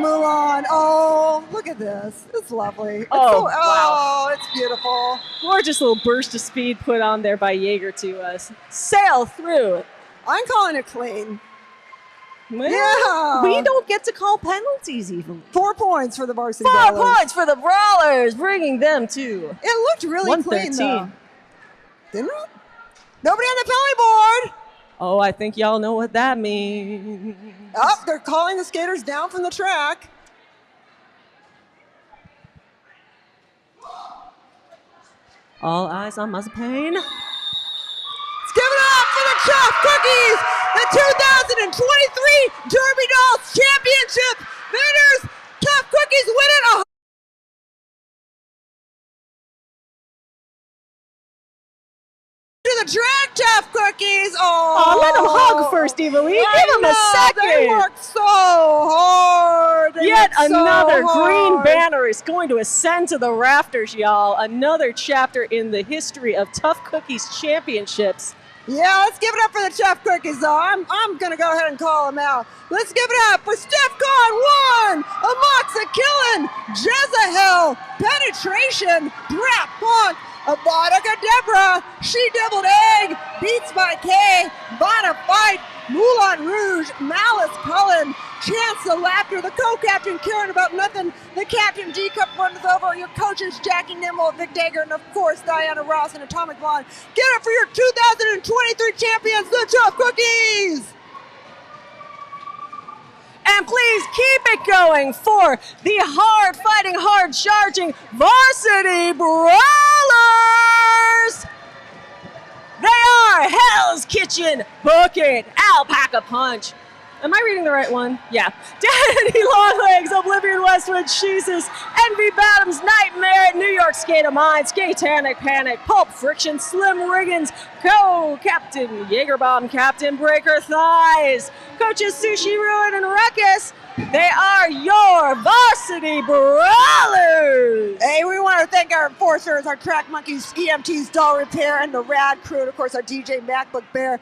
Mulan. Oh, look at this. It's lovely. Wow. Oh, it's beautiful. Gorgeous little burst of speed put on there by Jaeger to sail through. I'm calling it clean. Well, yeah. We don't get to call penalties even. 4 points for the Varsity Brawlers. 4 points for the Brawlers, bringing them to It looked really clean, 113. though. Didn't it? Nobody on the penalty board. Oh, I think y'all know what that means. Oh, they're calling the skaters down from the track. All eyes on Mazepin. Let's give it up for the Tough Cookies, the 2023 Derby Dolls Championship winners. Tough Cookies win it. To the track, Tough Cookies. Oh, let them hug first, Evilly. Give them a second. They worked so hard. Yet another green hard. banner is going to ascend to the rafters, y'all. Another chapter in the history of Tough Cookies Championships. Yeah, let's give it up for the Tough Cookies, though. I'm going to go ahead and call them out. Let's give it up for StephCon 1, Amoxa Killing, Jezahel, Penetration, Brat Punk, Avonica Deborah, She Deviled Egg, Beats by K, Vanna Fight, Moulin Rouge, Malice Cullen, Chance the Laughter, the co-captain caring about nothing, the captain D-Cup runs over, your coaches Jackie Nimble, Vic Dager, and of course Diana Ross and Atomic Blonde. Get it for your 2023 champions, the Tough Cookies! And please keep it going for the hard-fighting, hard-charging Varsity Brawlers! They are Hell's Kitchen, Book It, Alpaca Punch, Am I reading the right one? Yeah. Danny Longlegs, Oblivion Westwood, Jesus, Envy Bottoms, Nightmare, New York Skate of Mine, Skatanic Panic, Pulp Friction, Slim Riggins, Co-Captain Jaegerbomb, Captain Breaker Thighs, Coaches Sushi Ruin and Ruckus. They are your Varsity Brawlers! Hey, we want to thank our enforcers, our track monkeys, EMTs, Doll Repair, and the rad crew, and of course our DJ MacBook Bear.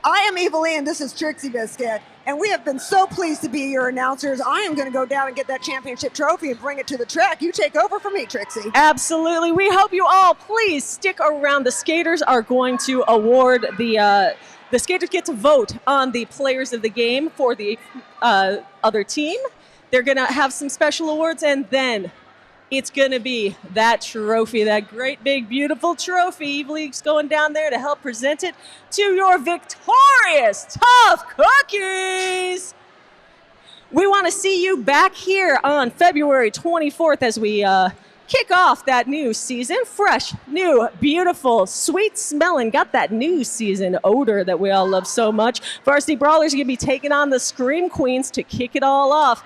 I am Evilly, and this is Trixie Biscuit, and we have been so pleased to be your announcers. I am going to go down and get that championship trophy and bring it to the track. You take over for me, Trixie. Absolutely. We hope you all please stick around. The skaters are going to award the skaters get to vote on the players of the game for the other team. They're going to have some special awards, and then it's going to be that trophy, that great, big, beautiful trophy. Evil League's going down there to help present it to your victorious Tough Cookies. We want to see you back here on February 24th as we kick off that new season. Fresh, new, beautiful, sweet smelling. Got that new season odor that we all love so much. Varsity Brawlers are going to be taking on the Scream Queens to kick it all off.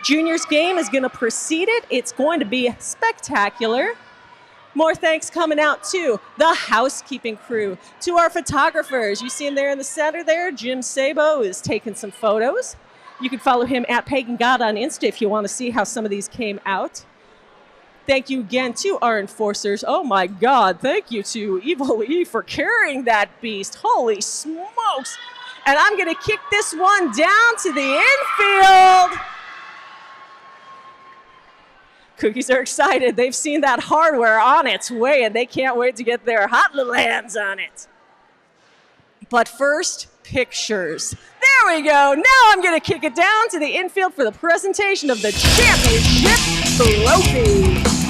Junior's game is going to precede it. It's going to be spectacular. More thanks coming out to the housekeeping crew, to our photographers. You see him there in the center there. Jim Sabo is taking some photos. You can follow him at Pagan God on Insta if you want to see how some of these came out. Thank you again to our enforcers. Oh my God, thank you to Evil E for carrying that beast. Holy smokes. And I'm going to kick this one down to the infield. Cookies are excited. They've seen that hardware on its way, and they can't wait to get their hot little hands on it. But first, pictures. There we go. Now I'm going to kick it down to the infield for the presentation of the championship trophy.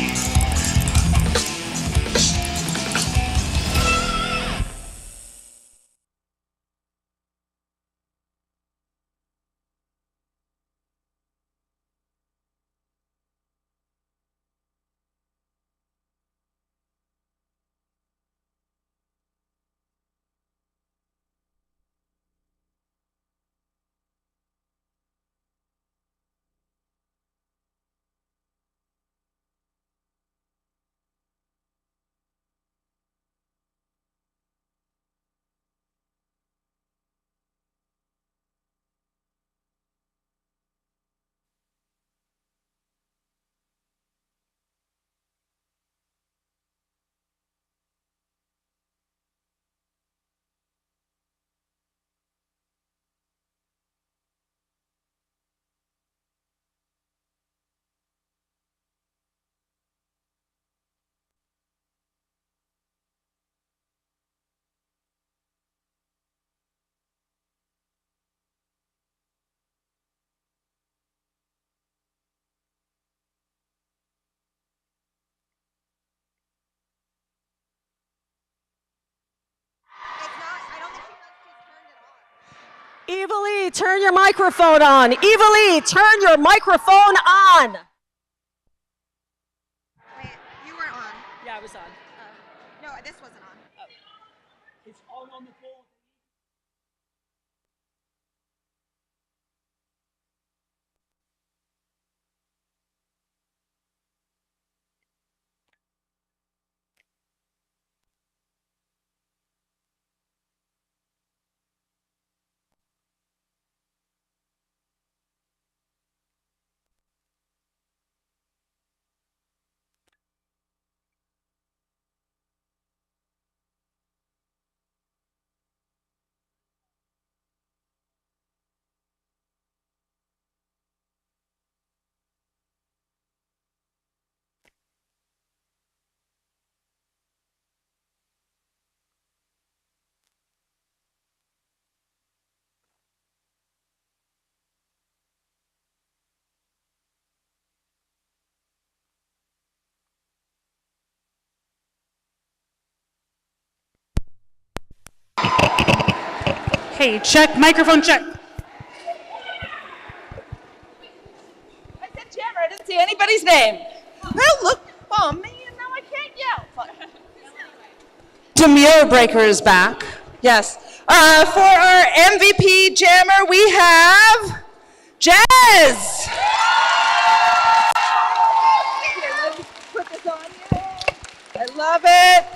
Evil E, turn your microphone on. Evil E, turn your microphone on. Wait, you were on. Yeah, I was on. No, this wasn't on. It's all on the phone. Hey, check, microphone check. I said Jammer, I didn't see anybody's name. Oh, look. Oh, man, now I can't yell. Demure Breaker is back. Yes. For our MVP jammer, we have Jazz. Put this on you. I love it.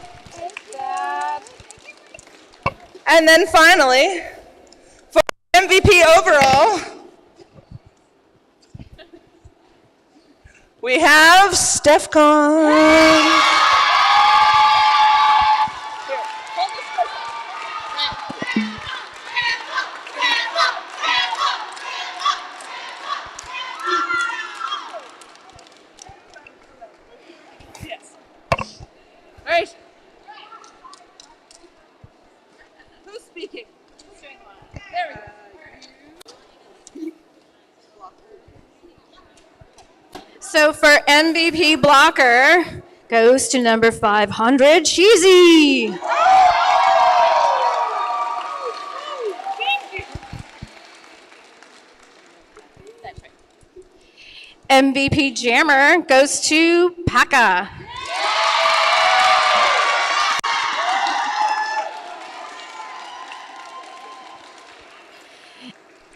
And then finally, for MVP overall, we have Stefcon. All right. Who's speaking? There we go. So for MVP blocker goes to number 500, Cheesy. MVP jammer goes to Paka.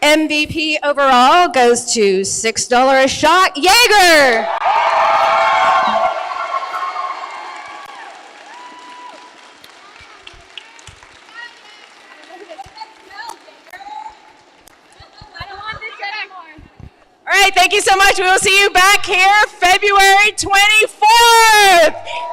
MVP overall goes to $6 a shot, Jaeger. All right, thank you so much. We will see you back here February 24th.